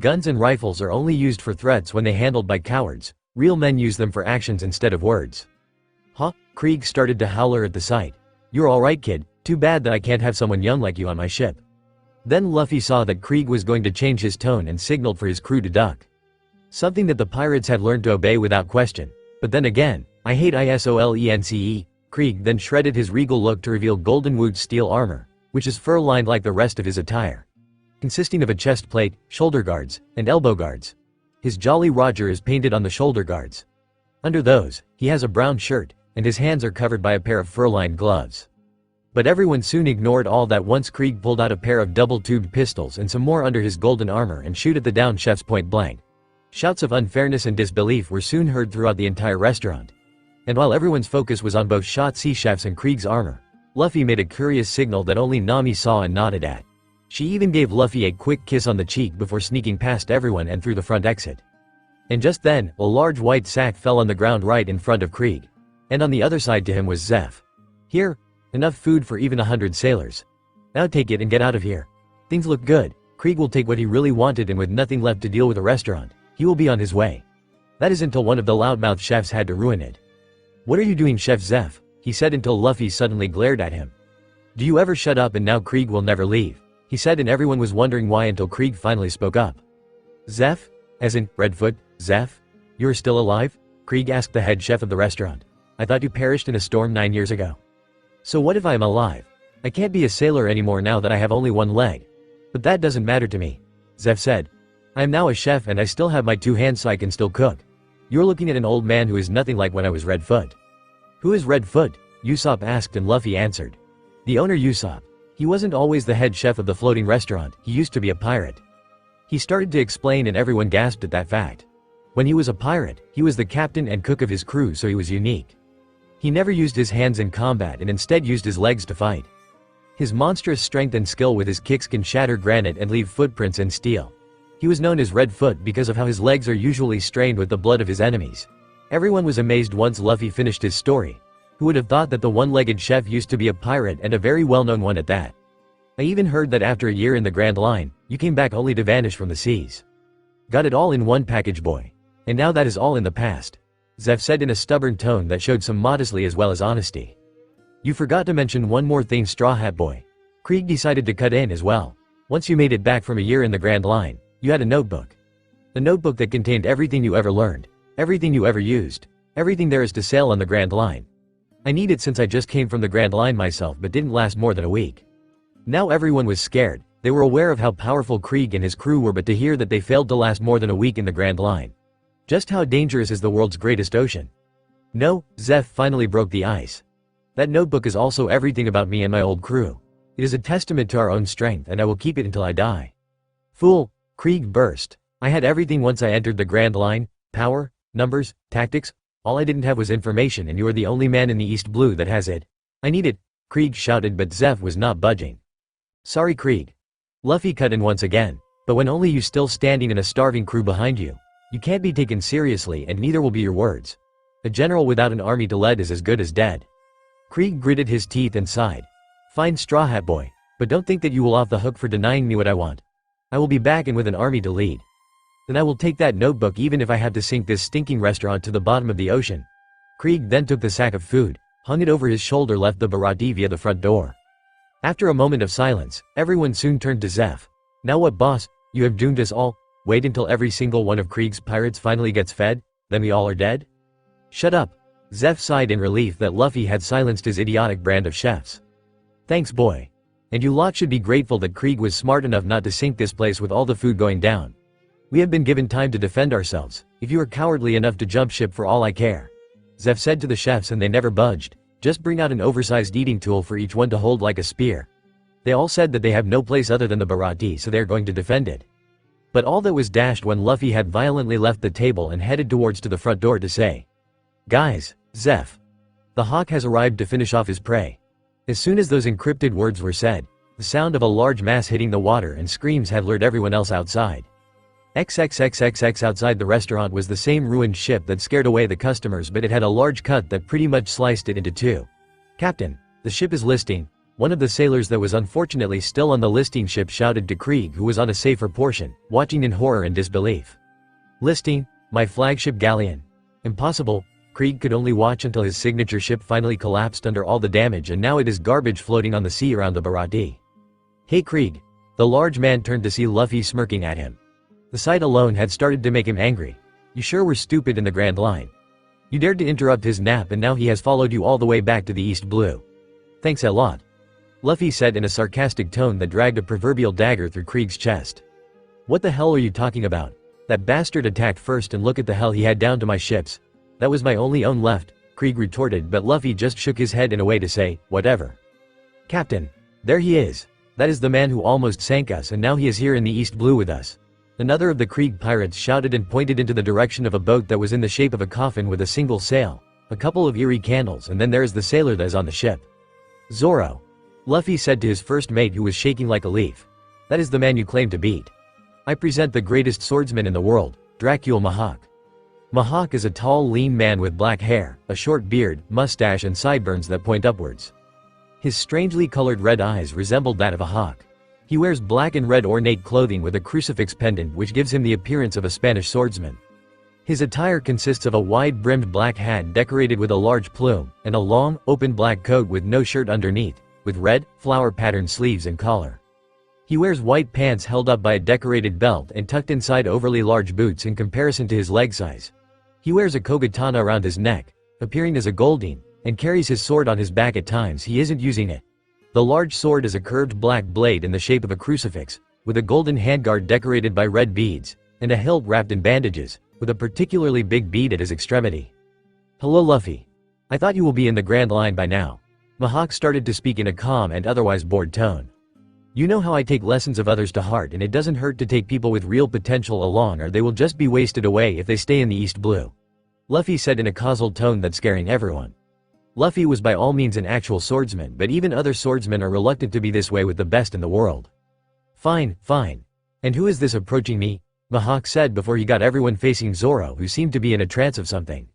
Guns and rifles are only used for threats when they handled by cowards. Real men use them for actions instead of words. Huh? Krieg started to howler at the sight. You're alright, kid. Too bad that I can't have someone young like you on my ship. Then Luffy saw that Krieg was going to change his tone and signaled for his crew to duck. Something that the pirates had learned to obey without question. But then again, I hate ISOLENCE. Krieg then shredded his regal look to reveal golden wood steel armor, which is fur-lined like the rest of his attire. Consisting of a chest plate, shoulder guards, and elbow guards. His Jolly Roger is painted on the shoulder guards. Under those, he has a brown shirt, and his hands are covered by a pair of fur-lined gloves. But everyone soon ignored all that once Krieg pulled out a pair of double-tubed pistols and some more under his golden armor and shoot at the downed chefs point blank. Shouts of unfairness and disbelief were soon heard throughout the entire restaurant. And while everyone's focus was on both shot sea chefs and Krieg's armor, Luffy made a curious signal that only Nami saw and nodded at. She even gave Luffy a quick kiss on the cheek before sneaking past everyone and through the front exit. And just then, a large white sack fell on the ground right in front of Krieg. And on the other side to him was Zeph. Here, enough food for even 100 sailors. Now take it and get out of here. Things look good. Krieg will take what he really wanted, and with nothing left to deal with the restaurant, he will be on his way. That is until one of the loudmouth chefs had to ruin it. What are you doing, Chef Zeph? He said until Luffy suddenly glared at him. Do you ever shut up, and now Krieg will never leave? He said, and everyone was wondering why until Krieg finally spoke up. Zeph? As in, Redfoot, Zeph? You're still alive? Krieg asked the head chef of the restaurant. I thought you perished in a storm 9 years ago. So what if I am alive? I can't be a sailor anymore now that I have only one leg. But that doesn't matter to me. Zeph said. I am now a chef and I still have my 2 hands, so I can still cook. You're looking at an old man who is nothing like when I was Redfoot. Who is Redfoot? Usopp asked, and Luffy answered. The owner, Usopp. He wasn't always the head chef of the floating restaurant, he used to be a pirate. He started to explain, and everyone gasped at that fact. When he was a pirate, he was the captain and cook of his crew, so he was unique. He never used his hands in combat and instead used his legs to fight. His monstrous strength and skill with his kicks can shatter granite and leave footprints in steel. He was known as Redfoot because of how his legs are usually stained with the blood of his enemies. Everyone was amazed once Luffy finished his story. Who would have thought that the one-legged chef used to be a pirate, and a very well-known one at that? I even heard that after a year in the Grand Line, you came back only to vanish from the seas. Got it all in one package, boy. And now that is all in the past. Zeph said in a stubborn tone that showed some modesty as well as honesty. You forgot to mention one more thing, Straw Hat Boy. Krieg decided to cut in as well. Once you made it back from a year in the Grand Line, you had a notebook. A notebook that contained everything you ever learned, everything you ever used, everything there is to sail on the Grand Line. I need it since I just came from the Grand Line myself, but didn't last more than a week. Now everyone was scared. They were aware of how powerful Krieg and his crew were, but to hear that they failed to last more than a week in the Grand Line. Just how dangerous is the world's greatest ocean? No, Zeph finally broke the ice. That notebook is also everything about me and my old crew. It is a testament to our own strength, and I will keep it until I die. Fool, Krieg burst. I had everything once I entered the Grand Line: power, numbers, tactics. All I didn't have was information, and you are the only man in the East Blue that has it. I need it, Krieg shouted, but Zeph was not budging. Sorry, Krieg. Luffy cut in once again. But when only you still standing and a starving crew behind you, you can't be taken seriously, and neither will be your words. A general without an army to lead is as good as dead. Krieg gritted his teeth and sighed. Fine, Straw Hat Boy, but don't think that you will off the hook for denying me what I want. I will be back and with an army to lead. Then I will take that notebook even if I have to sink this stinking restaurant to the bottom of the ocean. Krieg then took the sack of food, hung it over his shoulder, left the Barati via the front door. After a moment of silence, everyone soon turned to Zeph. Now what, boss? You have doomed us all? Wait until every single one of Krieg's pirates finally gets fed? Then we all are dead? Shut up. Zeph sighed in relief that Luffy had silenced his idiotic brand of chefs. Thanks, boy. And you lot should be grateful that Krieg was smart enough not to sink this place with all the food going down. We have been given time to defend ourselves. If you are cowardly enough to jump ship, for all I care. Zeph said to the chefs, and they never budged. Just bring out an oversized eating tool for each one to hold like a spear. They all said that they have no place other than the Barati, so they are going to defend it. But all that was dashed when Luffy had violently left the table and headed towards to the front door to say, "Guys, Zeph. The hawk has arrived to finish off his prey." As soon as those encrypted words were said, the sound of a large mass hitting the water and screams had lured everyone else outside. XXXXX outside the restaurant was the same ruined ship that scared away the customers, but it had a large cut that pretty much sliced it into two. "Captain, the ship is listing," one of the sailors that was unfortunately still on the listing ship shouted to Krieg, who was on a safer portion, watching in horror and disbelief. "Listing? My flagship galleon? Impossible." Krieg could only watch until his signature ship finally collapsed under all the damage, and now it is garbage floating on the sea around the Barati. "Hey Krieg." The large man turned to see Luffy smirking at him. The sight alone had started to make him angry. "You sure were stupid in the Grand Line. You dared to interrupt his nap, and now he has followed you all the way back to the East Blue. Thanks a lot," Luffy said in a sarcastic tone that dragged a proverbial dagger through Krieg's chest. "What the hell are you talking about? That bastard attacked first, and look at the hell he had down to my ships. That was my only own left," Krieg retorted, but Luffy just shook his head in a way to say, "Whatever." "Captain. There he is. That is the man who almost sank us, and now he is here in the East Blue with us." Another of the Krieg pirates shouted and pointed into the direction of a boat that was in the shape of a coffin with a single sail, a couple of eerie candles, and then there is the sailor that is on the ship. "Zoro," Luffy said to his first mate, who was shaking like a leaf. "That is the man you claim to beat. I present the greatest swordsman in the world, Dracula Mihawk." Mihawk is a tall, lean man with black hair, a short beard, mustache, and sideburns that point upwards. His strangely colored red eyes resembled that of a hawk. He wears black and red ornate clothing with a crucifix pendant, which gives him the appearance of a Spanish swordsman. His attire consists of a wide-brimmed black hat decorated with a large plume, and a long, open black coat with no shirt underneath, with red, flower-patterned sleeves and collar. He wears white pants held up by a decorated belt and tucked inside overly large boots in comparison to his leg size. He wears a kogatana around his neck, appearing as a goldine, and carries his sword on his back. At times he isn't using it. The large sword is a curved black blade in the shape of a crucifix, with a golden handguard decorated by red beads, and a hilt wrapped in bandages, with a particularly big bead at his extremity. "Hello Luffy. I thought you will be in the Grand Line by now." Mihawk started to speak in a calm and otherwise bored tone. "You know how I take lessons of others to heart, and it doesn't hurt to take people with real potential along, or they will just be wasted away if they stay in the East Blue," Luffy said in a causal tone that's scaring everyone. Luffy was by all means an actual swordsman, but even other swordsmen are reluctant to be this way with the best in the world. Fine. And who is this approaching me?" Mihawk said before he got everyone facing Zoro, who seemed to be in a trance of something.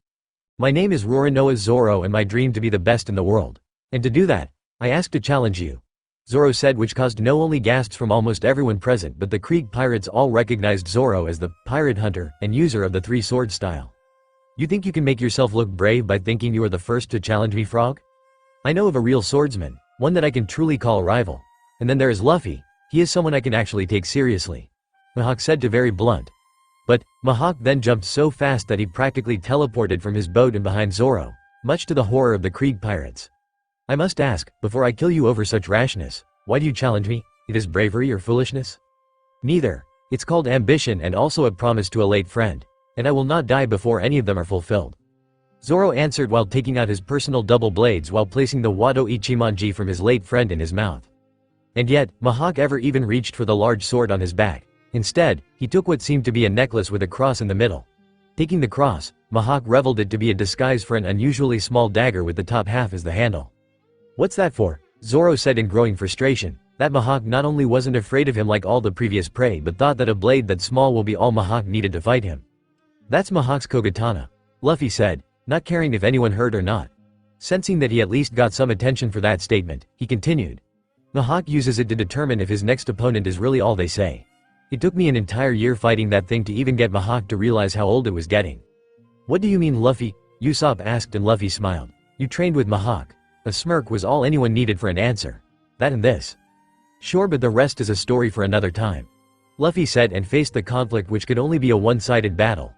"My name is Roronoa Zoro, and my dream to be the best in the world. And to do that, I ask to challenge you," Zoro said, which caused no only gasps from almost everyone present, but the Krieg pirates all recognized Zoro as the pirate hunter and user of the three-sword style. "You think you can make yourself look brave by thinking you are the first to challenge me, Frog? I know of a real swordsman, one that I can truly call a rival. And then there is Luffy, he is someone I can actually take seriously," Mihawk said to very blunt. But Mihawk then jumped so fast that he practically teleported from his boat and behind Zoro, much to the horror of the Krieg pirates. "I must ask, before I kill you over such rashness, why do you challenge me? It is bravery or foolishness?" "Neither. It's called ambition and also a promise to a late friend. And I will not die before any of them are fulfilled," Zoro answered while taking out his personal double blades while placing the Wado Ichimonji from his late friend in his mouth. And yet, Mihawk ever even reached for the large sword on his back. Instead, he took what seemed to be a necklace with a cross in the middle. Taking the cross, Mihawk reveled it to be a disguise for an unusually small dagger with the top half as the handle. "What's that for?" Zoro said in growing frustration. That Mihawk not only wasn't afraid of him like all the previous prey, but thought that a blade that small will be all Mihawk needed to fight him. "That's Mihawk's kogatana," Luffy said, not caring if anyone heard or not. Sensing that he at least got some attention for that statement, he continued. "Mihawk uses it to determine if his next opponent is really all they say. It took me an entire year fighting that thing to even get Mihawk to realize how old it was getting. What do you mean, Luffy? Usopp asked, and Luffy smiled. You trained with Mihawk. A smirk was all anyone needed for an answer. That and this. Sure, but the rest is a story for another time. Luffy said, and faced the conflict which could only be a one-sided battle.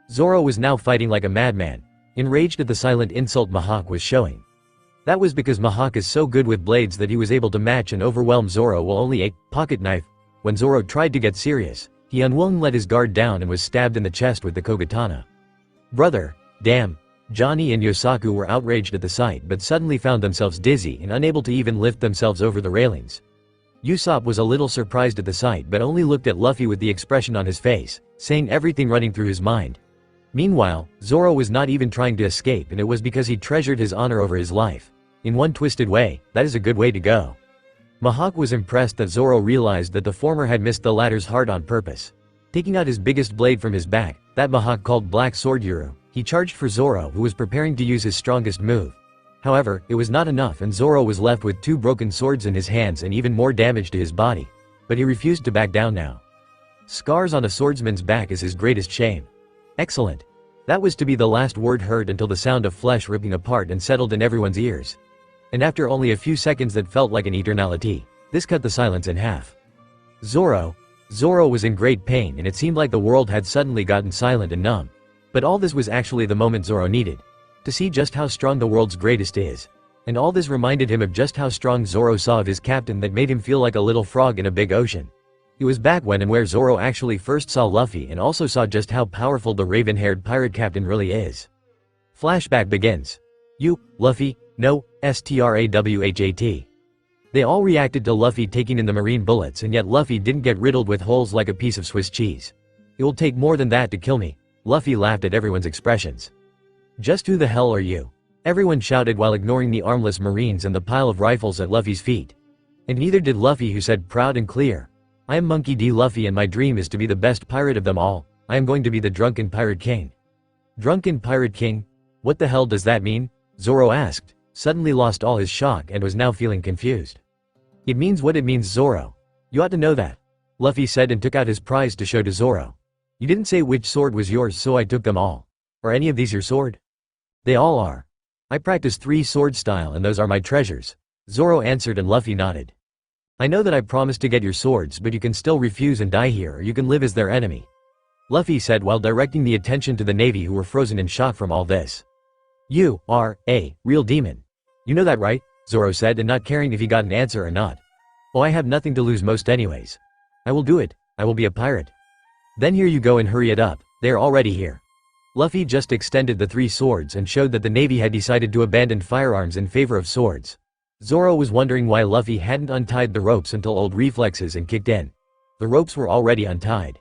Zoro was now fighting like a madman, enraged at the silent insult Mihawk was showing. That was because Mihawk is so good with blades that he was able to match and overwhelm Zoro with only a pocket knife. When Zoro tried to get serious, he unwillingly let his guard down and was stabbed in the chest with the kogatana. Brother, damn. Johnny and Yosaku were outraged at the sight but suddenly found themselves dizzy and unable to even lift themselves over the railings. Usopp was a little surprised at the sight but only looked at Luffy with the expression on his face, saying everything running through his mind. Meanwhile, Zoro was not even trying to escape, and it was because he treasured his honor over his life. In one twisted way, that is a good way to go. Mihawk was impressed that Zoro realized that the former had missed the latter's heart on purpose. Taking out his biggest blade from his back, that Mihawk called Black Sword Yuru, he charged for Zoro, who was preparing to use his strongest move. However, it was not enough, and Zoro was left with 2 broken swords in his hands and even more damage to his body. But he refused to back down now. Scars on a swordsman's back is his greatest shame. Excellent. That was to be the last word heard until the sound of flesh ripping apart and settled in everyone's ears. And after only a few seconds that felt like an eternity, this cut the silence in half. Zoro was in great pain, and it seemed like the world had suddenly gotten silent and numb. But all this was actually the moment Zoro needed. To see just how strong the world's greatest is. And all this reminded him of just how strong Zoro saw of his captain that made him feel like a little frog in a big ocean. It was back when and where Zoro actually first saw Luffy and also saw just how powerful the raven-haired pirate captain really is. Flashback begins. You, Luffy, no, STRAWHAT. They all reacted to Luffy taking in the marine bullets, and yet Luffy didn't get riddled with holes like a piece of Swiss cheese. It will take more than that to kill me. Luffy laughed at everyone's expressions. Just who the hell are you? Everyone shouted while ignoring the armless marines and the pile of rifles at Luffy's feet. And neither did Luffy, who said proud and clear, I am Monkey D. Luffy, and my dream is to be the best pirate of them all. I am going to be the Drunken Pirate King. Drunken Pirate King? What the hell does that mean? Zoro asked, suddenly lost all his shock and was now feeling confused. It means what it means, Zoro. You ought to know that. Luffy said and took out his prize to show to Zoro. You didn't say which sword was yours, so I took them all. Are any of these your sword? They all are. I practice 3 sword style and those are my treasures. Zoro answered, and Luffy nodded. I know that I promised to get your swords, but you can still refuse and die here, or you can live as their enemy. Luffy said while directing the attention to the Navy, who were frozen in shock from all this. You are a real demon. You know that, right? Zoro said, and not caring if he got an answer or not. Oh, I have nothing to lose most anyways. I will do it. I will be a pirate. Then here you go and hurry it up, they are already here. Luffy just extended the 3 swords and showed that the Navy had decided to abandon firearms in favor of swords. Zoro was wondering why Luffy hadn't untied the ropes until old reflexes and kicked in. The ropes were already untied.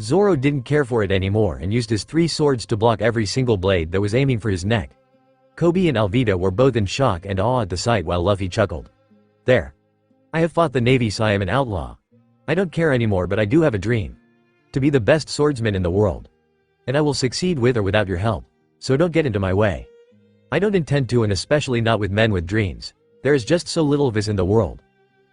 Zoro didn't care for it anymore and used his 3 swords to block every single blade that was aiming for his neck. Kobe and Alvida were both in shock and awe at the sight while Luffy chuckled. There. I have fought the Navy, so I am an outlaw. I don't care anymore, but I do have a dream. To be the best swordsman in the world. And I will succeed with or without your help. So don't get into my way. I don't intend to, and especially not with men with dreams. There is just so little of us in the world.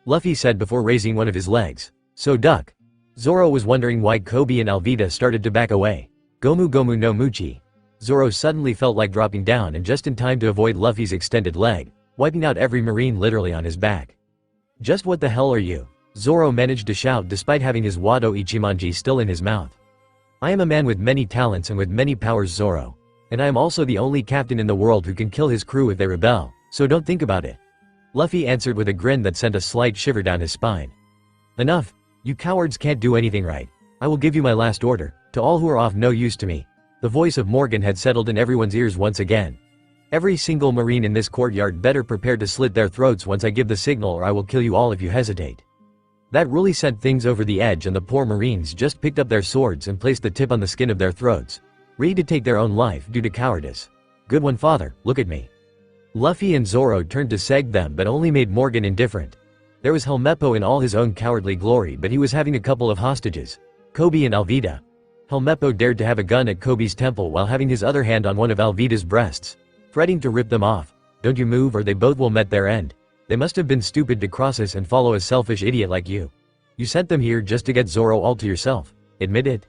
Luffy said before raising one of his legs. So duck. Zoro was wondering why Kobe and Alvida started to back away. Gomu Gomu no Muchi. Zoro suddenly felt like dropping down, and just in time to avoid Luffy's extended leg, wiping out every marine literally on his back. Just what the hell are you? Zoro managed to shout despite having his Wado Ichimonji still in his mouth. I am a man with many talents and with many powers, Zoro. And I am also the only captain in the world who can kill his crew if they rebel, so don't think about it. Luffy answered with a grin that sent a slight shiver down his spine. Enough. You cowards can't do anything right. I will give you my last order. To all who are of no use to me. The voice of Morgan had settled in everyone's ears once again. Every single marine in this courtyard better prepare to slit their throats once I give the signal, or I will kill you all if you hesitate. That really sent things over the edge, and the poor marines just picked up their swords and placed the tip on the skin of their throats, ready to take their own life due to cowardice. Good one, father, look at me. Luffy and Zoro turned to seg them, but only made Morgan indifferent. There was Helmeppo in all his own cowardly glory, but he was having a couple of hostages, Kobe and Alvida. Helmeppo dared to have a gun at Kobe's temple while having his other hand on one of Alvida's breasts, threatening to rip them off. Don't you move or they both will met their end. They must have been stupid to cross us and follow a selfish idiot like you. You sent them here just to get Zoro all to yourself. Admit it.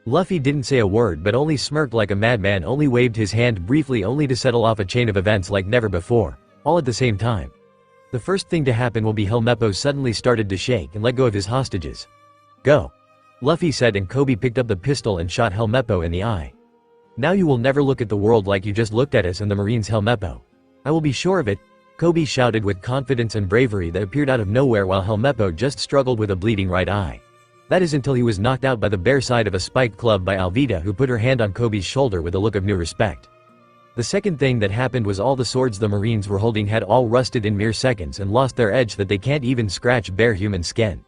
Luffy didn't say a word but only smirked like a madman, only waved his hand briefly only to settle off a chain of events like never before, all at the same time. The first thing to happen will be Helmeppo suddenly started to shake and let go of his hostages. Go. Luffy said, and Kobe picked up the pistol and shot Helmeppo in the eye. Now you will never look at the world like you just looked at us and the Marines, Helmeppo. I will be sure of it, Kobe shouted with confidence and bravery that appeared out of nowhere while Helmeppo just struggled with a bleeding right eye. That is until he was knocked out by the bare side of a spiked club by Alvida, who put her hand on Kobe's shoulder with a look of new respect. The second thing that happened was all the swords the Marines were holding had all rusted in mere seconds and lost their edge that they can't even scratch bare human skin.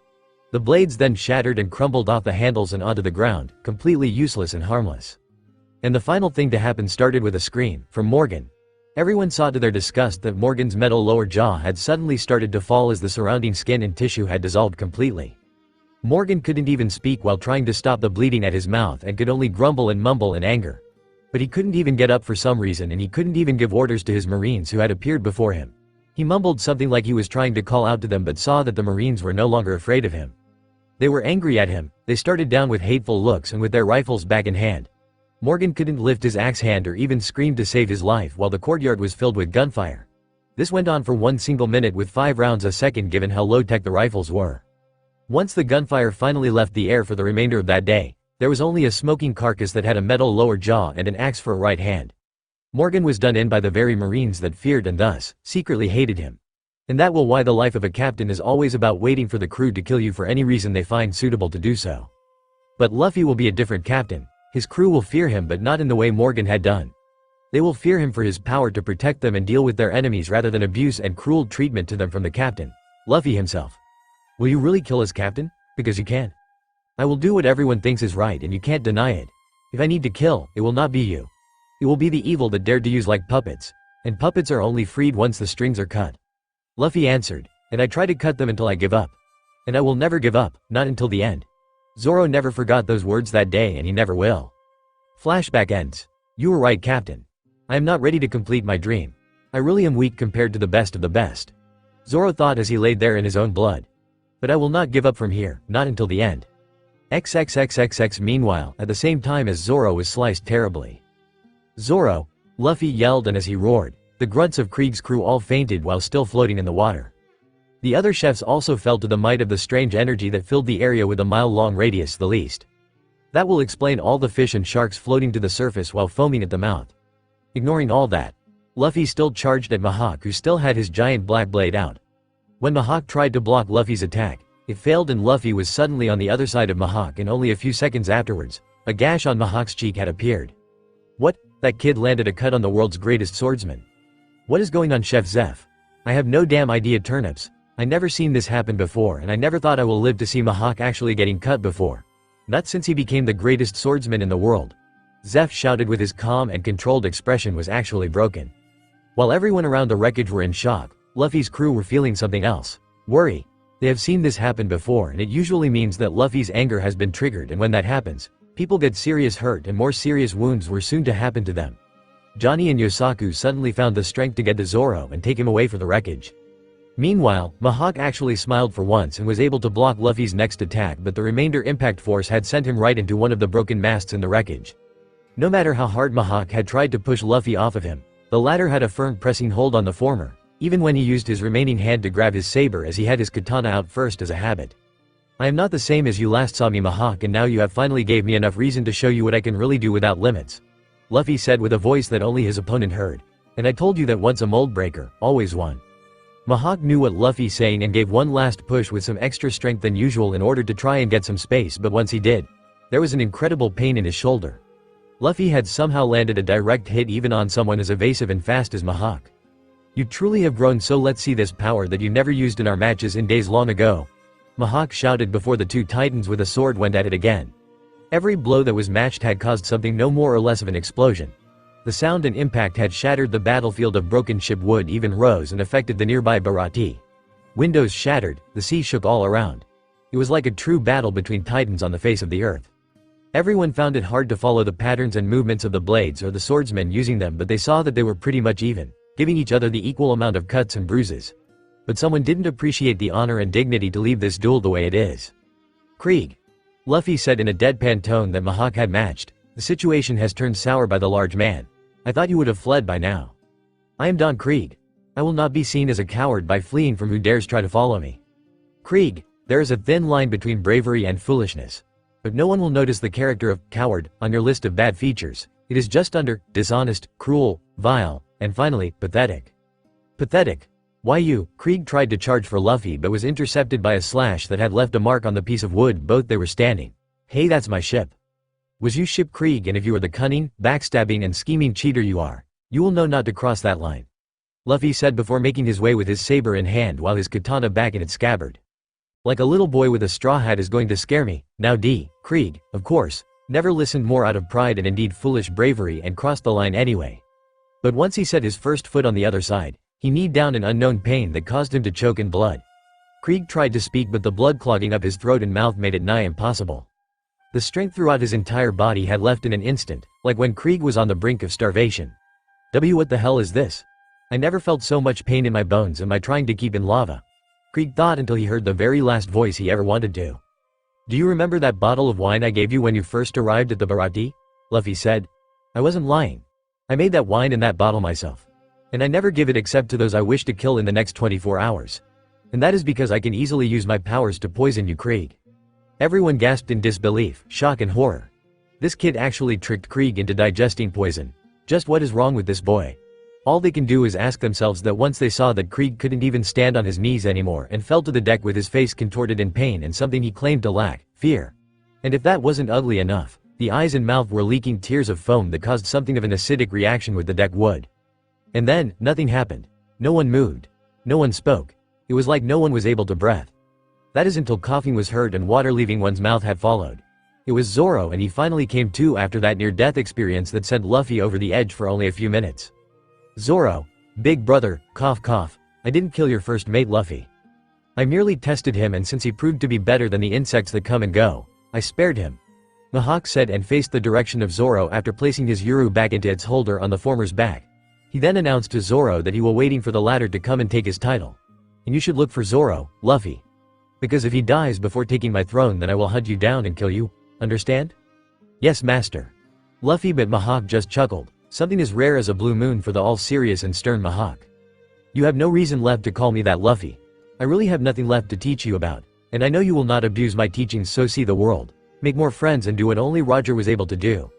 The blades then shattered and crumbled off the handles and onto the ground, completely useless and harmless. And the final thing to happen started with a scream from Morgan. Everyone saw to their disgust that Morgan's metal lower jaw had suddenly started to fall as the surrounding skin and tissue had dissolved completely. Morgan couldn't even speak while trying to stop the bleeding at his mouth and could only grumble and mumble in anger. But he couldn't even get up for some reason, and he couldn't even give orders to his Marines who had appeared before him. He mumbled something like he was trying to call out to them but saw that the Marines were no longer afraid of him. They were angry at him, they started down with hateful looks and with their rifles back in hand. Morgan couldn't lift his axe hand or even scream to save his life while the courtyard was filled with gunfire. This went on for 1 single minute with 5 rounds a second given how low-tech the rifles were. Once the gunfire finally left the air for the remainder of that day, there was only a smoking carcass that had a metal lower jaw and an axe for a right hand. Morgan was done in by the very Marines that feared and thus, secretly hated him. And that will why the life of a captain is always about waiting for the crew to kill you for any reason they find suitable to do so. But Luffy will be a different captain. His crew will fear him but not in the way Morgan had done. They will fear him for his power to protect them and deal with their enemies rather than abuse and cruel treatment to them from the captain, Luffy himself. Will you really kill us, Captain? Because you can. I will do what everyone thinks is right and you can't deny it. If I need to kill, it will not be you. It will be the evil that dared to use like puppets. And puppets are only freed once the strings are cut. Luffy answered, and I try to cut them until I give up. And I will never give up, not until the end. Zoro never forgot those words that day and he never will. Flashback ends. You were right, Captain. I am not ready to complete my dream. I really am weak compared to the best of the best. Zoro thought as he laid there in his own blood. But I will not give up from here, not until the end. XXXXX. Meanwhile, at the same time as Zoro was sliced terribly. Zoro, Luffy yelled, and as he roared, the grunts of Krieg's crew all fainted while still floating in the water. The other chefs also fell to the might of the strange energy that filled the area with a mile-long radius the least. That will explain all the fish and sharks floating to the surface while foaming at the mouth. Ignoring all that, Luffy still charged at Mihawk, who still had his giant black blade out. When Mihawk tried to block Luffy's attack, it failed and Luffy was suddenly on the other side of Mihawk, and only a few seconds afterwards, a gash on Mihawk's cheek had appeared. What? That kid landed a cut on the world's greatest swordsman. What is going on, Chef Zeph? I have no damn idea, turnips. I never seen this happen before and I never thought I will live to see Mihawk actually getting cut before. Not since he became the greatest swordsman in the world. Zeph shouted with his calm and controlled expression was actually broken. While everyone around the wreckage were in shock, Luffy's crew were feeling something else. Worry. They have seen this happen before and it usually means that Luffy's anger has been triggered, and when that happens, people get serious hurt and more serious wounds were soon to happen to them. Johnny and Yosaku suddenly found the strength to get to Zoro and take him away for the wreckage. Meanwhile, Mihawk actually smiled for once and was able to block Luffy's next attack, but the remainder impact force had sent him right into one of the broken masts in the wreckage. No matter how hard Mihawk had tried to push Luffy off of him, the latter had a firm pressing hold on the former, even when he used his remaining hand to grab his saber as he had his katana out first as a habit. I am not the same as you last saw me, Mihawk, and now you have finally gave me enough reason to show you what I can really do without limits. Luffy said with a voice that only his opponent heard. And I told you that once a mold breaker, always one. Mihawk knew what Luffy saying and gave one last push with some extra strength than usual in order to try and get some space, but once he did, there was an incredible pain in his shoulder. Luffy had somehow landed a direct hit even on someone as evasive and fast as Mihawk. You truly have grown, so let's see this power that you never used in our matches in days long ago. Mihawk shouted before the two titans with a sword went at it again. Every blow that was matched had caused something no more or less of an explosion. The sound and impact had shattered the battlefield of broken ship wood, even rose and affected the nearby Barati. Windows shattered, the sea shook all around. It was like a true battle between titans on the face of the earth. Everyone found it hard to follow the patterns and movements of the blades or the swordsmen using them, but they saw that they were pretty much even, giving each other the equal amount of cuts and bruises. But someone didn't appreciate the honor and dignity to leave this duel the way it is. Krieg. Luffy said in a deadpan tone that Mihawk had matched. The situation has turned sour by the large man. I thought you would have fled by now. I am Don Krieg. I will not be seen as a coward by fleeing from who dares try to follow me. Krieg, there is a thin line between bravery and foolishness. But no one will notice the character of coward on your list of bad features. It is just under dishonest, cruel, vile, and finally, pathetic. Pathetic. Why you? Krieg tried to charge for Luffy but was intercepted by a slash that had left a mark on the piece of wood both they were standing. Hey, that's my ship. Was you ship Krieg, and if you are the cunning, backstabbing and scheming cheater you are, you will know not to cross that line. Luffy said before making his way with his saber in hand while his katana back in its scabbard. Like a little boy with a straw hat is going to scare me. Now Krieg, of course, never listened more out of pride and indeed foolish bravery and crossed the line anyway. But once he set his first foot on the other side, he kneed down in unknown pain that caused him to choke in blood. Krieg tried to speak but the blood clogging up his throat and mouth made it nigh impossible. The strength throughout his entire body had left in an instant, like when Krieg was on the brink of starvation. What the hell is this? I never felt so much pain in my bones. Am I trying to keep in lava? Krieg thought until he heard the very last voice he ever wanted to. Do you remember that bottle of wine I gave you when you first arrived at the Baratie? Luffy said. I wasn't lying. I made that wine in that bottle myself. And I never give it except to those I wish to kill in the next 24 hours. And that is because I can easily use my powers to poison you, Krieg. Everyone gasped in disbelief, shock and horror. This kid actually tricked Krieg into digesting poison. Just what is wrong with this boy? All they can do is ask themselves that once they saw that Krieg couldn't even stand on his knees anymore and fell to the deck with his face contorted in pain and something he claimed to lack, fear. And if that wasn't ugly enough, the eyes and mouth were leaking tears of foam that caused something of an acidic reaction with the deck wood. And then, nothing happened. No one moved. No one spoke. It was like no one was able to breathe. That is until coughing was heard and water leaving one's mouth had followed. It was Zoro, and he finally came to after that near-death experience that sent Luffy over the edge for only a few minutes. Zoro, big brother, cough cough, I didn't kill your first mate Luffy. I merely tested him, and since he proved to be better than the insects that come and go, I spared him. Mihawk said and faced the direction of Zoro after placing his Yuru back into its holder on the former's back. He then announced to Zoro that he was waiting for the latter to come and take his title. And you should look for Zoro, Luffy. Because if he dies before taking my throne, then I will hunt you down and kill you, understand? Yes, master. Luffy, but Mihawk just chuckled, something as rare as a blue moon for the all-serious and stern Mihawk. You have no reason left to call me that, Luffy. I really have nothing left to teach you about, and I know you will not abuse my teachings, so see the world, make more friends and do what only Roger was able to do.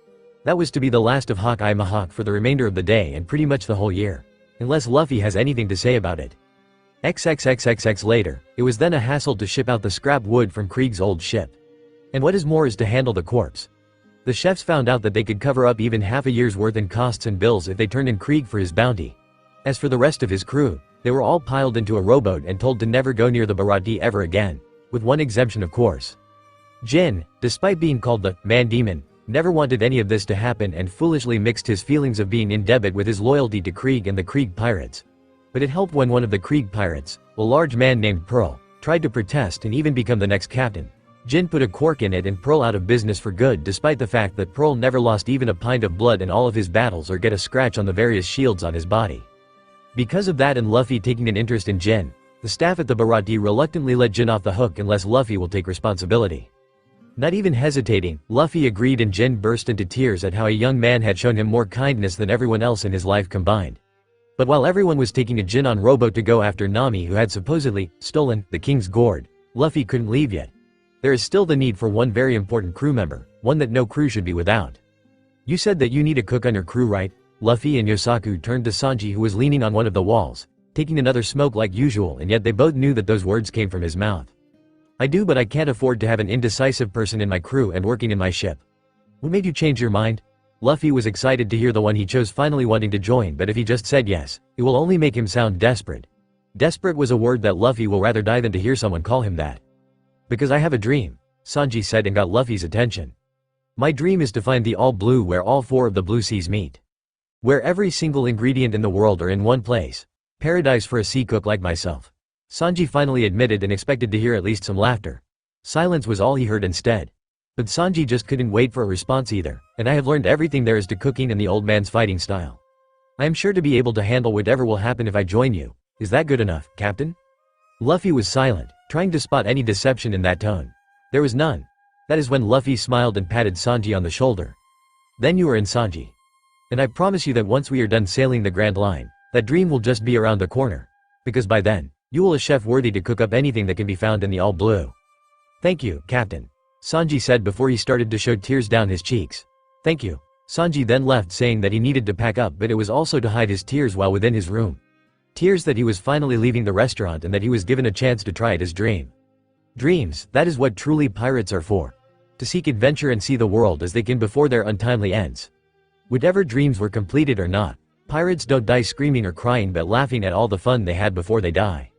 That was to be the last of Hawkeye Mihawk for the remainder of the day and pretty much the whole year. Unless Luffy has anything to say about it. XXXXX later, it was then a hassle to ship out the scrap wood from Krieg's old ship. And what is more is to handle the corpse. The chefs found out that they could cover up even half a year's worth in costs and bills if they turned in Krieg for his bounty. As for the rest of his crew, they were all piled into a rowboat and told to never go near the Baratie ever again, with one exemption of course. Jin, despite being called the man-demon, never wanted any of this to happen and foolishly mixed his feelings of being in debt with his loyalty to Krieg and the Krieg pirates. But it helped when one of the Krieg pirates, a large man named Pearl, tried to protest and even become the next captain. Jin put a cork in it and Pearl out of business for good, despite the fact that Pearl never lost even a pint of blood in all of his battles or get a scratch on the various shields on his body. Because of that and Luffy taking an interest in Jin, the staff at the Baratie reluctantly let Jin off the hook unless Luffy will take responsibility. Not even hesitating, Luffy agreed and Jin burst into tears at how a young man had shown him more kindness than everyone else in his life combined. But while everyone was taking a Jin on rowboat to go after Nami, who had supposedly stolen the King's Gourd, Luffy couldn't leave yet. There is still the need for one very important crew member, one that no crew should be without. You said that you need a cook on your crew, right? Luffy and Yosaku turned to Sanji, who was leaning on one of the walls, taking another smoke like usual, and yet they both knew that those words came from his mouth. I do, but I can't afford to have an indecisive person in my crew and working in my ship. What made you change your mind? Luffy was excited to hear the one he chose finally wanting to join, but if he just said yes, it will only make him sound desperate. Desperate was a word that Luffy will rather die than to hear someone call him that. Because I have a dream, Sanji said and got Luffy's attention. My dream is to find the all blue where all four of the blue seas meet. Where every single ingredient in the world are in one place. Paradise for a sea cook like myself. Sanji finally admitted and expected to hear at least some laughter. Silence was all he heard instead. But Sanji just couldn't wait for a response either, and I have learned everything there is to cooking and the old man's fighting style. I am sure to be able to handle whatever will happen if I join you. Is that good enough, Captain? Luffy was silent, trying to spot any deception in that tone. There was none. That is when Luffy smiled and patted Sanji on the shoulder. Then you are in, Sanji. And I promise you that once we are done sailing the Grand Line, that dream will just be around the corner. Because by then, you will a chef worthy to cook up anything that can be found in the all blue. Thank you, Captain. Sanji said before he started to show tears down his cheeks. Thank you. Sanji then left saying that he needed to pack up, but it was also to hide his tears while within his room. Tears that he was finally leaving the restaurant and that he was given a chance to try it his dream. Dreams, that is what truly pirates are for. To seek adventure and see the world as they can before their untimely ends. Whatever dreams were completed or not, pirates don't die screaming or crying but laughing at all the fun they had before they die.